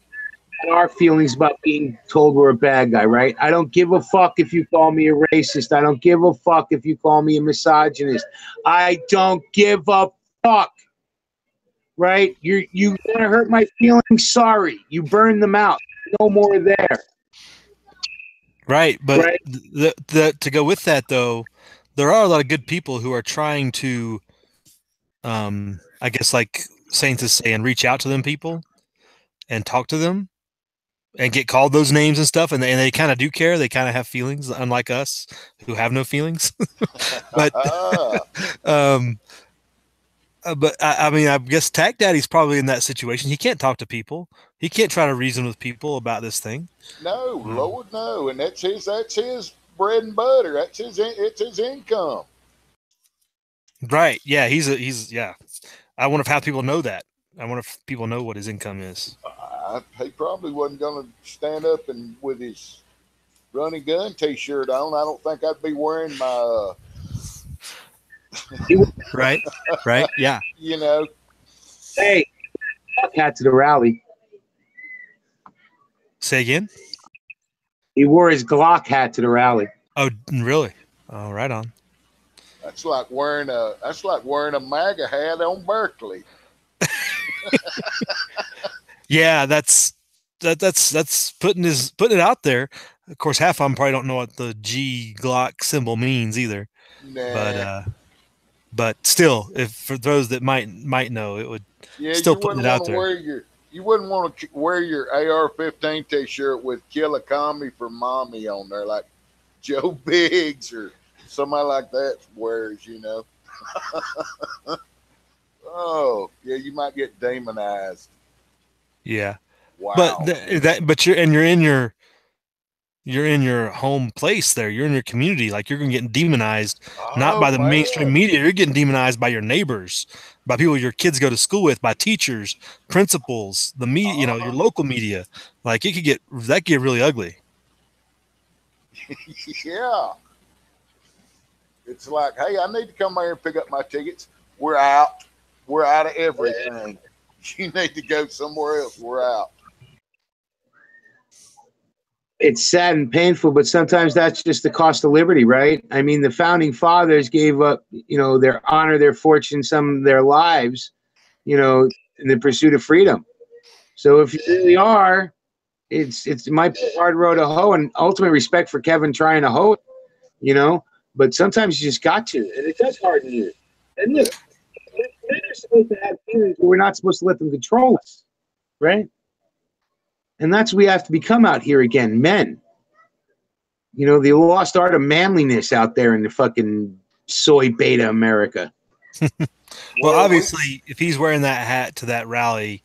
our feelings about being told we're a bad guy, right? I don't give a fuck if you call me a racist. I don't give a fuck if you call me a misogynist. I don't give a fuck, right? You want to hurt my feelings? Sorry. You burn them out. No more there. Right, but Right. To go with that, though, there are a lot of good people who are trying to, I guess, like Saints is saying, reach out to them people and talk to them and get called those names and stuff, and they kind of do care. They kind of have feelings, unlike us who have no feelings. But I mean, I guess Tack Daddy's probably in that situation. He can't talk to people. He can't try to reason with people about this thing. No, Lord, no. And that's his bread and butter. It's his income. Right. Yeah. He's yeah. I wonder if how people know that. I wonder if people know what his income is. He probably wasn't going to stand up and with his running gun T-shirt on. I don't think I'd be wearing my. Right. Right. Yeah. You know. Hey, cat to the rally. Say again. He wore his Glock hat to the rally. Oh, really? Oh, right on. That's like wearing a MAGA hat on Berkeley. Yeah, that's putting it out there. Of course, half of them probably don't know what the G Glock symbol means either. Nah. But still, if for those that might know, it would still putting it out there. You wouldn't want to wear your AR-15 T-shirt with "Kill a Commie for Mommy" on there, like Joe Biggs or somebody like that wears. You know. Oh yeah, you might get demonized. Yeah. Wow. But you're in your home place there. You're in your community. Like, you're going to get demonized, not by the mainstream media. You're getting demonized by your neighbors, by people your kids go to school with, by teachers, principals, the media, your local media. Like, that could get really ugly. Yeah. It's like, hey, I need to come here and pick up my tickets. We're out. We're out of everything. You need to go somewhere else. We're out. It's sad and painful, but sometimes that's just the cost of liberty, right? I mean, the founding fathers gave up, their honor, their fortune, some of their lives, in the pursuit of freedom. So if you really are, it might be a hard road to hoe, and ultimate respect for Kevin trying to hoe it, but sometimes you just got to, and it does harden you. And look, men are supposed to have feelings, but we're not supposed to let them control us, right? And that's what we have to become out here again, men. The lost art of manliness out there in the fucking soy beta America. Well, obviously, if he's wearing that hat to that rally,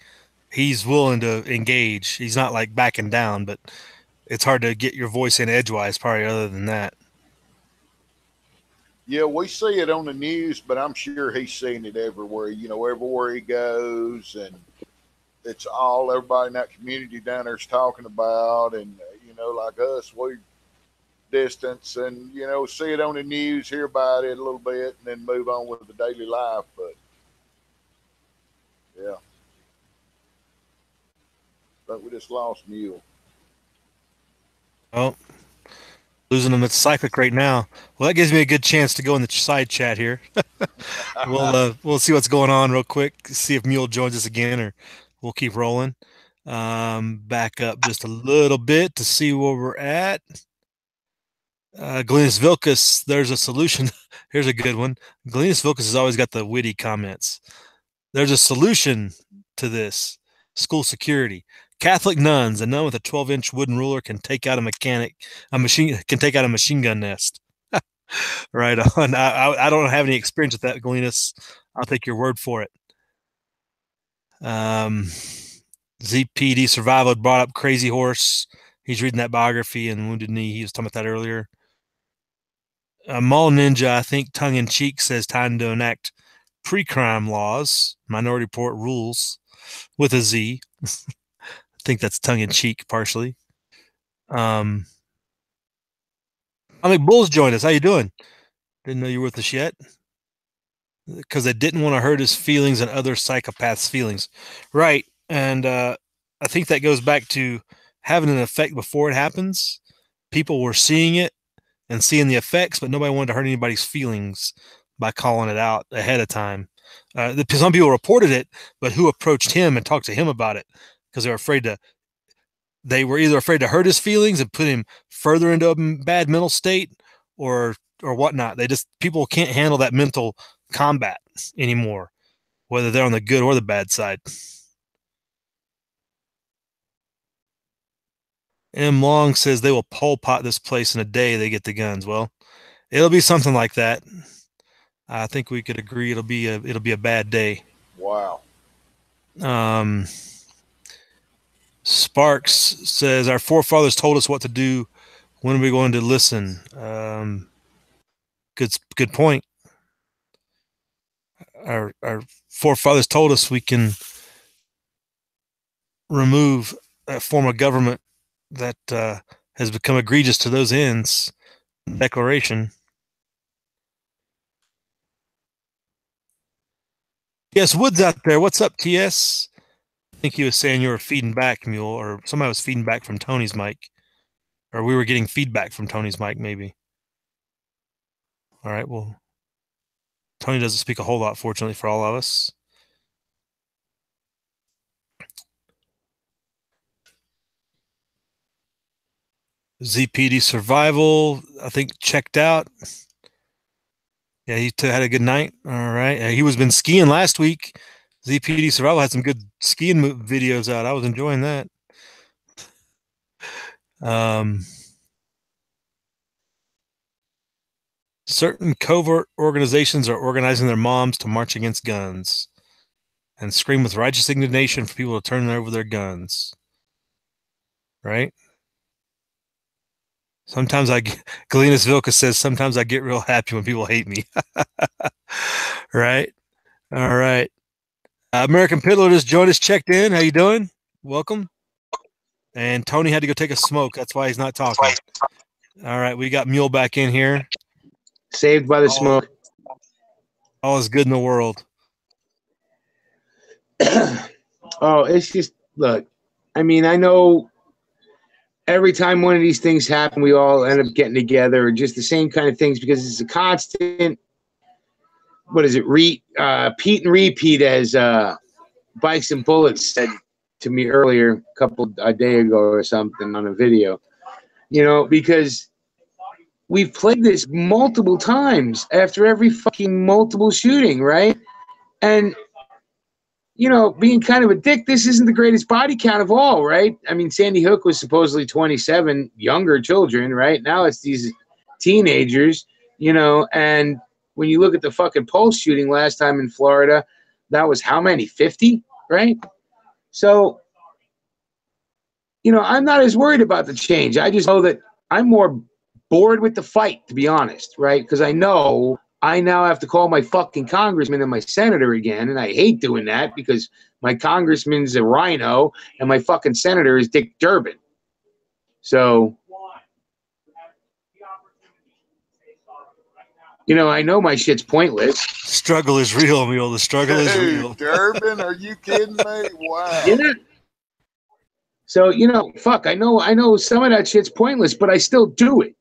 he's willing to engage. He's not like backing down, but it's hard to get your voice in edgewise, probably, other than that. Yeah, we see it on the news, but I'm sure he's seeing it everywhere, everywhere he goes, and it's all everybody in that community down there is talking about. And, like us, we distance and, see it on the news, hear about it a little bit, and then move on with the daily life. But, yeah. But we just lost Mule. Oh, losing him at Cyclic right now. Well, that gives me a good chance to go in the side chat here. We'll see what's going on real quick, see if Mule joins us again, or we'll keep rolling. Back up just a little bit to see where we're at. Glenis Vilkas, there's a solution. Here's a good one. Glenis Vilkas has always got the witty comments. There's a solution to this. School security. Catholic nuns, a nun with a 12-inch wooden ruler can take out a machine gun nest. Right on. I don't have any experience with that, Glenis. I'll take your word for it. ZPD Survival brought up Crazy Horse. He's reading that biography and Wounded Knee. He was talking about that earlier. Mall Ninja, I think tongue-in-cheek, says time to enact pre-crime laws, Minority Report rules, with a Z. I think that's tongue-in-cheek partially. I mean, Bulls joined us. How you doing? Didn't know you were with us yet. Because they didn't want to hurt his feelings and other psychopaths' feelings. Right. And I think that goes back to having an effect before it happens. People were seeing it and seeing the effects, but nobody wanted to hurt anybody's feelings by calling it out ahead of time. Some people reported it, but who approached him and talked to him about it? Because they were either afraid to hurt his feelings and put him further into a bad mental state or whatnot. People can't handle that mental combat anymore, whether they're on the good or the bad side. M. Long says they will Pol Pot this place in a day they get the guns. Well, it'll be something like that. I think we could agree it'll be a bad day. Wow. Sparks says our forefathers told us what to do. When are we going to listen? Good point. Our forefathers told us we can remove a form of government that has become egregious to those ends. Declaration. Yes, Wood's out there. What's up, TS? I think he was saying you were feeding back, Mule, or somebody was feeding back from Tony's mic. Or we were getting feedback from Tony's mic, maybe. All right, well, Tony doesn't speak a whole lot, fortunately, for all of us. ZPD Survival, I think, checked out. Yeah, he had a good night. All right. He was been skiing last week. ZPD Survival had some good skiing videos out. I was enjoying that. Certain covert organizations are organizing their moms to march against guns and scream with righteous indignation for people to turn over their guns. Right? Sometimes Galenas Vilka says, sometimes I get real happy when people hate me. Right? All right. American Piddler just joined us, checked in. How you doing? Welcome. And Tony had to go take a smoke. That's why he's not talking. All right. We got Mule back in here. Saved by the smoke. All is good in the world. Oh, it's just, look, I mean, I know every time one of these things happen, we all end up getting together, just the same kind of things, because it's a constant, what is it, Pete and repeat, as Bikes and Bullets said to me earlier, a day ago or something on a video, because we've played this multiple times after every fucking multiple shooting, right? And, being kind of a dick, this isn't the greatest body count of all, right? I mean, Sandy Hook was supposedly 27 younger children, right? Now it's these teenagers, and when you look at the fucking Pulse shooting last time in Florida, that was how many? 50, right? So, I'm not as worried about the change. I just know that I'm more bored with the fight, to be honest, right? Because I know I now have to call my fucking congressman and my senator again, and I hate doing that because my congressman's a rhino and my fucking senator is Dick Durbin. So, I know my shit's pointless. Struggle is real, Mule. The struggle is real. Durbin, are you kidding me? Wow. Yeah. So, fuck, I know some of that shit's pointless, but I still do it.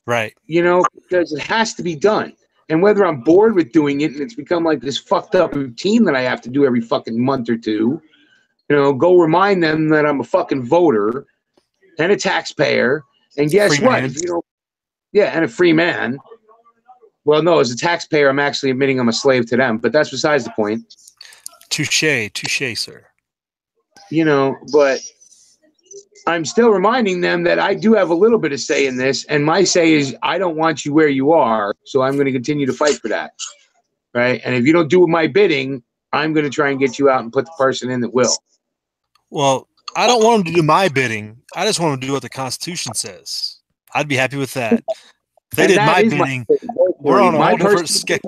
Right. Because it has to be done. And whether I'm bored with doing it and it's become like this fucked up routine that I have to do every fucking month or two, Go remind them that I'm a fucking voter and a taxpayer. And guess Free what? man. And a free man. Well, no, as a taxpayer, I'm actually admitting I'm a slave to them, but that's besides the point. Touche, sir. But I'm still reminding them that I do have a little bit of say in this, and my say is I don't want you where you are, so I'm going to continue to fight for that, right? And if you don't do my bidding, I'm going to try and get you out and put the person in that will. Well, I don't want them to do my bidding. I just want them to do what the Constitution says. I'd be happy with that. If they did my bidding, we're on a whole different scale.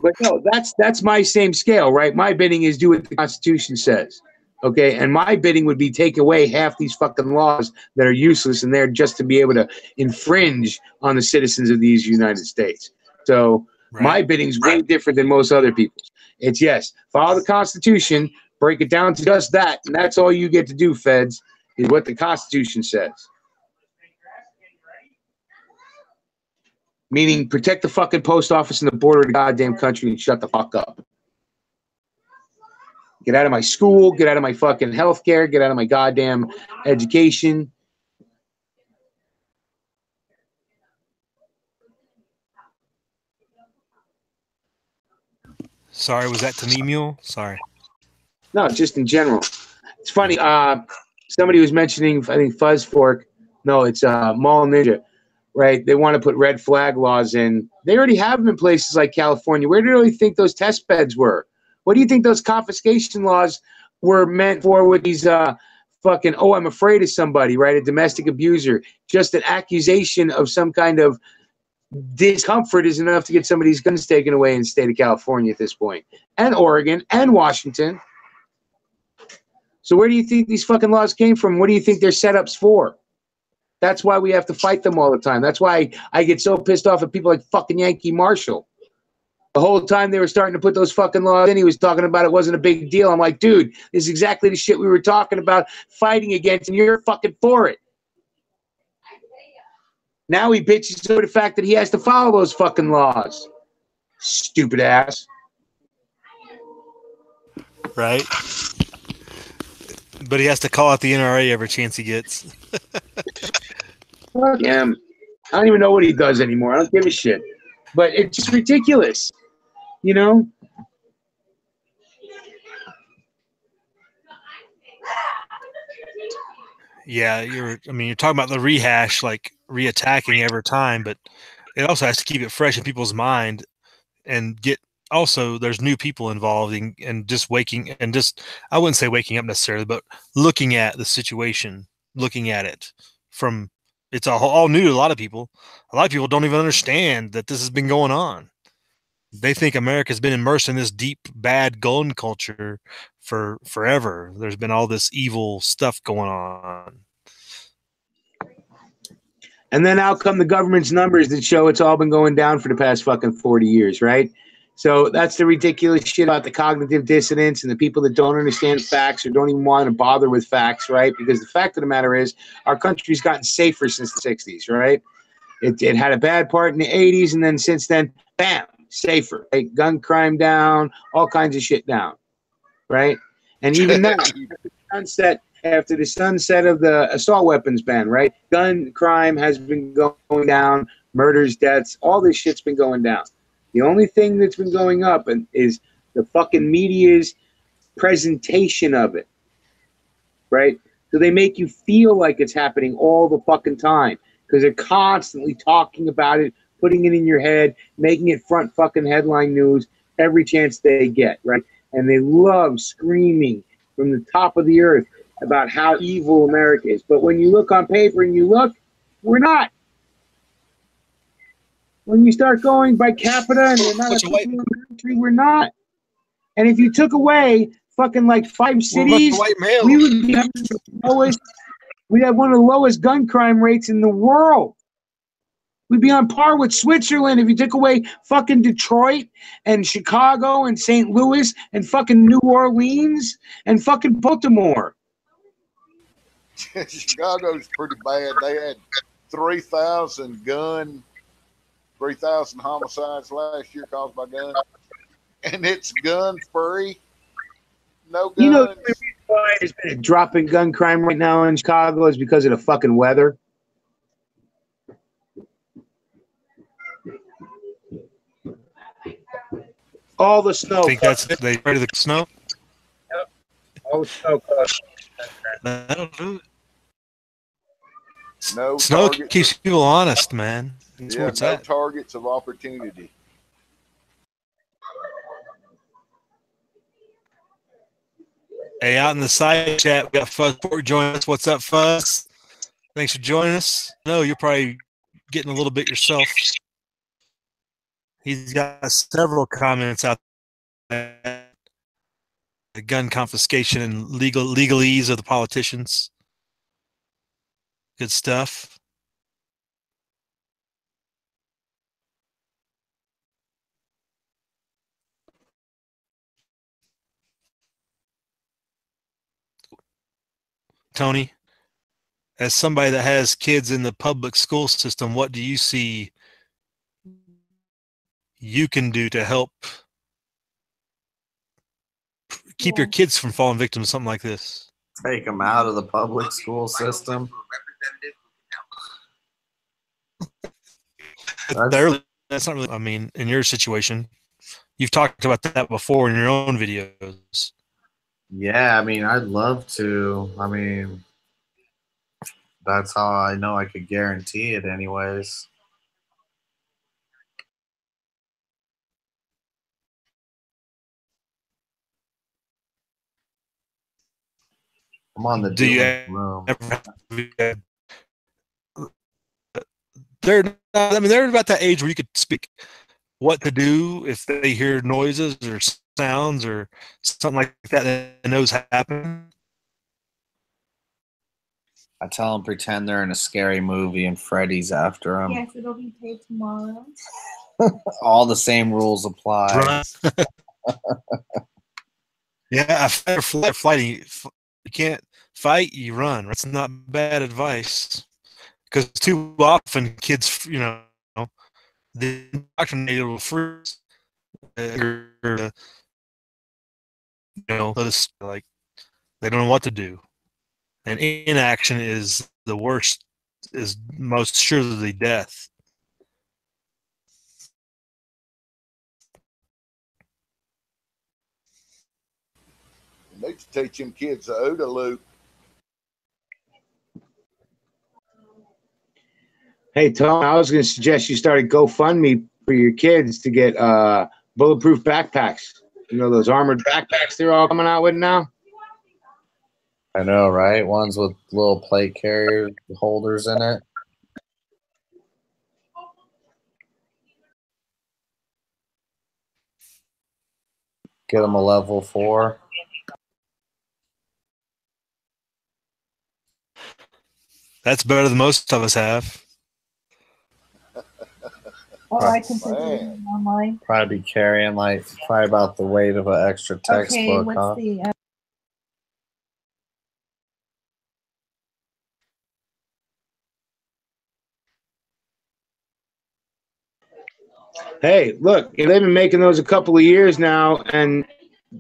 But no, that's my same scale, right? My bidding is do what the Constitution says. Okay, and my bidding would be take away half these fucking laws that are useless and they're just to be able to infringe on the citizens of these United States. So my bidding is way different than most other people's. It's yes, follow the Constitution, break it down to just that, and that's all you get to do, feds, is what the Constitution says. Meaning protect the fucking post office and the border of the goddamn country and shut the fuck up. Get out of my school, get out of my fucking healthcare, get out of my goddamn education. Sorry, was that to me, Mule? Sorry. No, just in general. It's funny. Somebody was mentioning, I think Fuzz Fork. No, it's Mall Ninja, right? They want to put red flag laws in. They already have them in places like California. Where do you really think those test beds were? What do you think those confiscation laws were meant for with these fucking, I'm afraid of somebody, right? A domestic abuser. Just an accusation of some kind of discomfort is enough to get somebody's guns taken away in the state of California at this point. And Oregon and Washington. So where do you think these fucking laws came from? What do you think they're setups for? That's why we have to fight them all the time. That's why I get so pissed off at people like fucking Yankee Marshall. The whole time they were starting to put those fucking laws in, he was talking about it wasn't a big deal. I'm like, dude, this is exactly the shit we were talking about fighting against, and you're fucking for it. Now he bitches over the fact that he has to follow those fucking laws. Stupid ass. Right? But he has to call out the NRA every chance he gets. Fuck him. I don't even know what he does anymore. I don't give a shit. But it's just ridiculous. Yeah, you're talking about the rehash, like reattacking every time, but it also has to keep it fresh in people's mind and there's new people involved in, and I wouldn't say waking up necessarily, but looking at the situation, looking at it from, it's all new to a lot of people. A lot of people don't even understand that this has been going on. They think America's been immersed in this deep, bad gun culture for forever. There's been all this evil stuff going on. And then out come the government's numbers that show it's all been going down for the past fucking 40 years, right? So that's the ridiculous shit about the cognitive dissonance and the people that don't understand facts or don't even want to bother with facts, right? Because the fact of the matter is our country's gotten safer since the 60s, right? It had a bad part in the 80s, and then since then, bam, safer. Right? Gun crime down, all kinds of shit down, right? And even now, after the sunset of the assault weapons ban, right? Gun crime has been going down, murders, deaths, all this shit's been going down. The only thing that's been going up is the fucking media's presentation of it, right? So they make you feel like it's happening all the fucking time because they're constantly talking about it, putting it in your head, making it front fucking headline news every chance they get, right? And they love screaming from the top of the earth about how evil America is. But when you look on paper and we're not. When you start going by capita and the amount of people in the country, we're not. And if you took away fucking like 5 cities, we would be we'd have one of the lowest gun crime rates in the world. We'd be on par with Switzerland if you took away fucking Detroit and Chicago and St. Louis and fucking New Orleans and fucking Baltimore. Chicago's pretty bad. They had 3,000 homicides last year caused by guns. And it's gun free. No guns. why there's been a drop in gun crime right now in Chicago is because of the fucking weather. All the snow. I think that's it. They ready the snow? All the snow caused. That'll do it. No Snow targets. keeps people honest, man. That's where Yeah, it's no at. targets of opportunity. Hey, out in the side chat, we got Fuzz Pork joining us. What's up, Fuzz? Thanks for joining us. No, you're probably getting a little bit yourself. He's got several comments out there. The gun confiscation and legalese of the politicians. Good stuff. Tony, as somebody that has kids in the public school system, what do you see you can do to help keep your kids from falling victim to something like this? Take them out of the public school system. That's not really, I mean, in your situation, you've talked about that before in your own videos. Yeah, I mean, I'd love to. I mean, that's how I know I could guarantee it anyways. I'm on the Do you room. They're not, I mean, they're about that age where you could speak what to do if they hear noises or sounds or something like that that knows happen. I tell them pretend they're in a scary movie and Freddy's after them. Yes, it'll be paid tomorrow. All the same rules apply. Yeah, fighting. You can't fight, you run. That's not bad advice. Because too often kids, the indoctrinated will freeze. Like they don't know what to do. And inaction is the worst, is most surely death. You need to teach them kids the OODA loop. Hey, Tom, I was going to suggest you start a GoFundMe for your kids to get bulletproof backpacks. You know, those armored backpacks they're all coming out with now? I know, right? Ones with little plate carrier holders in it. Get them a level 4. That's better than most of us have. Or I can put it in online. Probably be carrying probably about the weight of an extra textbook. Okay, what's the Hey, look, they've been making those a couple of years now, and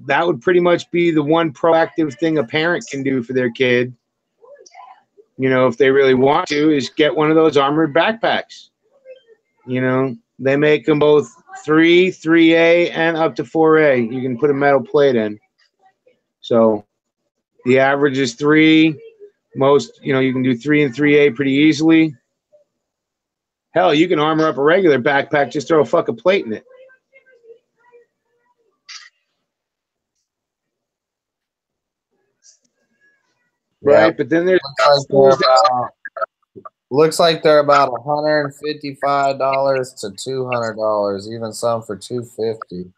that would pretty much be the one proactive thing a parent can do for their kid. You know, if they really want to, is get one of those armored backpacks. You know, they make them both 3, 3A, and up to 4A. You can put a metal plate in. So the average is 3. Most, you can do 3 and 3A pretty easily. Hell, you can armor up a regular backpack, just throw a fucking plate in it. Right, Yeah. but then there's Looks like they're about $155 to $200, even some for $250.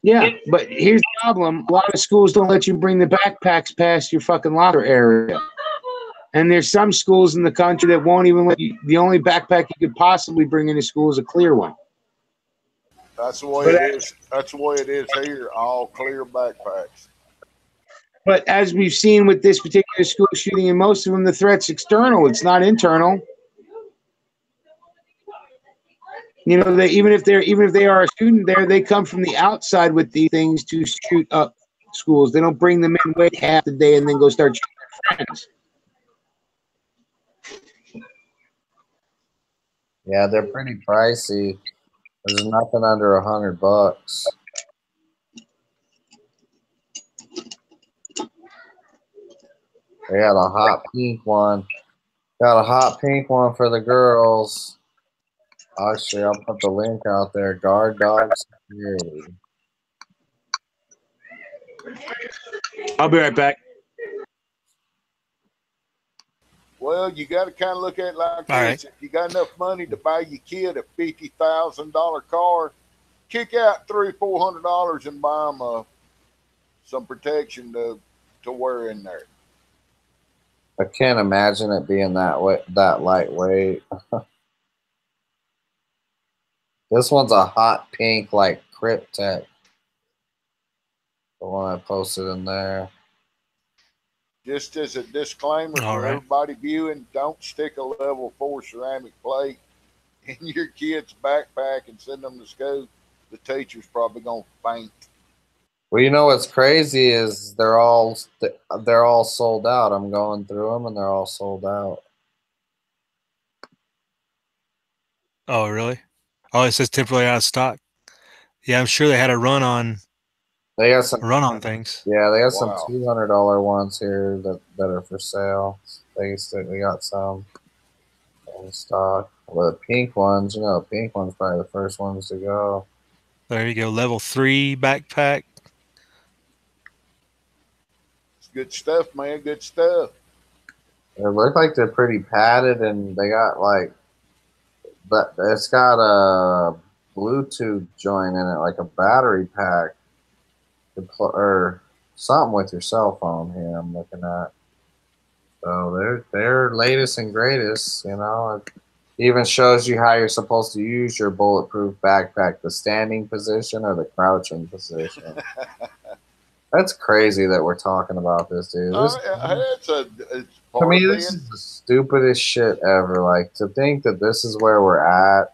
Yeah, but here's the problem. A lot of schools don't let you bring the backpacks past your fucking locker area. And there's some schools in the country that won't even let you. The only backpack you could possibly bring into school is a clear one. That's the way it is. That's the way it is here. All clear backpacks. But as we've seen with this particular school shooting, and most of them, the threat's external. It's not internal. You know, even if they are a student there, they come from the outside with these things to shoot up schools. They don't bring them in, wait half the day, and then go start shooting their friends. Yeah, they're pretty pricey. There's nothing under $100. They got a hot pink one. Got a hot pink one for the girls. Actually, I'll put the link out there. Guard Dog Security. I'll be right back. Well, you got to kind of look at it like All this. right. If you got enough money to buy your kid a $50,000 car, kick out $300-400 and buy them some protection to wear in there. I can't imagine it being that lightweight. This one's a hot pink, like Cryptek. The one I posted in there. Just as a disclaimer All for right. everybody viewing, don't stick a level 4 ceramic plate in your kid's backpack and send them to school. The teacher's probably going to faint. Well, you know what's crazy is they're all sold out. I'm going through them and they're all sold out. Oh, really? Oh, it says temporarily out of stock. Yeah, I'm sure they had a run on They got some. things. Yeah, they got Wow. some $200 ones here that are for sale. They got some in stock. Well, the pink ones, you know, the pink one's probably the first ones to go. There you go. Level 3 backpack. It's good stuff, man. Good stuff. They look like they're pretty padded, and they got like, but it's got a Bluetooth joint in it, like a battery pack, or something with your cell phone. Here I'm looking at. So they're latest and greatest. You know, it even shows you how you're supposed to use your bulletproof backpack: the standing position or the crouching position. That's crazy that we're talking about this, dude. It's To me, this is the stupidest shit ever. Like, to think that this is where we're at.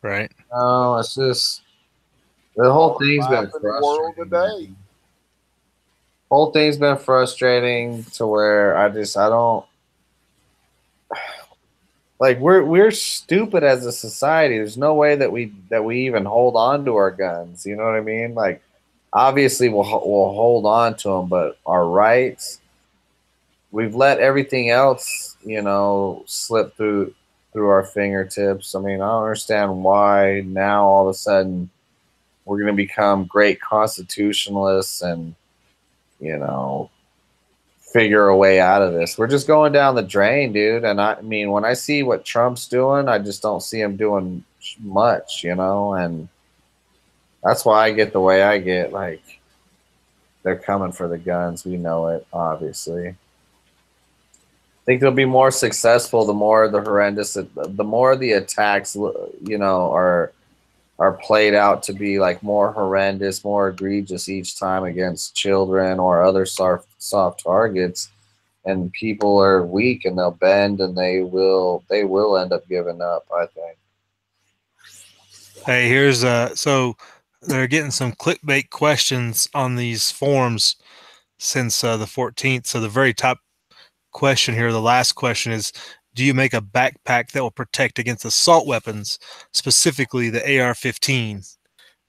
Right. No, it's just the whole thing's been in the world frustrating. today. Whole thing's been frustrating to where I don't like we're stupid as a society. There's no way that we even hold on to our guns. You know what I mean? Like, obviously we'll hold on to them, but our rights, we've let everything else, you know, slip through our fingertips. I mean, I don't understand why now all of a sudden we're going to become great constitutionalists and, you know, figure a way out of this. We're just going down the drain, dude. And I mean, when I see what Trump's doing, I just don't see him doing much, you know, and that's why I get the way I get. Like, they're coming for the guns. We know it, obviously. I think they'll be more successful the more the more the attacks, you know, are played out to be like more horrendous, more egregious each time against children or other soft targets, and people are weak and they'll bend and they will end up giving up, I think. Hey, here's so they're getting some clickbait questions on these forums since the 14th. So the very top question here, the last question is, do you make a backpack that will protect against assault weapons, specifically the AR-15?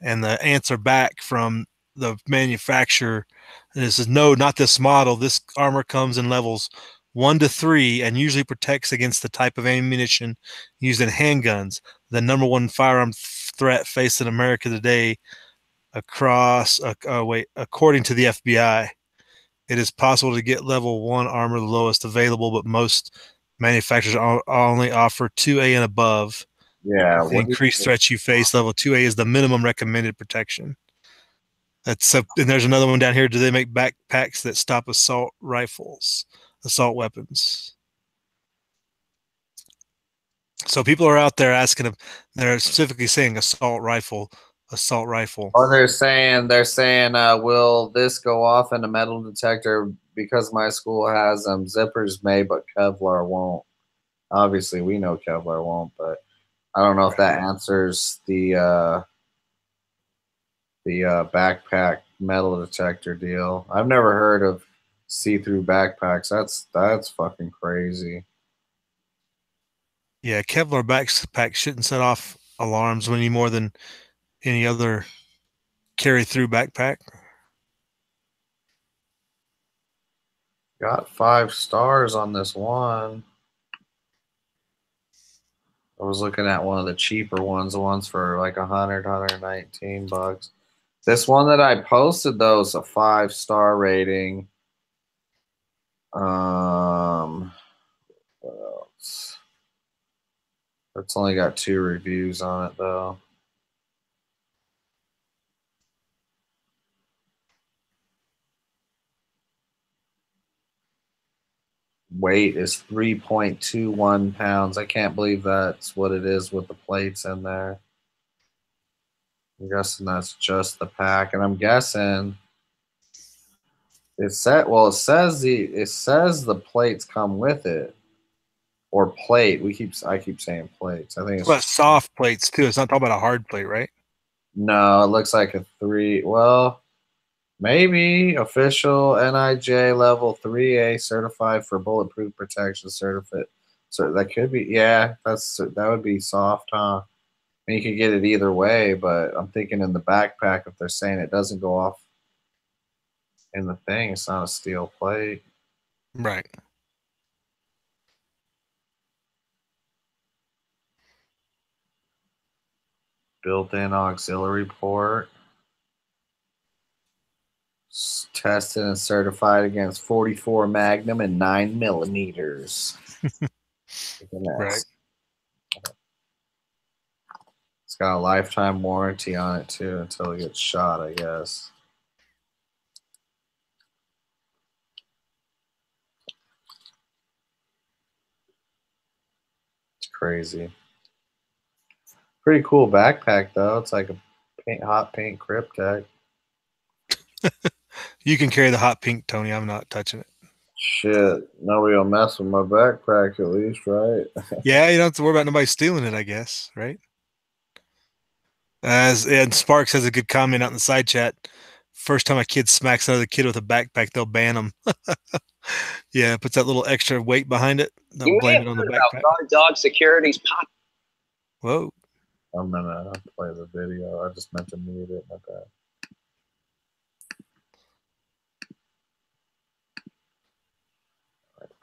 And the answer back from the manufacturer is no, not this model. This armor comes in levels 1 to 3 and usually protects against the type of ammunition used in handguns, the number one firearm threat faced in America today. According to the FBI, it is possible to get level 1 armor, the lowest available, but most manufacturers only offer 2A and above. Yeah. The increased threats you face, level 2A is the minimum recommended protection. And there's another one down here. Do they make backpacks that stop assault weapons? So people are out there asking them. They're specifically saying assault rifle. Or they're saying, will this go off in a metal detector because my school has them? Zippers may, but Kevlar won't. Obviously, we know Kevlar won't, but I don't know if that answers the backpack metal detector deal. I've never heard of see-through backpacks. That's fucking crazy. Yeah, Kevlar backpack shouldn't set off alarms any more than any other carry-through backpack. Got 5 stars on this one. I was looking at one of the cheaper ones, the ones for like 119 bucks. This one that I posted though is a 5-star rating. What else? It's only got 2 reviews on it though. Weight is 3.21 pounds. I can't believe that's what it is with the plates in there. I'm guessing that's just the pack, and I'm guessing it says the plates come with it, or plate. I keep saying plates. I think it's But soft plates too. It's not talking about a hard plate, right? no. It looks like a 3. Well, maybe official NIJ level 3A certified for bulletproof protection certificate. So that could be, yeah. That would be soft, huh? And you could get it either way, but I'm thinking in the backpack, if they're saying it doesn't go off in the thing, it's not a steel plate. Right. Built-in auxiliary port. Tested and certified against 44 Magnum and 9 millimeters. Right. It's got a lifetime warranty on it too until it gets shot, I guess. It's crazy. Pretty cool backpack though. It's like a hot pink Cryptek. You can carry the hot pink, Tony. I'm not touching it. Shit, nobody will mess with my backpack at least, right? Yeah, you don't have to worry about nobody stealing it, I guess, right? And Sparks has a good comment out in the side chat. First time a kid smacks another kid with a backpack, they'll ban them. Yeah, puts that little extra weight behind it. They'll blame it on the backpack. Guard Dog Security's pop. Whoa. I'm gonna play the video. I just meant to mute it. My bad.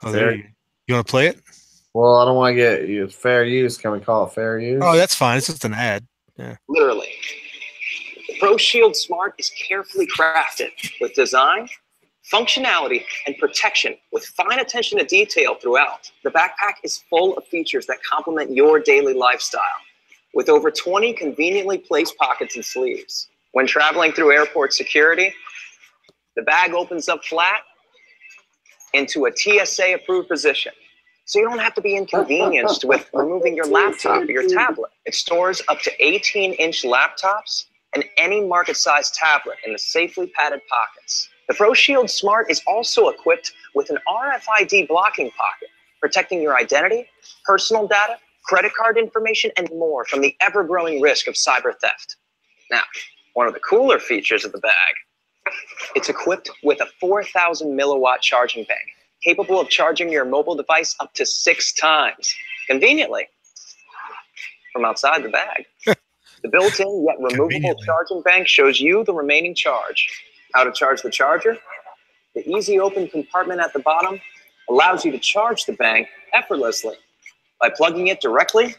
Oh, there you go. You want to play it? Well, I don't want to get you fair use. Can we call it fair use? Oh, that's fine. It's just an ad. Yeah. Literally. The Pro Shield Smart is carefully crafted with design, functionality, and protection with fine attention to detail throughout. The backpack is full of features that complement your daily lifestyle, with over 20 conveniently placed pockets and sleeves. When traveling through airport security, the bag opens up flat into a TSA-approved position, so you don't have to be inconvenienced with removing your laptop or your tablet. It stores up to 18-inch laptops and any market-sized tablet in the safely padded pockets. The Pro Shield Smart is also equipped with an RFID blocking pocket, protecting your identity, personal data, credit card information, and more from the ever-growing risk of cyber theft. Now, one of the cooler features of the bag, it's equipped with a 4,000 milliwatt charging bank, capable of charging your mobile device up to 6 times, conveniently, from outside the bag. The built-in yet removable charging bank shows you the remaining charge. How to charge the charger? The easy open compartment at the bottom allows you to charge the bank effortlessly by plugging it directly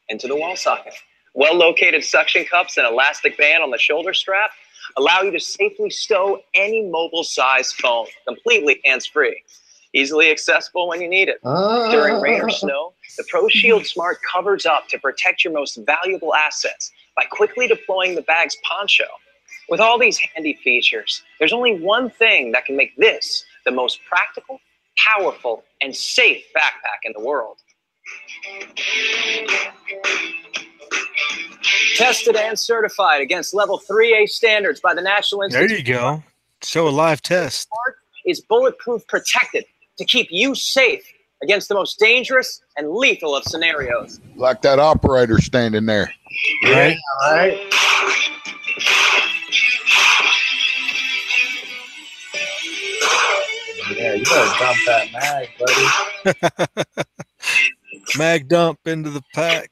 into the wall socket. Well-located suction cups and elastic band on the shoulder strap allow you to safely stow any mobile-sized phone, completely hands-free. Easily accessible when you need it. During rain or snow, the Pro Shield Smart covers up to protect your most valuable assets by quickly deploying the bag's poncho. With all these handy features, there's only one thing that can make this the most practical, powerful, and safe backpack in the world. Tested and certified against level 3A standards by the National Institute. There you go. Show a live test. Smart is bulletproof protected to keep you safe against the most dangerous and lethal of scenarios. Like that operator standing there. Right? All right. Yeah, you better dump that mag, buddy. Mag dump into the pack.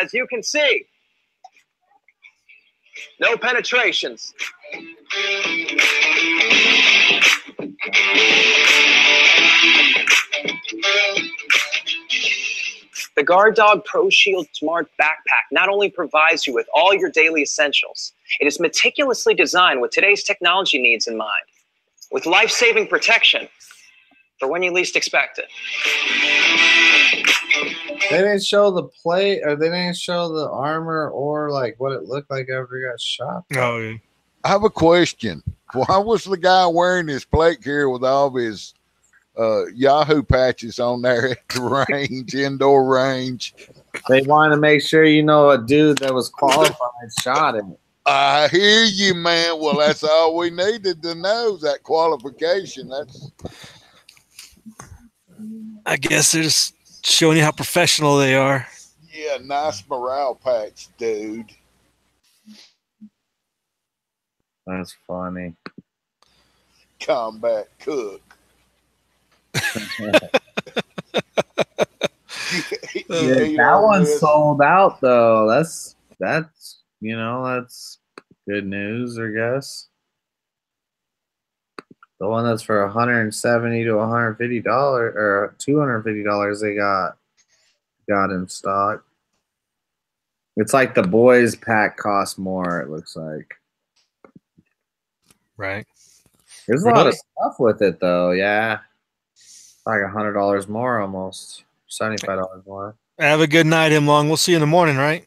As you can see, no penetrations. The Guard Dog Pro Shield Smart Backpack not only provides you with all your daily essentials, it is meticulously designed with today's technology needs in mind, with life-saving protection for when you least expect it. They didn't show the plate, or they didn't show the armor, or like what it looked like after he got shot. Oh, yeah. I have a question. Why was the guy wearing his plate gear with all of his Yahoo patches on there at the range, indoor range? They wanted to make sure you know a dude that was qualified shot him. I hear you, man. Well, that's all we needed to know, that qualification. That's, I guess they're just showing you how professional they are. yeah, nice morale patch, dude. That's funny. Combat cook. Yeah, that one's sold out though. That's you know, that's good news, I guess. The one that's for $170 to $150 or $250 they got in stock. It's like the boys pack costs more, it looks like. Right. There's a lot of stuff with it though, yeah. Like $100 more almost. $75 more. Have a good night, Long. We'll see you in the morning, right?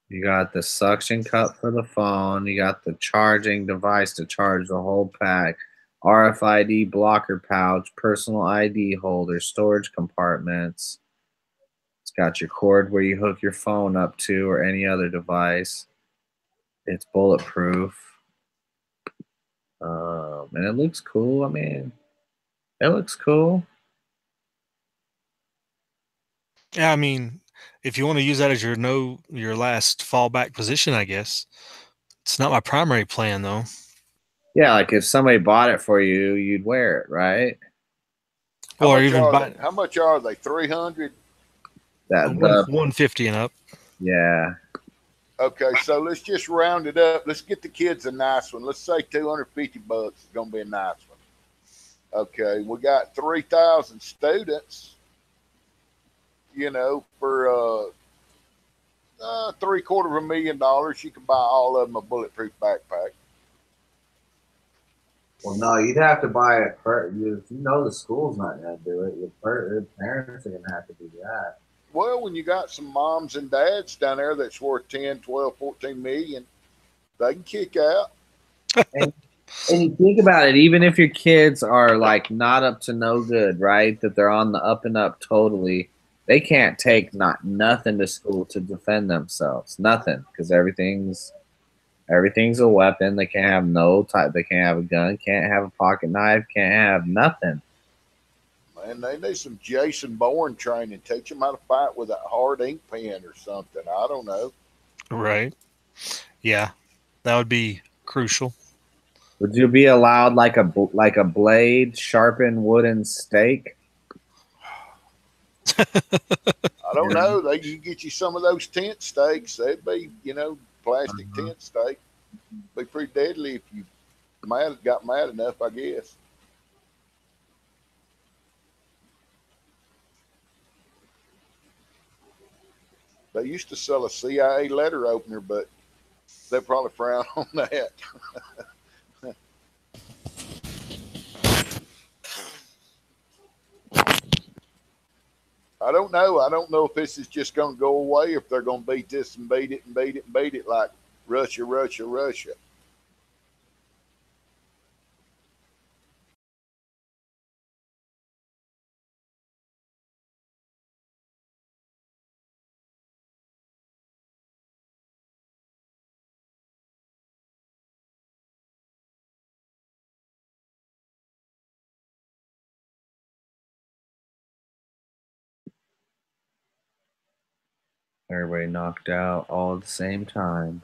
You got the suction cup for the phone. You got the charging device to charge the whole pack. RFID blocker pouch, personal ID holder, storage compartments. It's got your cord where you hook your phone up to or any other device. It's bulletproof. And it looks cool. I mean, it looks cool. Yeah, I mean, if you want to use that as your last fallback position, I guess. It's not my primary plan, though. Yeah, like if somebody bought it for you, you'd wear it, right? How much are they? 300? That 150 and up. Yeah. Okay, so let's just round it up. Let's get the kids a nice one. Let's say $250 is going to be a nice one. Okay, we got 3,000 students, you know, for $750,000. You can buy all of them a bulletproof backpack. Well, no, you'd have to buy it. You know the school's not going to do it. Your parents are going to have to do that. Well, when you got some moms and dads down there that's worth 10, 12, 14 million, they can kick out. And you think about it, even if your kids are like not up to no good, right? That they're on the up and up totally, they can't take nothing to school to defend themselves. Nothing, because everything's a weapon. They can't have no type. They can't have a gun. Can't have a pocket knife. Can't have nothing. Man, they need some Jason Bourne training. Teach them how to fight with a hard ink pen or something. I don't know. Right. Yeah, that would be crucial. Would you be allowed like a blade sharpened wooden stake? I don't know. They can get you some of those tent stakes. They'd be, you know, plastic tent stake. Be pretty deadly if you got mad enough, I guess. They used to sell a CIA letter opener, but they probably frown on that. I don't know. I don't know if this is just going to go away, if they're going to beat this and beat it and beat it and beat it like Russia, Russia, Russia. Everybody knocked out all at the same time.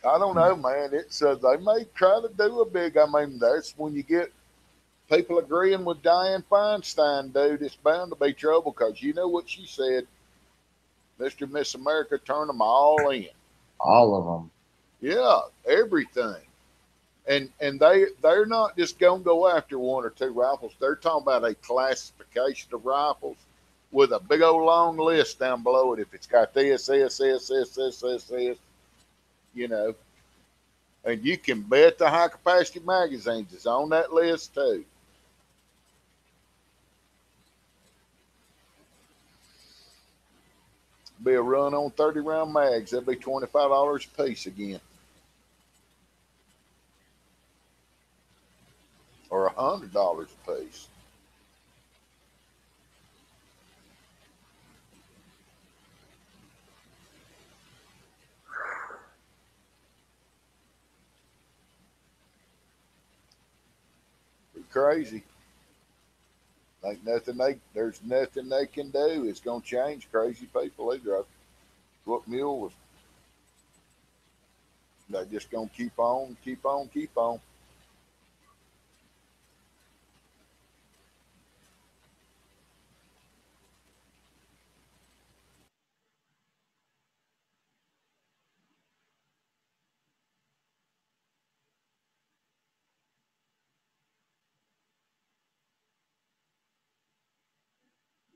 I don't know, man. It's they may try to do a big. I mean, that's when you get people agreeing with Dianne Feinstein, dude. It's bound to be trouble because you know what she said. Mr. and Miss America turned them all in. All of them. Yeah, everything. And they're not just gonna go after one or two rifles. They're talking about a classification of rifles with a big old long list down below it. If it's got this, you know. And you can bet the high capacity magazines is on that list too. Be a run on 30 round mags. That'd be $25 a piece again. Or $100 a piece. Crazy. Like there's nothing they can do. It's gonna change crazy people either. What Mule was. They just gonna keep on.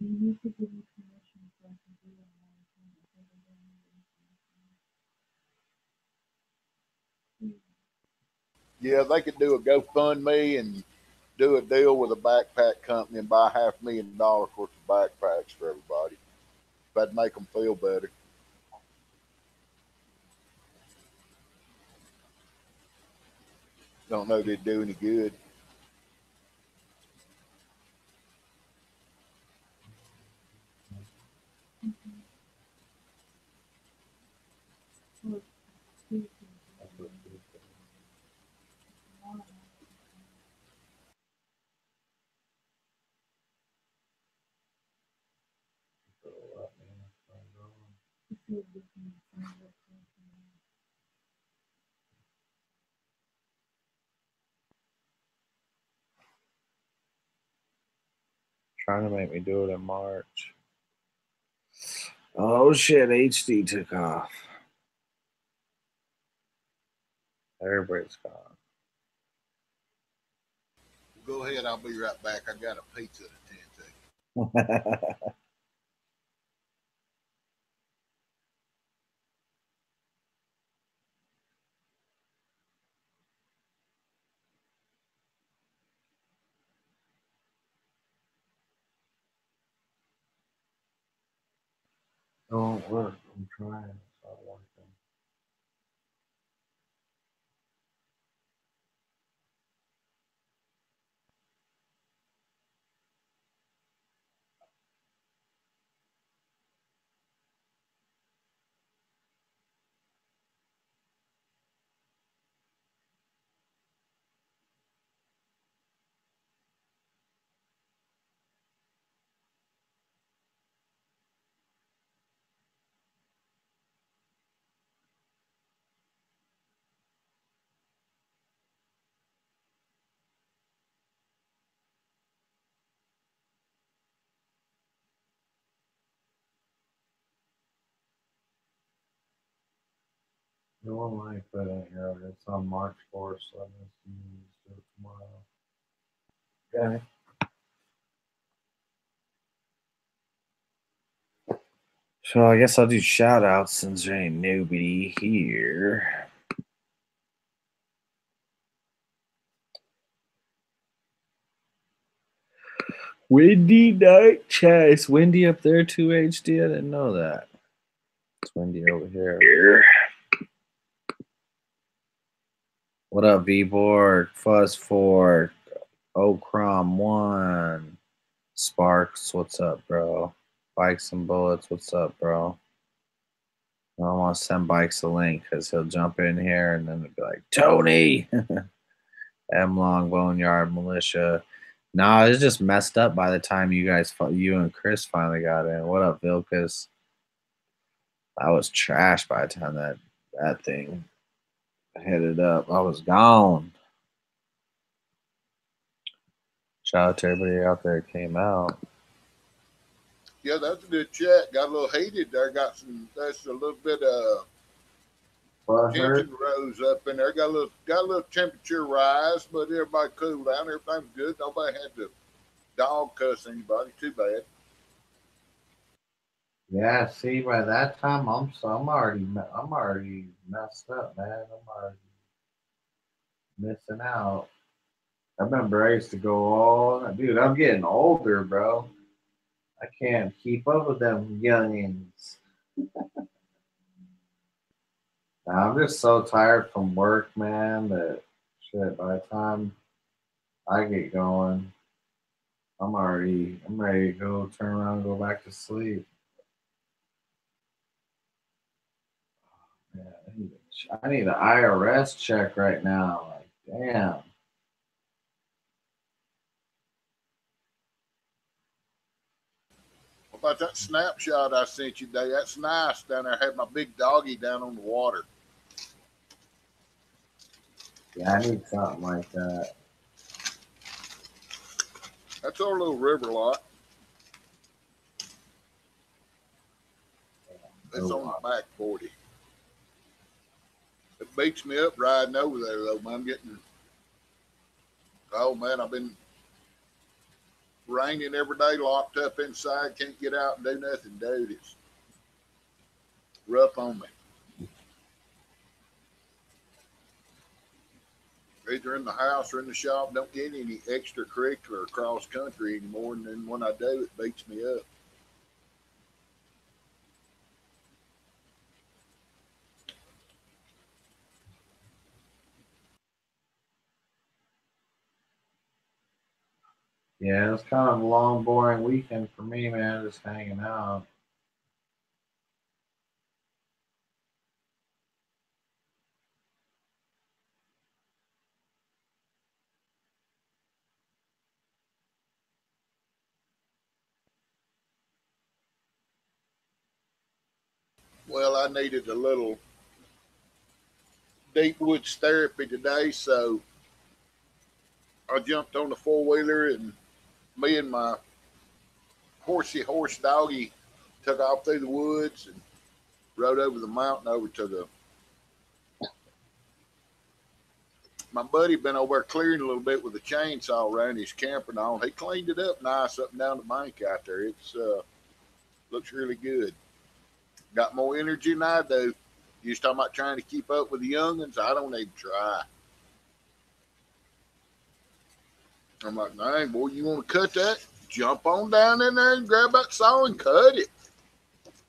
You need to give me permission so I can do it. Yeah, they could do a GoFundMe and do a deal with a backpack company and buy $500,000 worth of backpacks for everybody. That'd make them feel better. Don't know they'd do any good. Trying to make me do it in March. Oh shit, HD took off. Everybody's gone. Go ahead, I'll be right back. I got a pizza to attend to. Don't work. I'm trying. It's not working. No one might put in here. It's on March 4th, so I'm going to do it tomorrow. Okay. So I guess I'll do shout outs since there ain't nobody here. Windy night chase. Windy up there too, HD? I didn't know that. It's windy over here. What up, V-Board? Fuzz 4. Ocrom 1. Sparks, what's up, bro? Bikes and Bullets, what's up, bro? I don't want to send Bikes a link because he'll jump in here and then it'll be like, Tony! M Long, Boneyard, Militia. Nah, it's just messed up by the time you and Chris finally got in. What up, Vilkas? I was trashed by the time that thing headed up. I was gone. Shout out to everybody out there that came out. Yeah, that's a good chat. Got a little heated there. That's a little bit tension rose up in there. Got a little temperature rise, but everybody cooled down. Everything was good. Nobody had to dog cuss anybody too bad. Yeah, see, by that time I'm already messed up, man. I'm already missing out. I remember I used to go all, dude. I'm getting older, bro. I can't keep up with them youngins. Now, I'm just so tired from work, man, that shit, by the time I get going, I'm ready to go turn around and go back to sleep. Man, I need an IRS check right now. Like, damn. What about that snapshot I sent you today? That's nice down there. I had my big doggy down on the water. Yeah, I need something like that. That's our little river lot. It's on the back 40. It beats me up riding over there, though, man. I've been raining every day, locked up inside, can't get out and do nothing, dude. It's rough on me. Either in the house or in the shop, don't get any extracurricular cross country anymore, and then when I do, it beats me up. Yeah, it's kind of a long, boring weekend for me, man, just hanging out. Well, I needed a little deep woods therapy today, so I jumped on the four-wheeler, and me and my horsey horse doggy took off through the woods and rode over the mountain over to the. My buddy been over there clearing a little bit with a chainsaw around his camper and all. He cleaned it up nice up and down the bank out there. It's looks really good. Got more energy than I do. You was talking about trying to keep up with the youngins. I don't even try. I'm like, dang, boy, you want to cut that? Jump on down in there and grab that saw and cut it.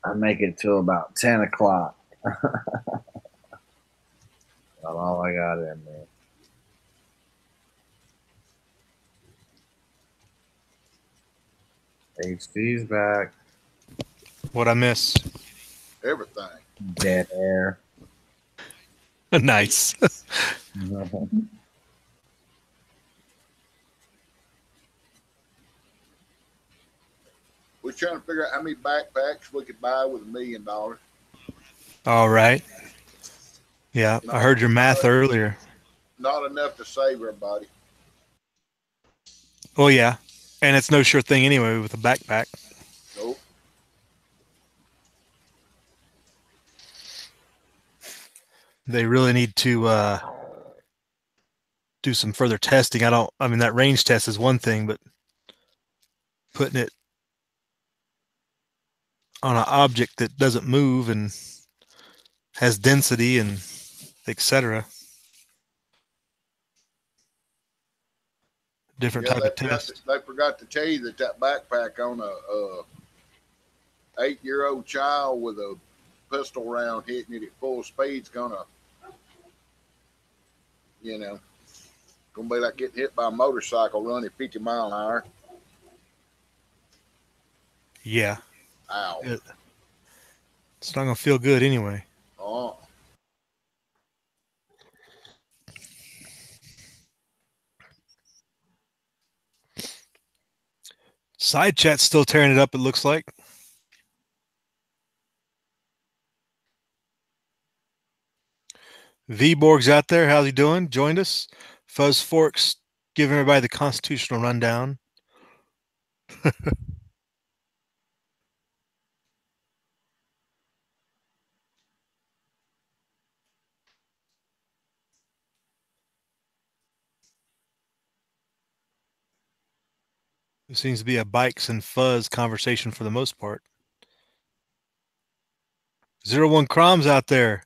I make it till about 10 o'clock. That's all I got in there. HD's back. What I miss? Everything. Dead air. Nice. We're trying to figure out how many backpacks we could buy with $1 million. All right. Yeah, I heard your math earlier. Not enough to save everybody. Oh, yeah. And it's no sure thing anyway with a backpack. Nope. They really need to do some further testing. I mean, that range test is one thing, but putting it on an object that doesn't move and has density and etc. Different type of test. They forgot to tell you that backpack on a 8-year-old child with a pistol round hitting it at full speed's gonna be like getting hit by a motorcycle running 50 mile an hour. Yeah. Ow. It's not gonna feel good anyway. Oh. Side chat's still tearing it up, it looks like. V-Borg's out there. How's he doing? Joined us. Fuzz Forks giving everybody the constitutional rundown. It seems to be a bikes and fuzz conversation for the most part. 01 Crom's out there.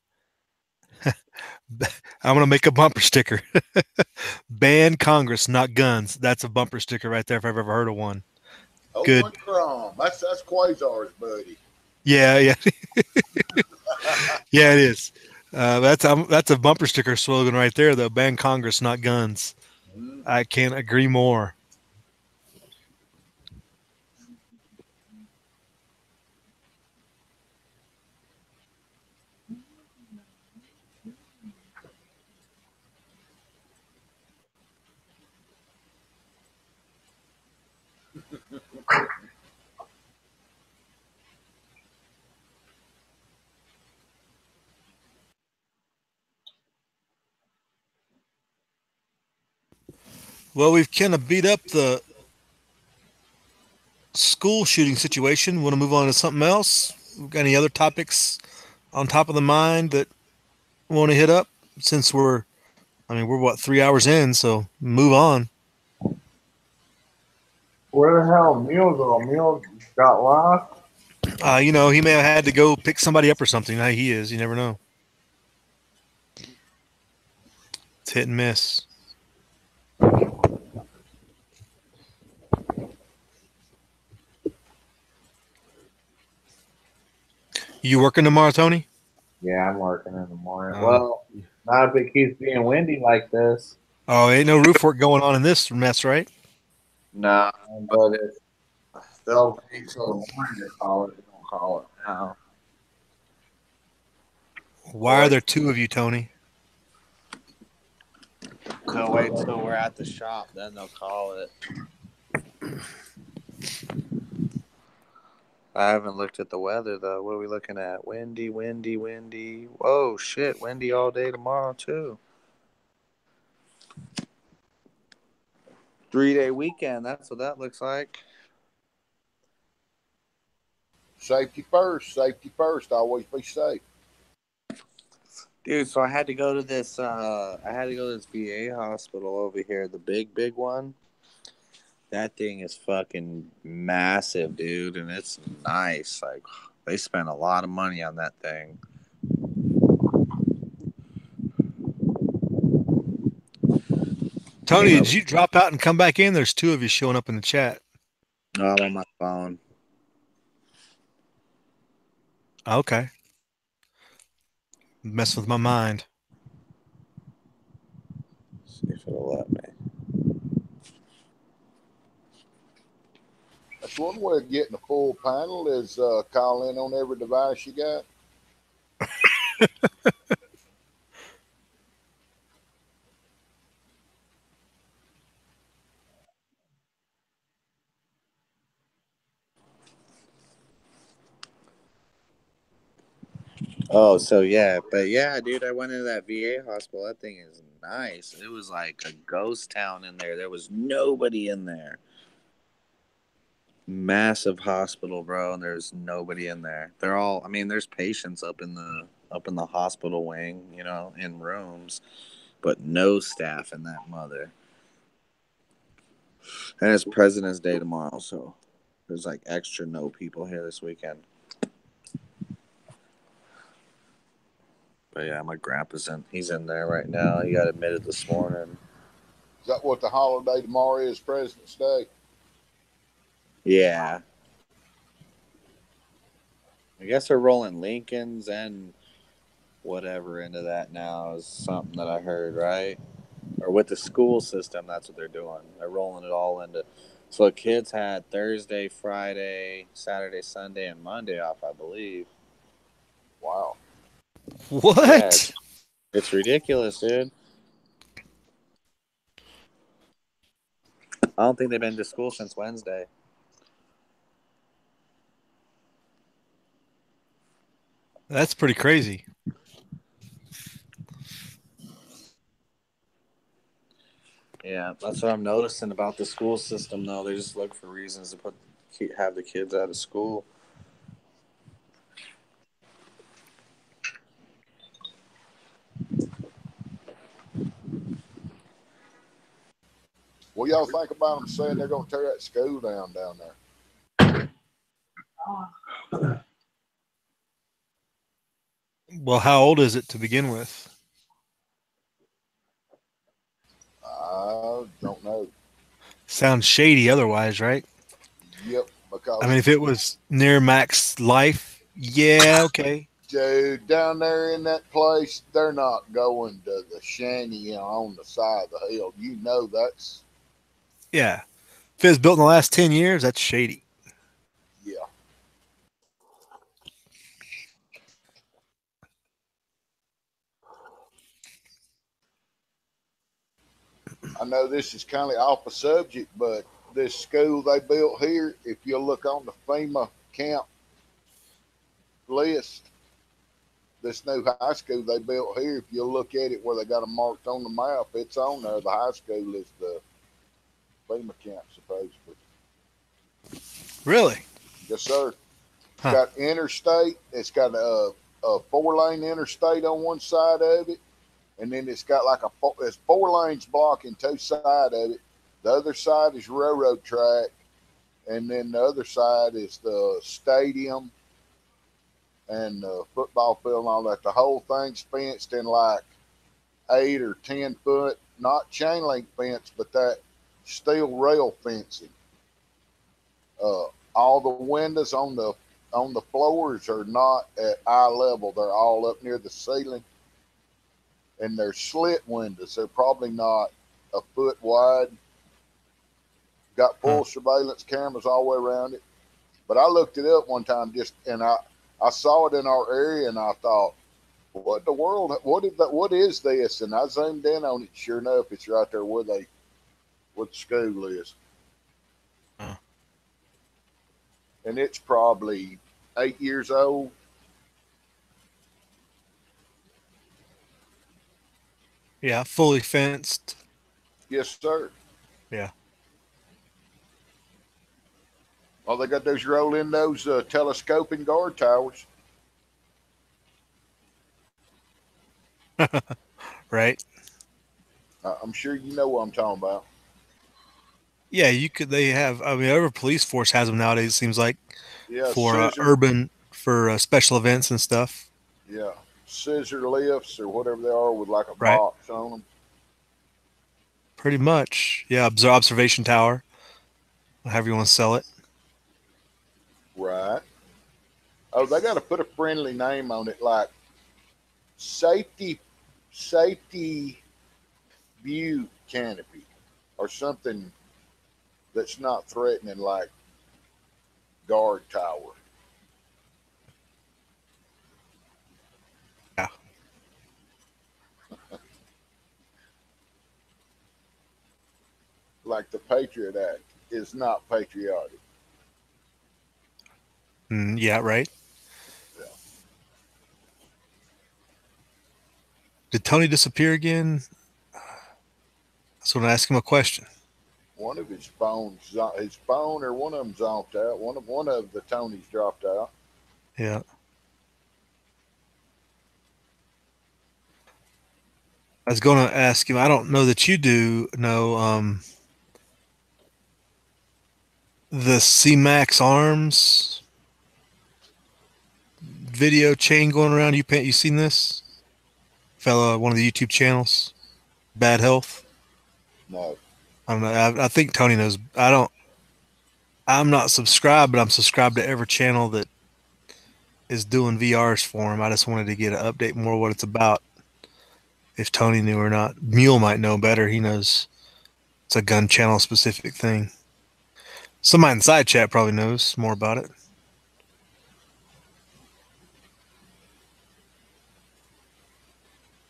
I'm going to make a bumper sticker. Ban Congress, not guns. That's a bumper sticker right there if I've ever heard of one. Oh, Good. one Crom. That's Quasar's buddy. Yeah. Yeah, it is. That's a bumper sticker slogan right there, though. Ban Congress, not guns. I can't agree more. Well, we've kind of beat up the school shooting situation. Want to move on to something else? Got any other topics on top of the mind that we want to hit up? Since we're what, 3 hours in, so move on. Where the hell Mule go? Mule got lost. He may have had to go pick somebody up or something. How he is, you never know. It's hit and miss. You working tomorrow, Tony? Yeah, I'm working in the morning. Oh. Well, not if it keeps being windy like this. Oh, ain't no roof work going on in this mess, right? No, but they'll wait till the morning to call it. They don't call it now. Why are there two of you, Tony? They'll wait till we're at the shop, then they'll call it. I haven't looked at the weather though. What are we looking at? Windy, windy, windy. Whoa, shit! Windy all day tomorrow too. 3-day weekend. That's what that looks like. Safety first. Safety first. Always be safe. Dude, so I had to go to this VA hospital over here, the big one. That thing is fucking massive, dude, and it's nice. Like, they spent a lot of money on that thing. Tony, did you drop out and come back in? There's two of you showing up in the chat. Oh, I'm on my phone. Okay. Mess with my mind. See if it'll let me. That's one way of getting a full panel is call in on every device you got. Oh, so yeah, but yeah, dude, I went into that VA hospital. That thing is nice. It was like a ghost town in there. There was nobody in there. Massive hospital, bro, and there's nobody in there. They're all, I mean, there's patients up in the hospital wing, in rooms, but no staff in that mother. And it's President's Day tomorrow, so there's like extra no people here this weekend. But yeah, my grandpa's he's in there right now. He got admitted this morning. Is that what the holiday tomorrow is, President's Day? Yeah. I guess they're rolling Lincolns and whatever into that now is something that I heard, right? Or with the school system, that's what they're doing. They're rolling it all into. So the kids had Thursday, Friday, Saturday, Sunday, and Monday off, I believe. Wow. What? Yeah, it's ridiculous, dude. I don't think they've been to school since Wednesday. That's pretty crazy. Yeah, that's what I'm noticing about the school system, though. They just look for reasons to have the kids out of school. What y'all think about them saying they're going to tear that school down there? Well, how old is it to begin with? I don't know. Sounds shady otherwise, right? Yep, because I mean, if it was near Mac's life, yeah, okay. dude, down there in that place, they're not going to the shanty on the side of the hill. You know that's Yeah. If it was built in the last 10 years, that's shady. yeah. I know this is kind of off the subject, but this school they built here, if you look on the FEMA camp list, this new high school they built here, if you look at it where they got it marked on the map, it's on there. The high school is the FEMA camp, supposedly. Really? Yes, sir. It's Huh. got interstate. It's got a 4-lane interstate on one side of it, and then it's got like it's 4 lanes blocking 2 sides of it. The other side is railroad track, and then the other side is the stadium and the football field and all that. The whole thing's fenced in like 8 or 10 foot, not chain link fence, but that steel rail fencing. All the windows on the floors are not at eye level. They're all up near the ceiling, and they're slit windows. They're probably not a foot wide. Got full surveillance cameras all the way around it. But I looked it up one time and I saw it in our area, and I thought, what in the world? What is this? And I zoomed in on it. Sure enough, it's right there where the school is. Huh. And it's probably 8 years old. Yeah, fully fenced. Yes, sir. Yeah. All they got those roll in those telescoping guard towers. Right? I'm sure you know what I'm talking about. Yeah, they have, I mean, every police force has them nowadays, it seems like, Yeah, for for special events and stuff. Yeah, scissor lifts or whatever they are with like a Right. box on them. Pretty much. Yeah, observation tower, however you want to sell it. Right. Oh, they got to put a friendly name on it, like safety view canopy or something that's not threatening, like guard tower. Yeah. Like the Patriot Act is not patriotic. Yeah, right. Yeah. Did Tony disappear again? So I'm going to ask him a question. One of his phone or one of them zonked out. One of the Tonys dropped out. Yeah. I was going to ask him, I don't know that you do know the C-Max Arms video chain going around. You seen this? Fella, one of the YouTube channels, Bad Health. No. I don't know. I think Tony knows. I'm not subscribed, but I'm subscribed to every channel that is doing VRs for him. I just wanted to get an update more what it's about. If Tony knew or not. Mule might know better. He knows it's a gun channel specific thing. Somebody in the side chat probably knows more about it.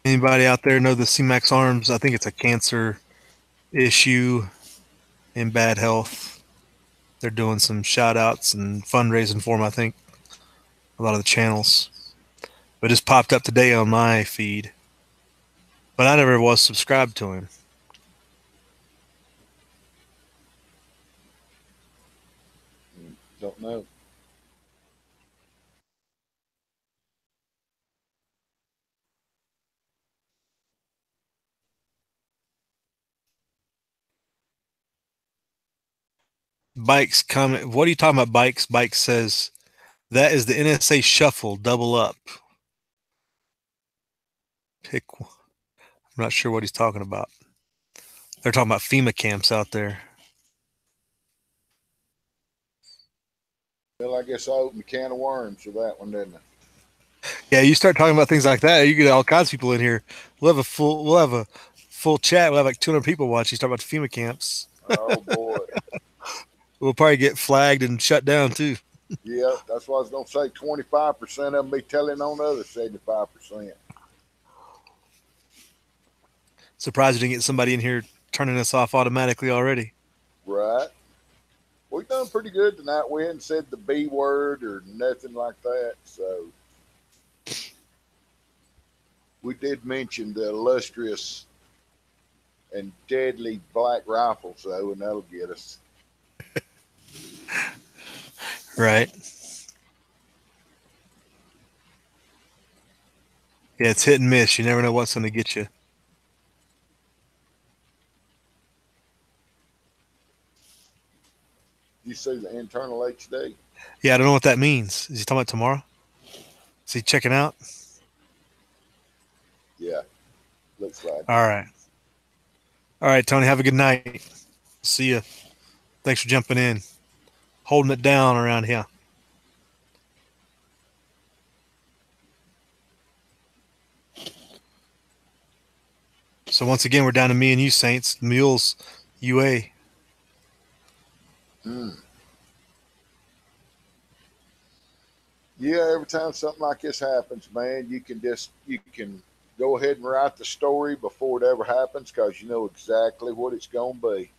Anybody out there know the C-Max Arms? I think it's a cancer issue in Bad Health. They're doing some shout outs and fundraising for them, I think. A lot of the channels. But it just popped up today on my feed. But I never was subscribed to him. Don't know. Bikes comment. What are you talking about, Bikes? Bikes says that is the NSA shuffle. Double up. Pick. I'm not sure what he's talking about. They're talking about FEMA camps out there. Well, I guess I opened a can of worms for that one, didn't I? Yeah, you start talking about things like that, you get all kinds of people in here. We'll have a full chat. We'll have like 200 people watch. You talk about the FEMA camps. Oh boy. We'll probably get flagged and shut down too. Yeah, that's what I was gonna say. 25% of them be telling on the other 75%. Surprised we didn't get somebody in here turning us off automatically already. Right. We've done pretty good tonight. We hadn't said the B word or nothing like that. So we did mention the illustrious and deadly black rifles, though, and that'll get us. Right. Yeah, it's hit and miss. You never know what's going to get you. You see the internal HD? Yeah, I don't know what that means. Is he talking about tomorrow? Is he checking out? Yeah, looks like. All right. All right, Tony, have a good night. See you. Thanks for jumping in. Holding it down around here. So once again, we're down to me and you, Saints. Mules, UA. Yeah, every time something like this happens, man, you can go ahead and write the story before it ever happens because you know exactly what it's going to be.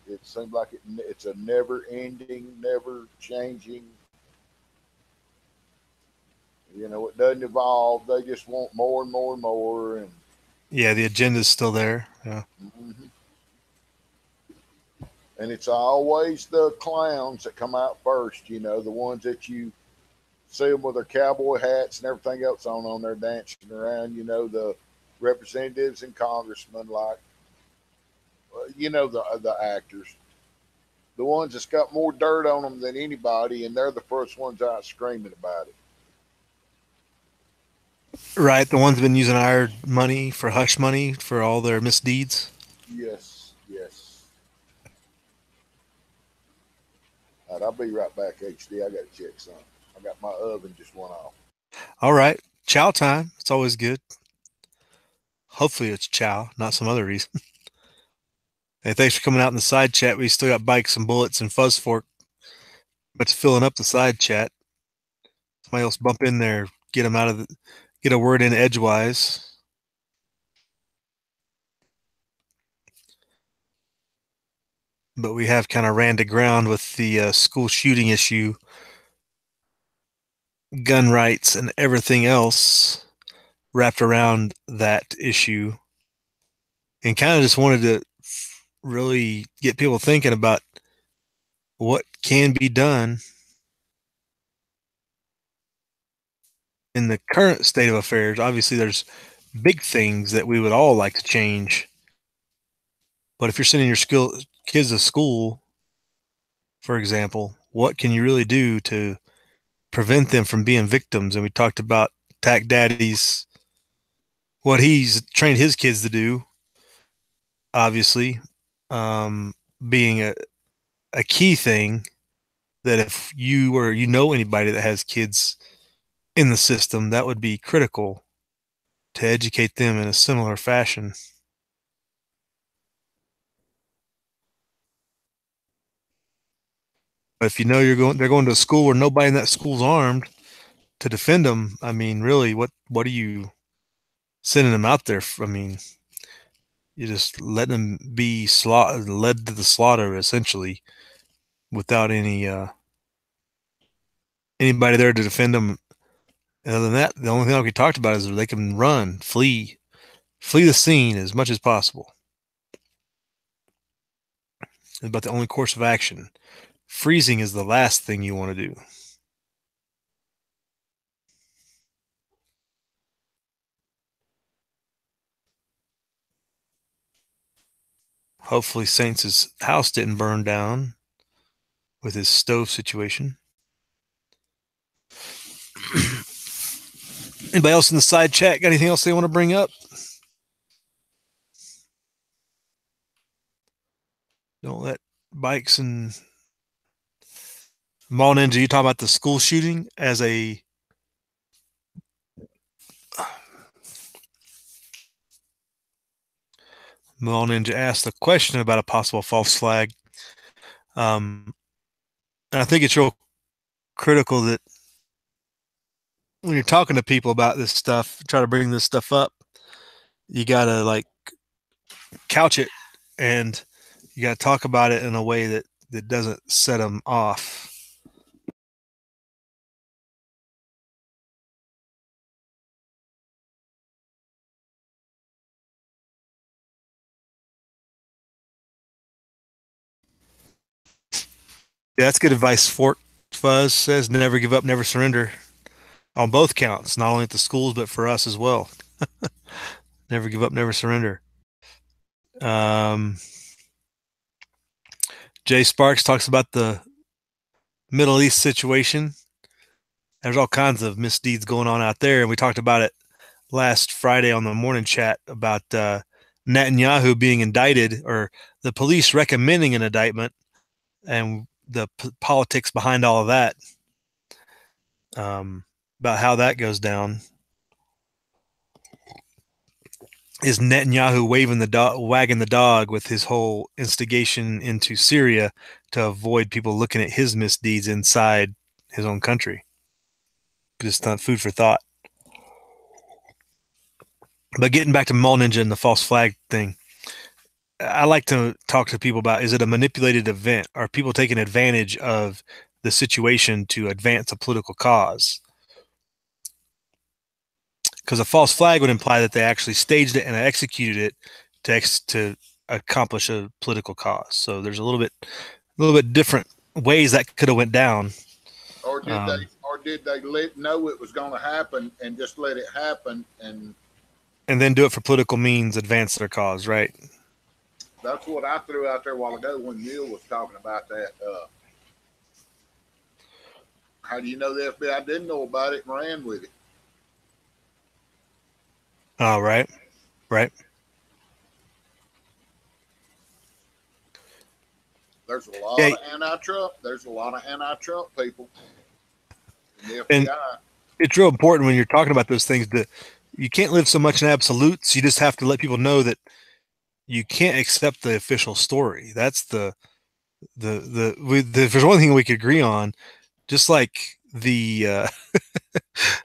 It seems like it's a never-ending, never-changing. You know, it doesn't evolve. They just want more and more and more. And Yeah, the agenda's still there. Yeah. And it's always the clowns that come out first. You know, the ones that you see them with their cowboy hats and everything else on there dancing around. You know, the representatives and congressmen, like, you know, the actors, the ones that's got more dirt on them than anybody, and they're the first ones out screaming about it. Right, the ones that have been using our money for hush money for all their misdeeds. Yes, yes. All right, I'll be right back, HD. I got to check something. I got my oven just went off. All right, chow time. It's always good. Hopefully it's chow, not some other reason. Hey, thanks for coming out in the side chat. We still got Bikes and Bullets and Fuzz Fork, but it's filling up the side chat. Somebody else bump in there, get them out of the, get a word in edgewise. But we have kind of ran to ground with the school shooting issue, gun rights, and everything else wrapped around that issue, and kind of just wanted to really get people thinking about what can be done in the current state of affairs. Obviously, there's big things that we would all like to change. But if you're sending your kids to school, for example, what can you really do to prevent them from being victims? And we talked about Tack Daddy's, what he's trained his kids to do, obviously, being a key thing, that if you or you know anybody that has kids in the system, that would be critical to educate them in a similar fashion. But if you know they're going to a school where nobody in that school's armed to defend them, I mean, really, what are you sending them out there? I mean, you just let them be led to the slaughter, essentially, without anybody there to defend them. And other than that, the only thing that we talked about is they can run, flee the scene as much as possible. It's about the only course of action. freezing is the last thing you want to do. Hopefully Saints' house didn't burn down with his stove situation. Anybody else in the side chat got anything else they want to bring up? Don't let bikes and Mall Ninja, you talking about the school shooting as a Mall Ninja asked a question about a possible false flag. And I think it's real critical that when you're talking to people about this stuff, try to bring this stuff up, you got to like couch it and you got to talk about it in a way that doesn't set them off. Yeah, that's good advice. Fort Fuzz says never give up, never surrender on both counts, not only at the schools, but for us as well. Never give up, never surrender. Jay Sparks talks about the Middle East situation. There's all kinds of misdeeds going on out there, and we talked about it last Friday on the morning chat about Netanyahu being indicted, or the police recommending an indictment, and the politics behind all of that, about how that goes down. Is Netanyahu wagging the dog with his whole instigation into Syria to avoid people looking at his misdeeds inside his own country? Just food for thought. But getting back to Mall Ninja and the false flag thing, I like to talk to people about, is it a manipulated event? Are people taking advantage of the situation to advance a political cause? Because a false flag would imply that they actually staged it and executed it to accomplish a political cause. So there's a little bit different ways that could have went down. Or did they know it was going to happen and just let it happen and then do it for political means, advance their cause, right? That's what I threw out there a while ago when Neil was talking about that. How do you know the FBI didn't know about it and ran with it? Oh, right. There's a lot of anti-Trump. There's a lot of anti-Trump people in the FBI. And it's real important when you're talking about those things that you can't live so much in absolutes. You just have to let people know that you can't accept the official story. That's if there's one thing we could agree on, just like the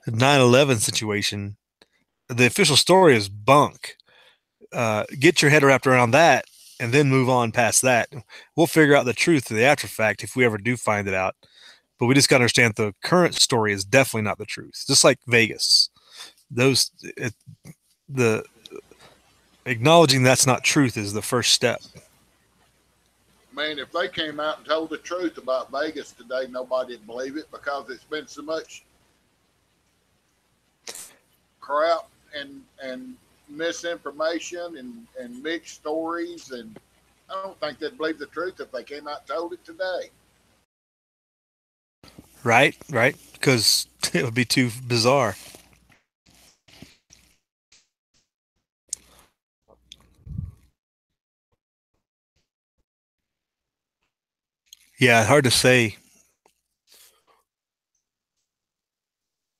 9/11 situation, the official story is bunk. Get your head wrapped around that and then move on past that. We'll figure out the truth of the after fact if we ever do find it out. But we just got to understand the current story is definitely not the truth. Just like Vegas, the acknowledging that's not truth is the first step. Man, if they came out and told the truth about Vegas today, nobody'd believe it because it's been so much crap and misinformation and mixed stories, and I don't think they'd believe the truth if they came out and told it today. Right, because it would be too bizarre. Yeah, hard to say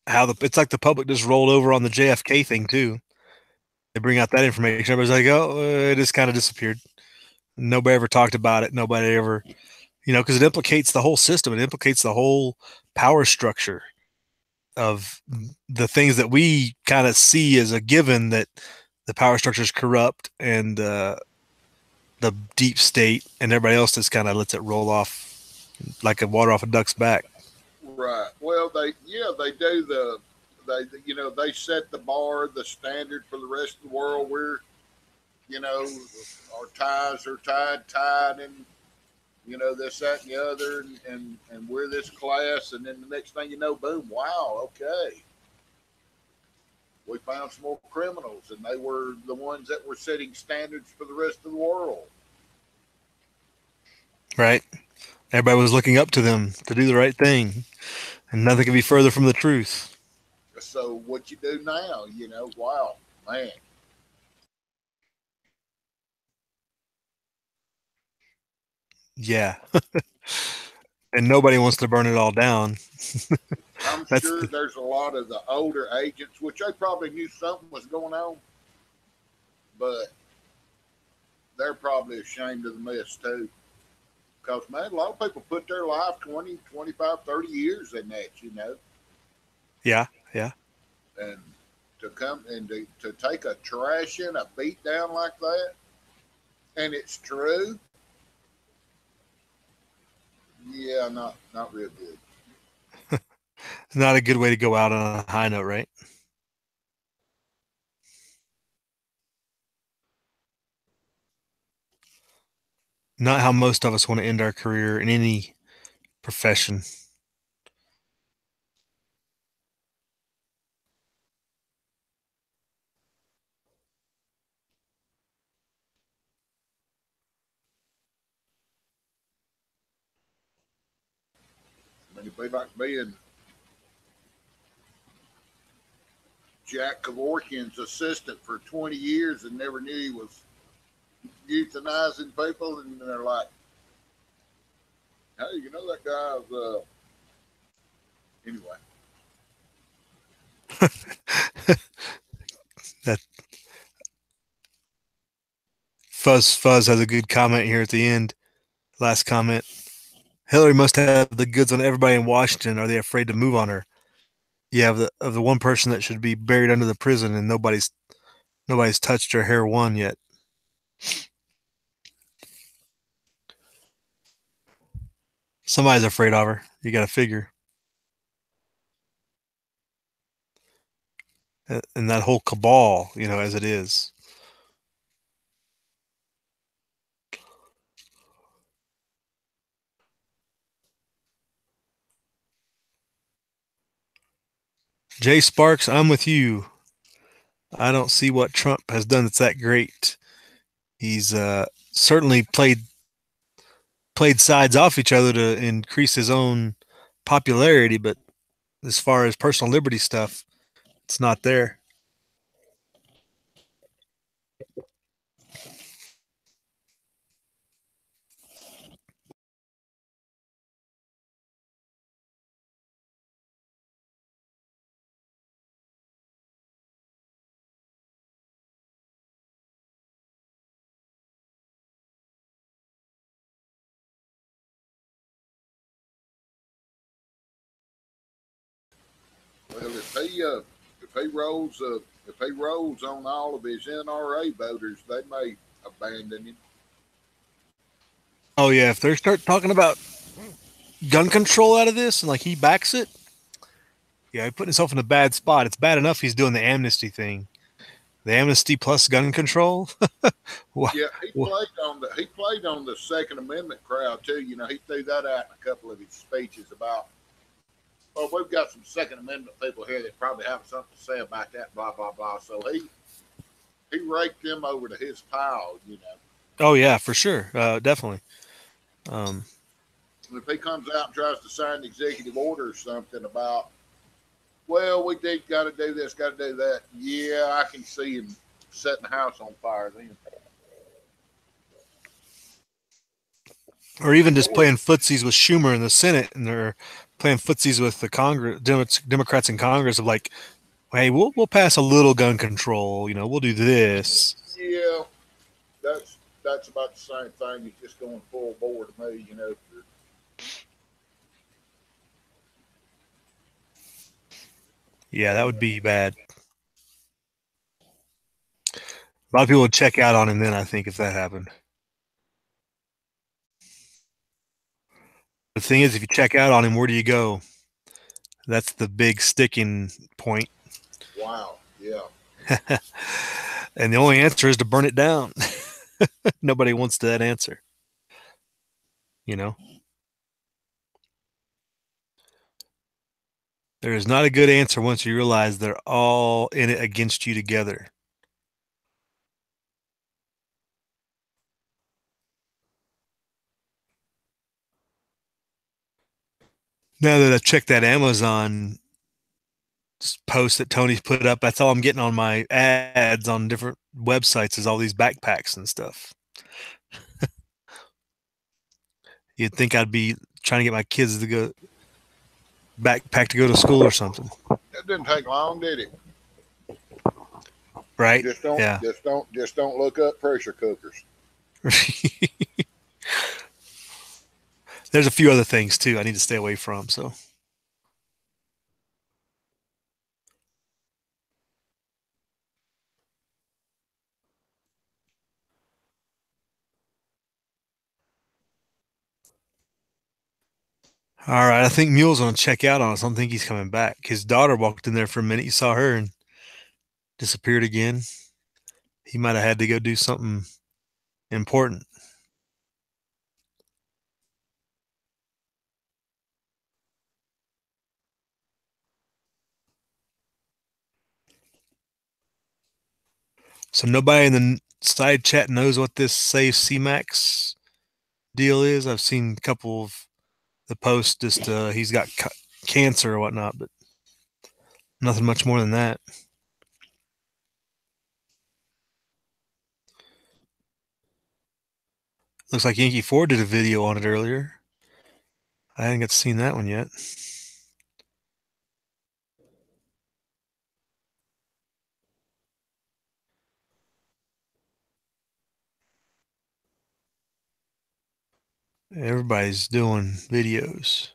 how it's like the public just rolled over on the JFK thing too. They bring out that information. Everybody's like, oh, it just kind of disappeared. Nobody ever talked about it. Nobody ever, because it implicates the whole system. It implicates the whole power structure of the things that we kind of see as a given, that the power structure is corrupt and the deep state, and everybody else just kind of lets it roll off like a water off a duck's back. Right. Well, they do they set the bar, the standard for the rest of the world. Where, our ties are tied, and you know, this, that, and the other, and we're this class, and then the next thing you know, boom, wow, okay. We found some more criminals, and they were the ones that were setting standards for the rest of the world. Right. Everybody was looking up to them to do the right thing, and nothing could be further from the truth. So what you do now, you know, wow, man. Yeah. And nobody wants to burn it all down. I'm That's sure there's a lot of the older agents, which they probably knew something was going on, but they're probably ashamed of the mess too. Because, man, a lot of people put their life 20, 25, 30 years in that, you know. Yeah, yeah. And to come and to take a trashing, a beat down like that, and it's true, yeah, not real good. Not a good way to go out on a high note, right? Not how most of us want to end our career in any profession. I mean, it'd be like being Jack Kevorkian's assistant for 20 years and never knew he was euthanizing people, and they're like, hey, you know that guy's, anyway. That Fuzz has a good comment here at the end. Last comment. Hillary must have the goods on everybody in Washington. Are they afraid to move on her? Yeah, of the one person that should be buried under the prison, and nobody's touched her hair one yet. Somebody's afraid of her. You got to figure. And that whole cabal, you know, as it is. Jay Sparks, I'm with you. I don't see what Trump has done that's that great. He's certainly played sides off each other to increase his own popularity, but as far as personal liberty stuff, it's not there. Well, if he rolls on all of his NRA voters, they may abandon him. Oh yeah, if they start talking about gun control out of this and like he backs it, yeah, he's putting himself in a bad spot. It's bad enough he's doing the amnesty thing, the amnesty plus gun control. Yeah, he played on the Second Amendment crowd too. You know, he threw that out in a couple of his speeches about, well, we've got some Second Amendment people here that probably have something to say about that, blah blah blah. So he raked them over to his pile, you know. Oh yeah, for sure, definitely. If he comes out and tries to sign an executive order or something about, well, we did got to do this, got to do that. Yeah, I can see him setting the house on fire then. Or even just playing footsies with Schumer in the Senate, and they're playing footsies with the Congress, Democrats in Congress of like, hey, we'll pass a little gun control. You know, we'll do this. Yeah, that's about the same thing. He's just going full bore to me, you know. Yeah, that would be bad. A lot of people would check out on him then, I think, if that happened. The thing is, if you check out on him, where do you go? That's the big sticking point. Wow, yeah. And the only answer is to burn it down. Nobody wants that answer. you know. There is not a good answer once you realize they're all in it against you together. Now that I checked that Amazon post that Tony's put up, that's all I'm getting on my ads on different websites is all these backpacks and stuff. You'd think I'd be trying to get my kids to go backpack to go to school or something, That didn't take long, did it? right? Just don't, Yeah. just don't look up pressure cookers. There's a few other things too I need to stay away from. So, all right, I think Mule's gonna check out on us. I don't think he's coming back. His daughter walked in there for a minute. You saw her and disappeared again. He might have had to go do something important. So nobody in the side chat knows what this Save CMAX deal is. I've seen a couple of the posts. Just he's got cancer or whatnot, but nothing much more than that. Looks like Yankee Ford did a video on it earlier. I hadn't got to see that one yet. Everybody's doing videos.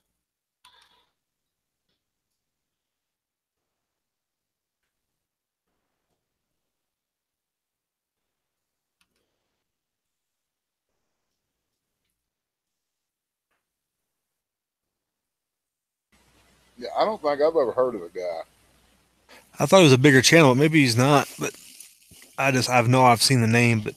Yeah, I don't think I've ever heard of a guy. I thought it was a bigger channel. Maybe he's not, but I've seen the name, but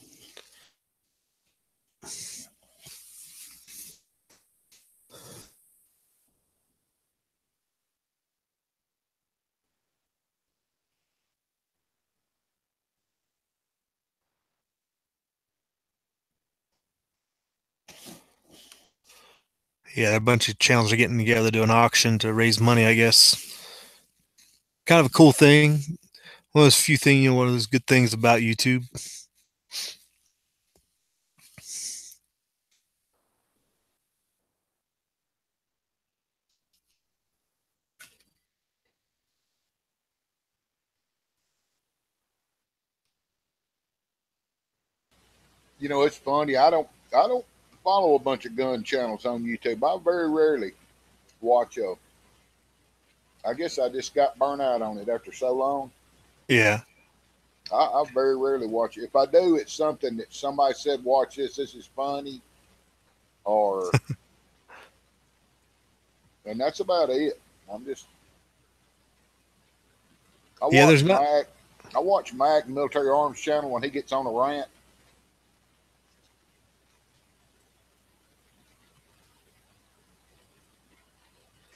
yeah, a bunch of channels are getting together to do an auction to raise money, I guess. Kind of a cool thing. One of those few things, one of those good things about YouTube. You know, it's funny. I don't follow a bunch of gun channels on YouTube. I very rarely watch a. I guess I just got burnt out on it after so long. Yeah. I very rarely watch it. If I do, it's something that somebody said, watch this, this is funny. Or, and that's about it. I'm just, Yeah, there's not. Mac, I watch Mac Military Arms channel when he gets on a rant.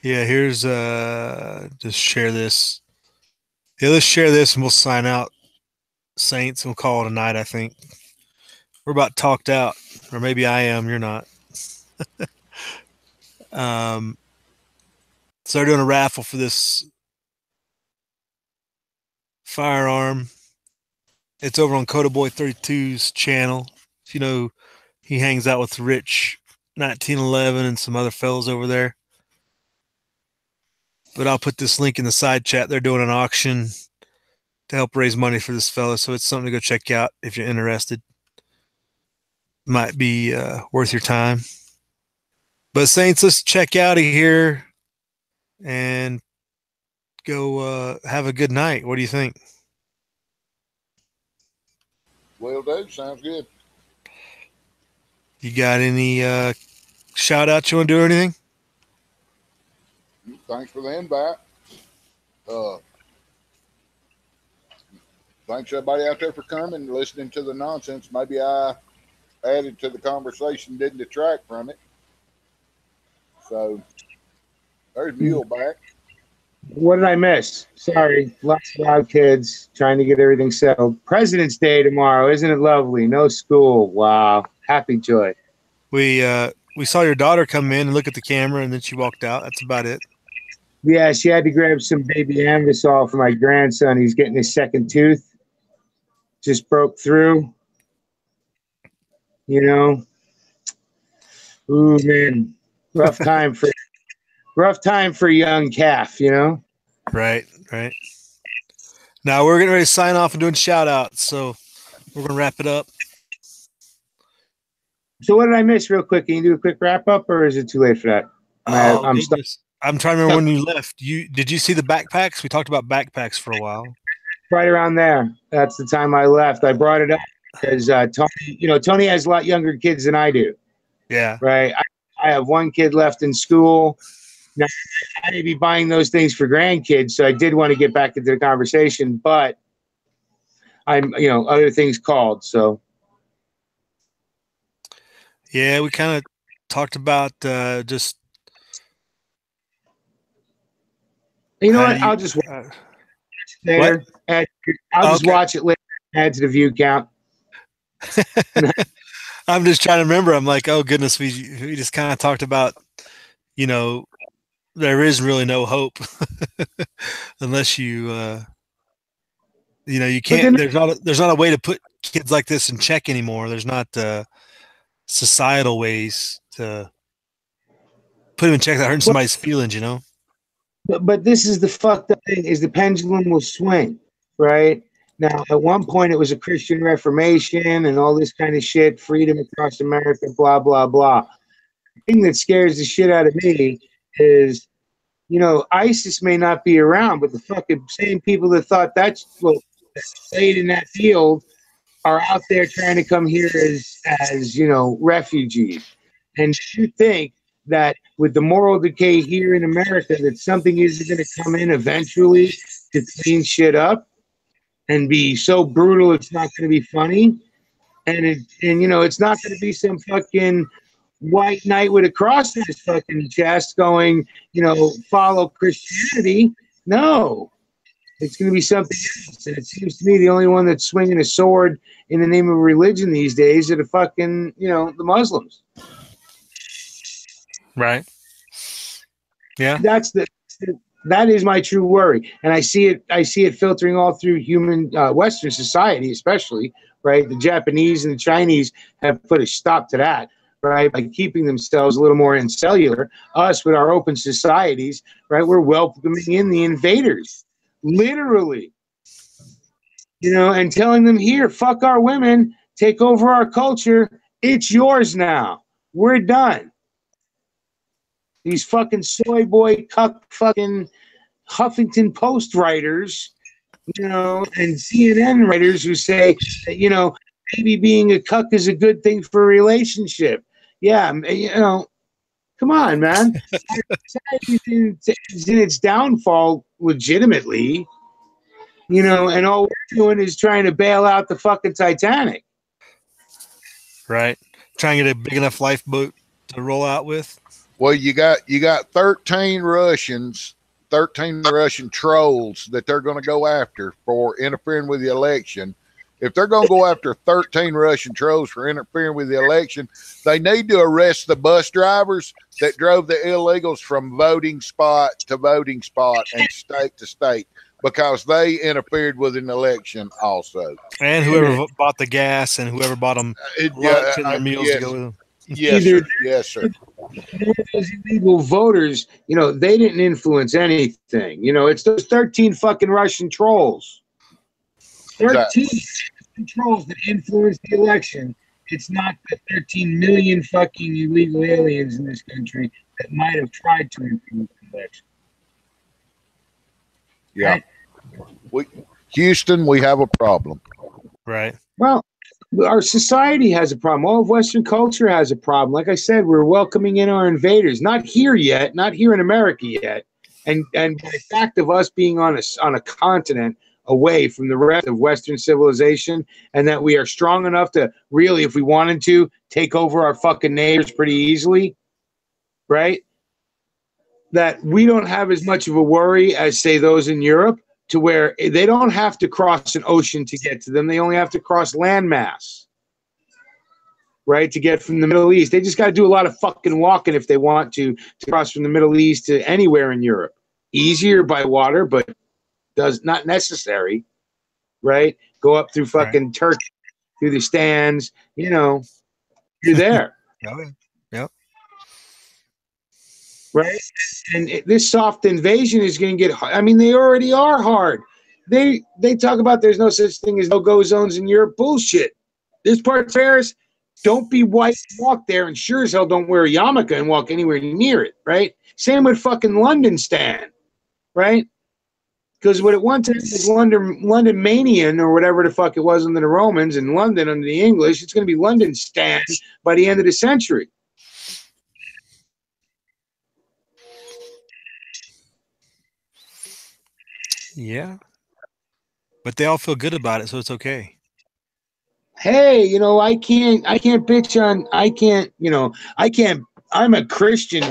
Yeah, here's just share this. Yeah, let's share this and we'll sign out, Saints, and we'll call it a night, I think. We're about talked out. Or maybe I am, you're not. So they're doing a raffle for this firearm. It's over on Coda Boy 32's channel. You know, he hangs out with Rich 1911 and some other fellows over there. But I'll put this link in the side chat. They're doing an auction to help raise money for this fella, so it's something to go check out if you're interested. Might be worth your time. But Saints, let's check out of here and go have a good night. What do you think? Will do. Sounds good. You got any shout outs you want to do or anything? Thanks for the invite. Thanks everybody out there for coming and listening to the nonsense. Maybe I added to the conversation, didn't detract from it. So there's Mule back. What did I miss? Sorry, lots of loud kids trying to get everything settled. President's Day tomorrow, isn't it lovely? No school. Wow, happy joy. We saw your daughter come in and look at the camera, and then she walked out. That's about it. Yeah, she had to grab some baby Anvisol for my grandson. He's getting his second tooth. Just broke through. You know. Ooh, man, rough time for a young calf. You know. Right. Now we're getting ready to sign off and doing shout outs, so we're gonna wrap it up. So what did I miss real quick? Can you do a quick wrap up, or is it too late for that? I'm stuck. I'm trying to remember when you left. Did you see the backpacks? We talked about backpacks for a while. Right around there. That's the time I left. I brought it up because Tony has a lot younger kids than I do. Yeah. Right. I have one kid left in school. Now, I may be buying those things for grandkids, so I did want to get back into the conversation, but other things called. So. Yeah, we kind of talked about just. You know what? I'll just watch it later. I'll just watch it later. Add to the view count. I'm just trying to remember. I'm like, oh goodness, we just kind of talked about, there is really no hope unless you, you can't. There's not a way to put kids like this in check anymore. There's not societal ways to put them in check that hurts somebody's feelings. But this is the fucked up thing: is the pendulum will swing, right? Now, at one point, it was a Christian Reformation and all this kind of shit, freedom across America, blah, blah, blah. The thing that scares the shit out of me is, ISIS may not be around, but the fucking same people that thought that played in that field are out there trying to come here as refugees. And you think that with the moral decay here in America, that something is going to come in eventually to clean shit up and be so brutal it's not going to be funny, and it's not going to be some fucking white knight with a cross in his fucking chest going, follow Christianity. No, it's going to be something else. And it seems to me the only one that's swinging a sword in the name of religion these days are the fucking the Muslims. Right. Yeah. That is my true worry, and I see it filtering all through human Western society, especially, right? The Japanese and the Chinese have put a stop to that, right, by keeping themselves a little more insular. Us, with our open societies, right, we're welcoming in the invaders, literally, and telling them, here, fuck our women, take over our culture, it's yours now, we're done. These fucking soy boy cuck fucking Huffington Post writers, and CNN writers who say that, maybe being a cuck is a good thing for a relationship. Yeah, come on, man. Society is in its downfall legitimately, and all we're doing is trying to bail out the fucking Titanic. Right. Trying to get a big enough lifeboat to roll out with. Well, you got 13 Russian trolls that they're going to go after for interfering with the election. If they're going to go after 13 Russian trolls for interfering with the election, they need to arrest the bus drivers that drove the illegals from voting spot to voting spot and state to state, because they interfered with an election also. And whoever bought the gas and whoever bought them lunch and their meals to go with them. Yes, sir. Yes, sir. Those illegal voters, they didn't influence anything. It's those 13 fucking Russian trolls. 13 trolls that influenced the election. It's not the 13 million fucking illegal aliens in this country that might have tried to influence the election. Yeah. Right? Houston, we have a problem. Right. Well, our society has a problem. All of Western culture has a problem. Like I said, we're welcoming in our invaders. Not here yet, not here in America yet. And by the fact of us being on a continent away from the rest of Western civilization, and that we are strong enough to really, if we wanted to, take over our fucking neighbors pretty easily, right? that we don't have as much of a worry as, say, those in Europe, to where they don't have to cross an ocean to get to them. They only have to cross landmass, right, to get from the Middle East. They just got to do a lot of fucking walking if they want to cross from the Middle East to anywhere in Europe. Easier by water, but does not necessary, right? Go up through fucking Turkey, through the stands, you know, you're there. Yep. Right? And this soft invasion is going to get hard. I mean, they already are hard. They talk about there's no such thing as no-go zones in Europe. Bullshit. This part of Paris, don't be white and walk there, and sure as hell don't wear a yarmulke and walk anywhere near it, right? Same with fucking London stand, right? Because what at one time was London Manian or whatever the fuck it was under the Romans, and London under the English, it's going to be London stand by the end of the century. Yeah. But they all feel good about it, so it's okay. Hey, you know, I can't bitch on, I'm a Christian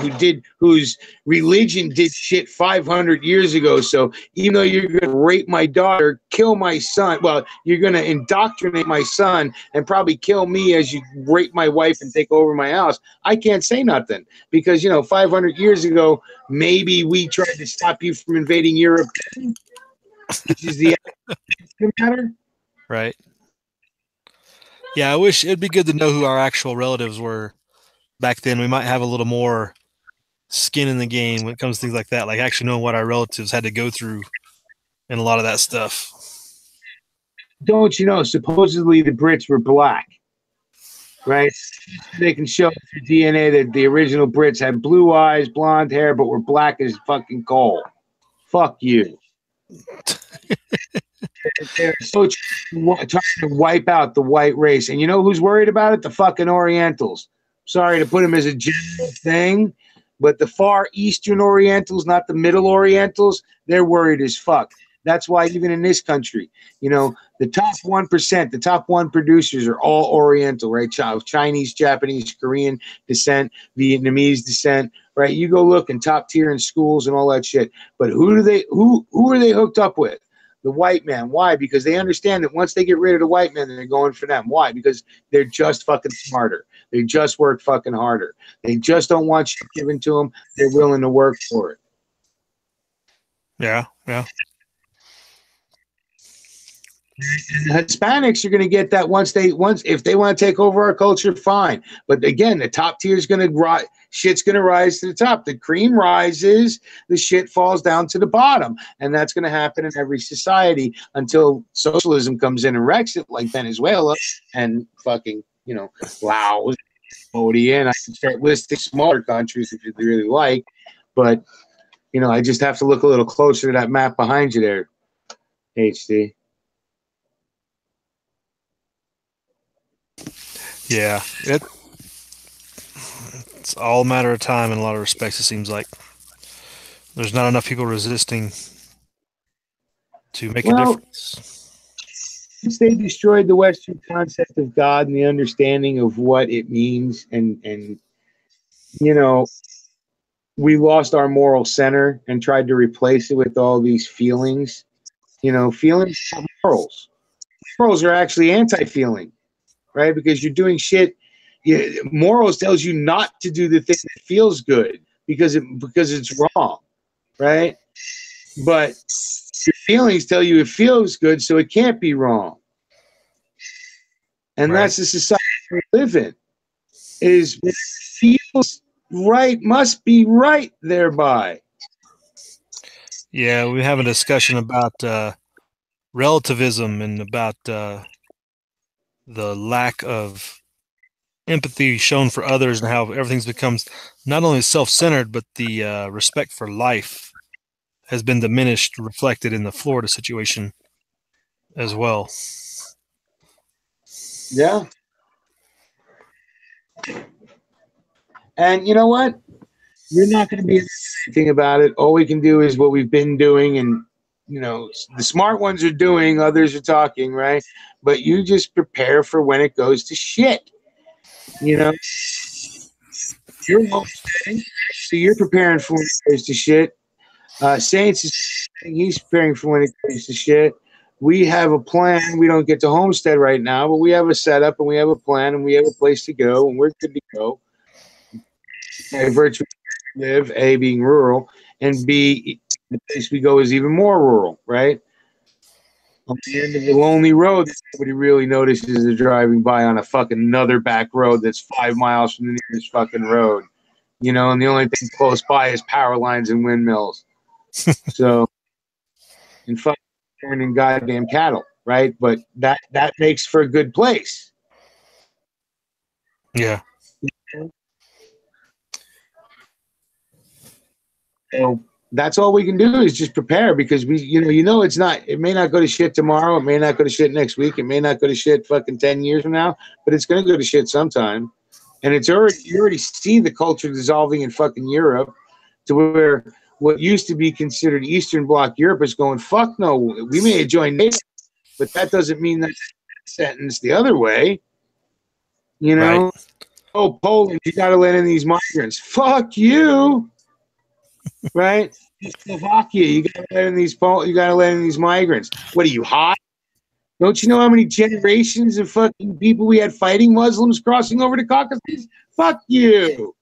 whose religion did shit 500 years ago. So even though you're going to rape my daughter, kill my son, well, you're going to indoctrinate my son and probably kill me as you rape my wife and take over my house, I can't say nothing because, 500 years ago, maybe we tried to stop you from invading Europe, which is the matter. Right. Yeah, I wish it'd be good to know who our actual relatives were back then. We might have a little more skin in the game when it comes to things like that, like actually knowing what our relatives had to go through and a lot of that stuff. Don't you know, supposedly the Brits were black, right? They can show through DNA that the original Brits had blue eyes, blonde hair, but were black as fucking coal. Fuck you. They're so trying to wipe out the white race. And you know who's worried about it? The fucking Orientals. Sorry to put them as a general thing, but the far Eastern Orientals, not the Middle Orientals, they're worried as fuck. That's why even in this country, the top 1%, the top 1 producers are all Oriental, right? Chinese, Japanese, Korean descent, Vietnamese descent, right? You go look in top tier in schools and all that shit. But who are they hooked up with? The white man. Why? Because they understand that once they get rid of the white man, then they're going for them. Why? Because they're just fucking smarter. They just work fucking harder. They just don't want shit given to them. They're willing to work for it. Yeah. And the Hispanics are going to get that once if they want to take over our culture, fine. But again, the top tier is going to rise. Shit's going to rise to the top. The cream rises, the shit falls down to the bottom, and that's going to happen in every society until socialism comes in and wrecks it, like Venezuela and fucking Laos, Cambodia, and I can start listing smaller countries if you really like. But I just have to look a little closer to that map behind you there, HD. Yeah, it's all a matter of time in a lot of respects, it seems like. There's not enough people resisting to make a difference. Since they destroyed the Western concept of God and the understanding of what it means, and we lost our moral center and tried to replace it with all these feelings. Feelings are morals. Morals are actually anti-feeling. Right? Because you're doing shit. Morals tells you not to do the thing that feels good because it's wrong, right? But your feelings tell you it feels good, so it can't be wrong. And that's the society we live in. Is what feels right must be right thereby. Yeah, we have a discussion about relativism and about the lack of empathy shown for others and how everything's becomes not only self-centered, but the respect for life has been diminished, reflected in the Florida situation as well. Yeah. And you know what? You're not going to be able to do anything about it. All we can do is what we've been doing, and the smart ones are doing, others are talking, right? But you just prepare for when it goes to shit. You're homesteading, So you're preparing for when it goes to shit. Saints he's preparing for when it goes to shit. We have a plan. We don't get to Homestead right now, but we have a setup and we have a plan and we have a place to go and we're good to go. By virtue of live, A, being rural, and B, the place we go is even more rural, right? On the end of the lonely road, nobody really notices they're driving by on a fucking another back road that's 5 miles from the nearest fucking road. You know, and the only thing close by is power lines and windmills. So, and fucking turning goddamn cattle, right? But that makes for a good place. Yeah. So that's all we can do is just prepare because it may not go to shit tomorrow. It may not go to shit next week. It may not go to shit fucking 10 years from now, but it's going to go to shit sometime. And you already see the culture dissolving in fucking Europe to where what used to be considered Eastern Bloc Europe is going, fuck no, we may have joined NATO, but that doesn't mean that's a sentence the other way. You know? Right. Oh, Poland, you got to let in these migrants. Fuck you. Right? Slovakia, you got to let in these migrants. What are you, hot? Don't you know how many generations of fucking people we had fighting Muslims crossing over to Caucasus? Fuck you.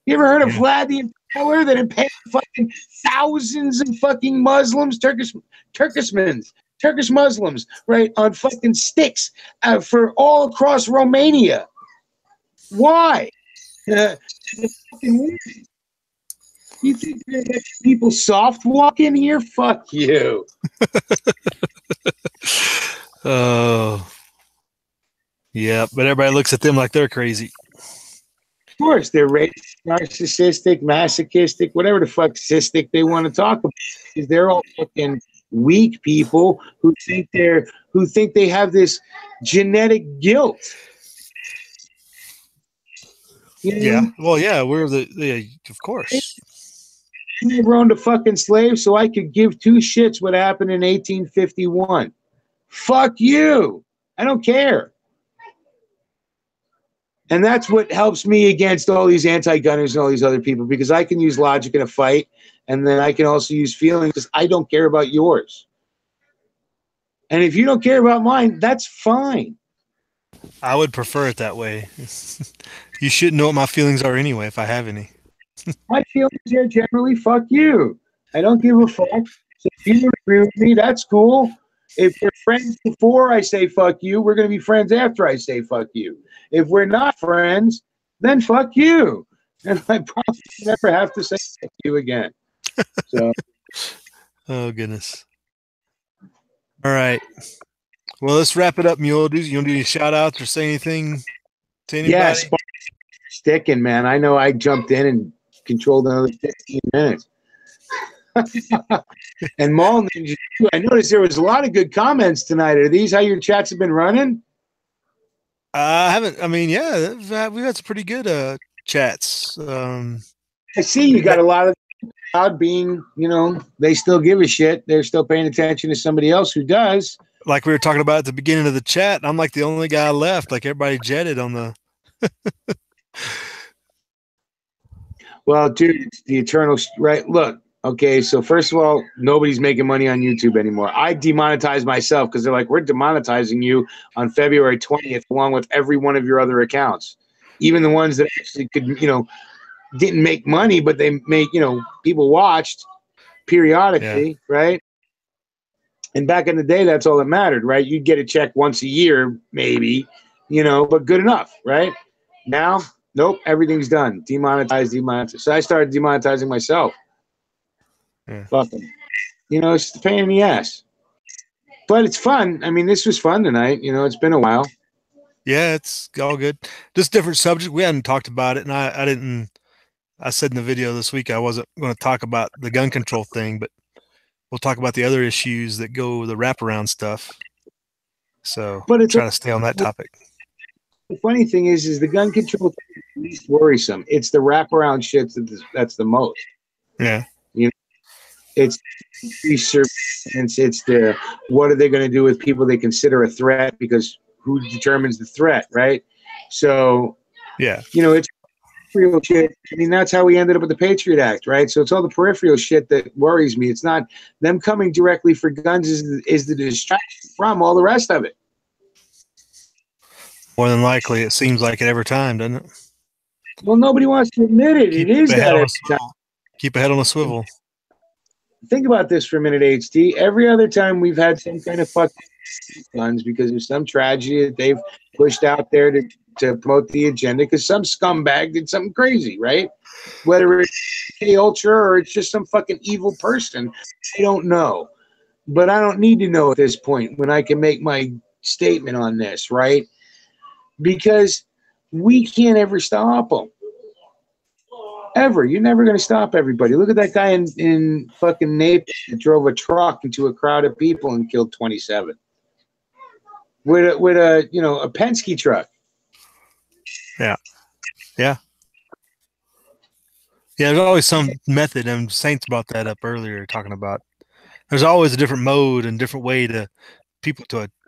You ever heard of Vlad the Impaler that impaled fucking thousands of fucking Muslims, Turkish Muslims, right, on fucking sticks for all across Romania? Why? You think that people soft walk in here? Fuck you. Oh, yeah, but everybody looks at them like they're crazy. Of course, they're racist, narcissistic, masochistic, whatever the fuck cystic they want to talk about. Because they're all fucking weak people who think they have this genetic guilt. You know? Yeah, well, yeah, of course. I never owned a fucking slave, so I could give two shits what happened in 1851. Fuck you. I don't care. And that's what helps me against all these anti-gunners and all these other people, because I can use logic in a fight, and then I can also use feelings because I don't care about yours. And if you don't care about mine, that's fine. I would prefer it that way. You shouldn't know what my feelings are anyway, if I have any. My feelings are generally fuck you. I don't give a fuck. So if you don't agree with me, that's cool. If we're friends before I say fuck you, we're going to be friends after I say fuck you. If we're not friends, then fuck you. And I probably never have to say fuck you again. So. Oh, goodness. All right. Well, let's wrap it up, Mule. You want to do any shout-outs or say anything to anybody? Yeah, sticking, man. I know I jumped in and controlled another 15 minutes. And Mall Ninja, I noticed there was a lot of good comments tonight. Are these how your chats have been running? I haven't. I mean, yeah, we've had some pretty good chats. I see you got a lot of crowd being, they still give a shit. They're still paying attention to somebody else who does. Like we were talking about at the beginning of the chat, I'm like the only guy left. Like everybody jetted on the. Well, dude, it's the eternal right. Look, okay, so first of all, nobody's making money on YouTube anymore. I demonetized myself because they're like, we're demonetizing you on February 20th, along with every one of your other accounts, even the ones that actually could, didn't make money, but they make, people watched periodically, right? And back in the day, that's all that mattered, right? You'd get a check once a year, maybe, but good enough, right? Now, nope, everything's done. Demonetized. So I started demonetizing myself. Yeah. Fucking, it's a pain in the ass. But it's fun. I mean, this was fun tonight. It's been a while. Yeah, it's all good. Just different subject. We hadn't talked about it, and I said in the video this week I wasn't going to talk about the gun control thing, but we'll talk about the other issues that go with the wraparound stuff. So I'm trying to stay on that topic. The funny thing is the gun control thing is the least worrisome. It's the wraparound shit that's the most. Yeah. It's surveillance. It's the what are they going to do with people they consider a threat, because who determines the threat, right? So, yeah, peripheral shit. I mean, that's how we ended up with the Patriot Act, right? So it's all the peripheral shit that worries me. It's not them coming directly for guns is the distraction from all the rest of it. More than likely, it seems like it every time, doesn't it? Well, nobody wants to admit it. Keep It is a head that on a every time. swivel. Keep a head on a swivel. Think about this for a minute, HT. Every other time we've had some kind of fucking guns because of some tragedy that they've pushed out there to promote the agenda because some scumbag did something crazy, right? Whether it's Ultra or it's just some fucking evil person, I don't know. But I don't need to know at this point when I can make my statement on this, right? Because we can't ever stop them. Ever. You're never going to stop everybody. Look at that guy in fucking Naples that drove a truck into a crowd of people and killed 27 with a a Penske truck. Yeah. There's always some method, and Saints brought that up earlier, talking about there's always a different mode and different way to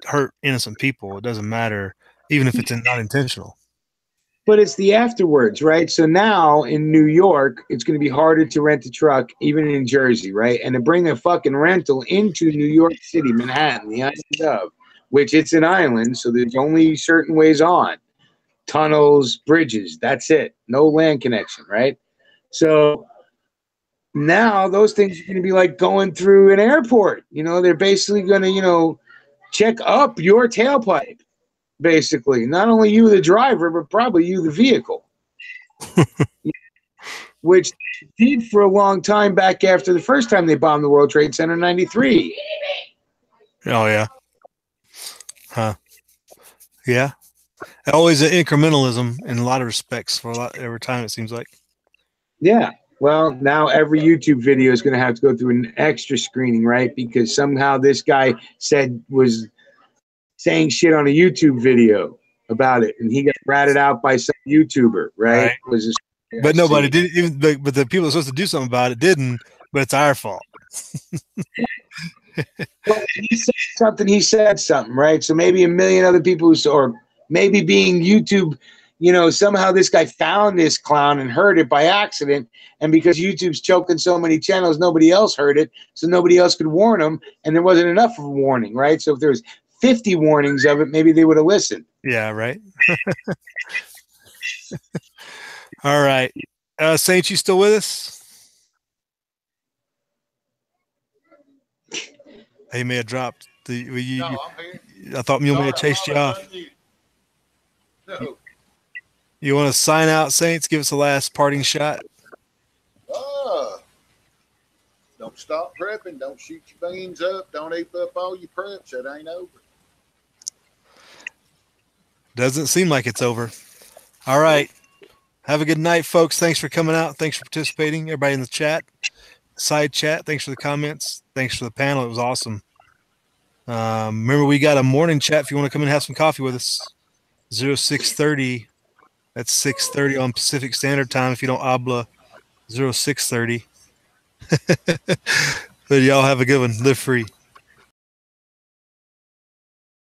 hurt innocent people. It doesn't matter, even if it's not intentional. But it's the afterwards, right? So now in New York, it's going to be harder to rent a truck, even in Jersey, right? And to bring a fucking rental into New York City, Manhattan, the island of, which it's an island, so there's only certain ways on. Tunnels, bridges, that's it. No land connection, right? So now those things are going to be like going through an airport. They're basically going to, check up your tailpipe. Basically, not only you, the driver, but probably you, the vehicle, which did for a long time back after the first time they bombed the World Trade Center in '93. Oh, yeah. Huh. Yeah. Always an incrementalism in a lot of respects every time, it seems like. Yeah. Well, now every YouTube video is going to have to go through an extra screening, right? Because somehow this guy was saying shit on a YouTube video about it, and he got ratted out by some YouTuber, right? But nobody did, but the people that were supposed to do something about it didn't, but it's our fault. Well, he said something, right? So maybe a million other people or maybe being YouTube, somehow this guy found this clown and heard it by accident, and because YouTube's choking so many channels, nobody else heard it, so nobody else could warn him, and there wasn't enough of a warning, right? So if there was 50 warnings of it, maybe they would have listened. Yeah, right. All right. Saint, you still with us? He may have dropped. No, I'm here. I thought Mule may have chased you off. No. You want to sign out, Saints? Give us a last parting shot. Don't stop prepping. Don't shoot your beans up. Don't ape up all your preps. It ain't over. Doesn't seem like it's over. All right. Have a good night, folks. Thanks for coming out. Thanks for participating. Everybody in the chat, side chat. Thanks for the comments. Thanks for the panel. It was awesome. Remember, we got a morning chat if you want to come in and have some coffee with us. 0630. That's 6:30 on Pacific Standard Time if you don't habla 0630. But y'all have a good one. Live free.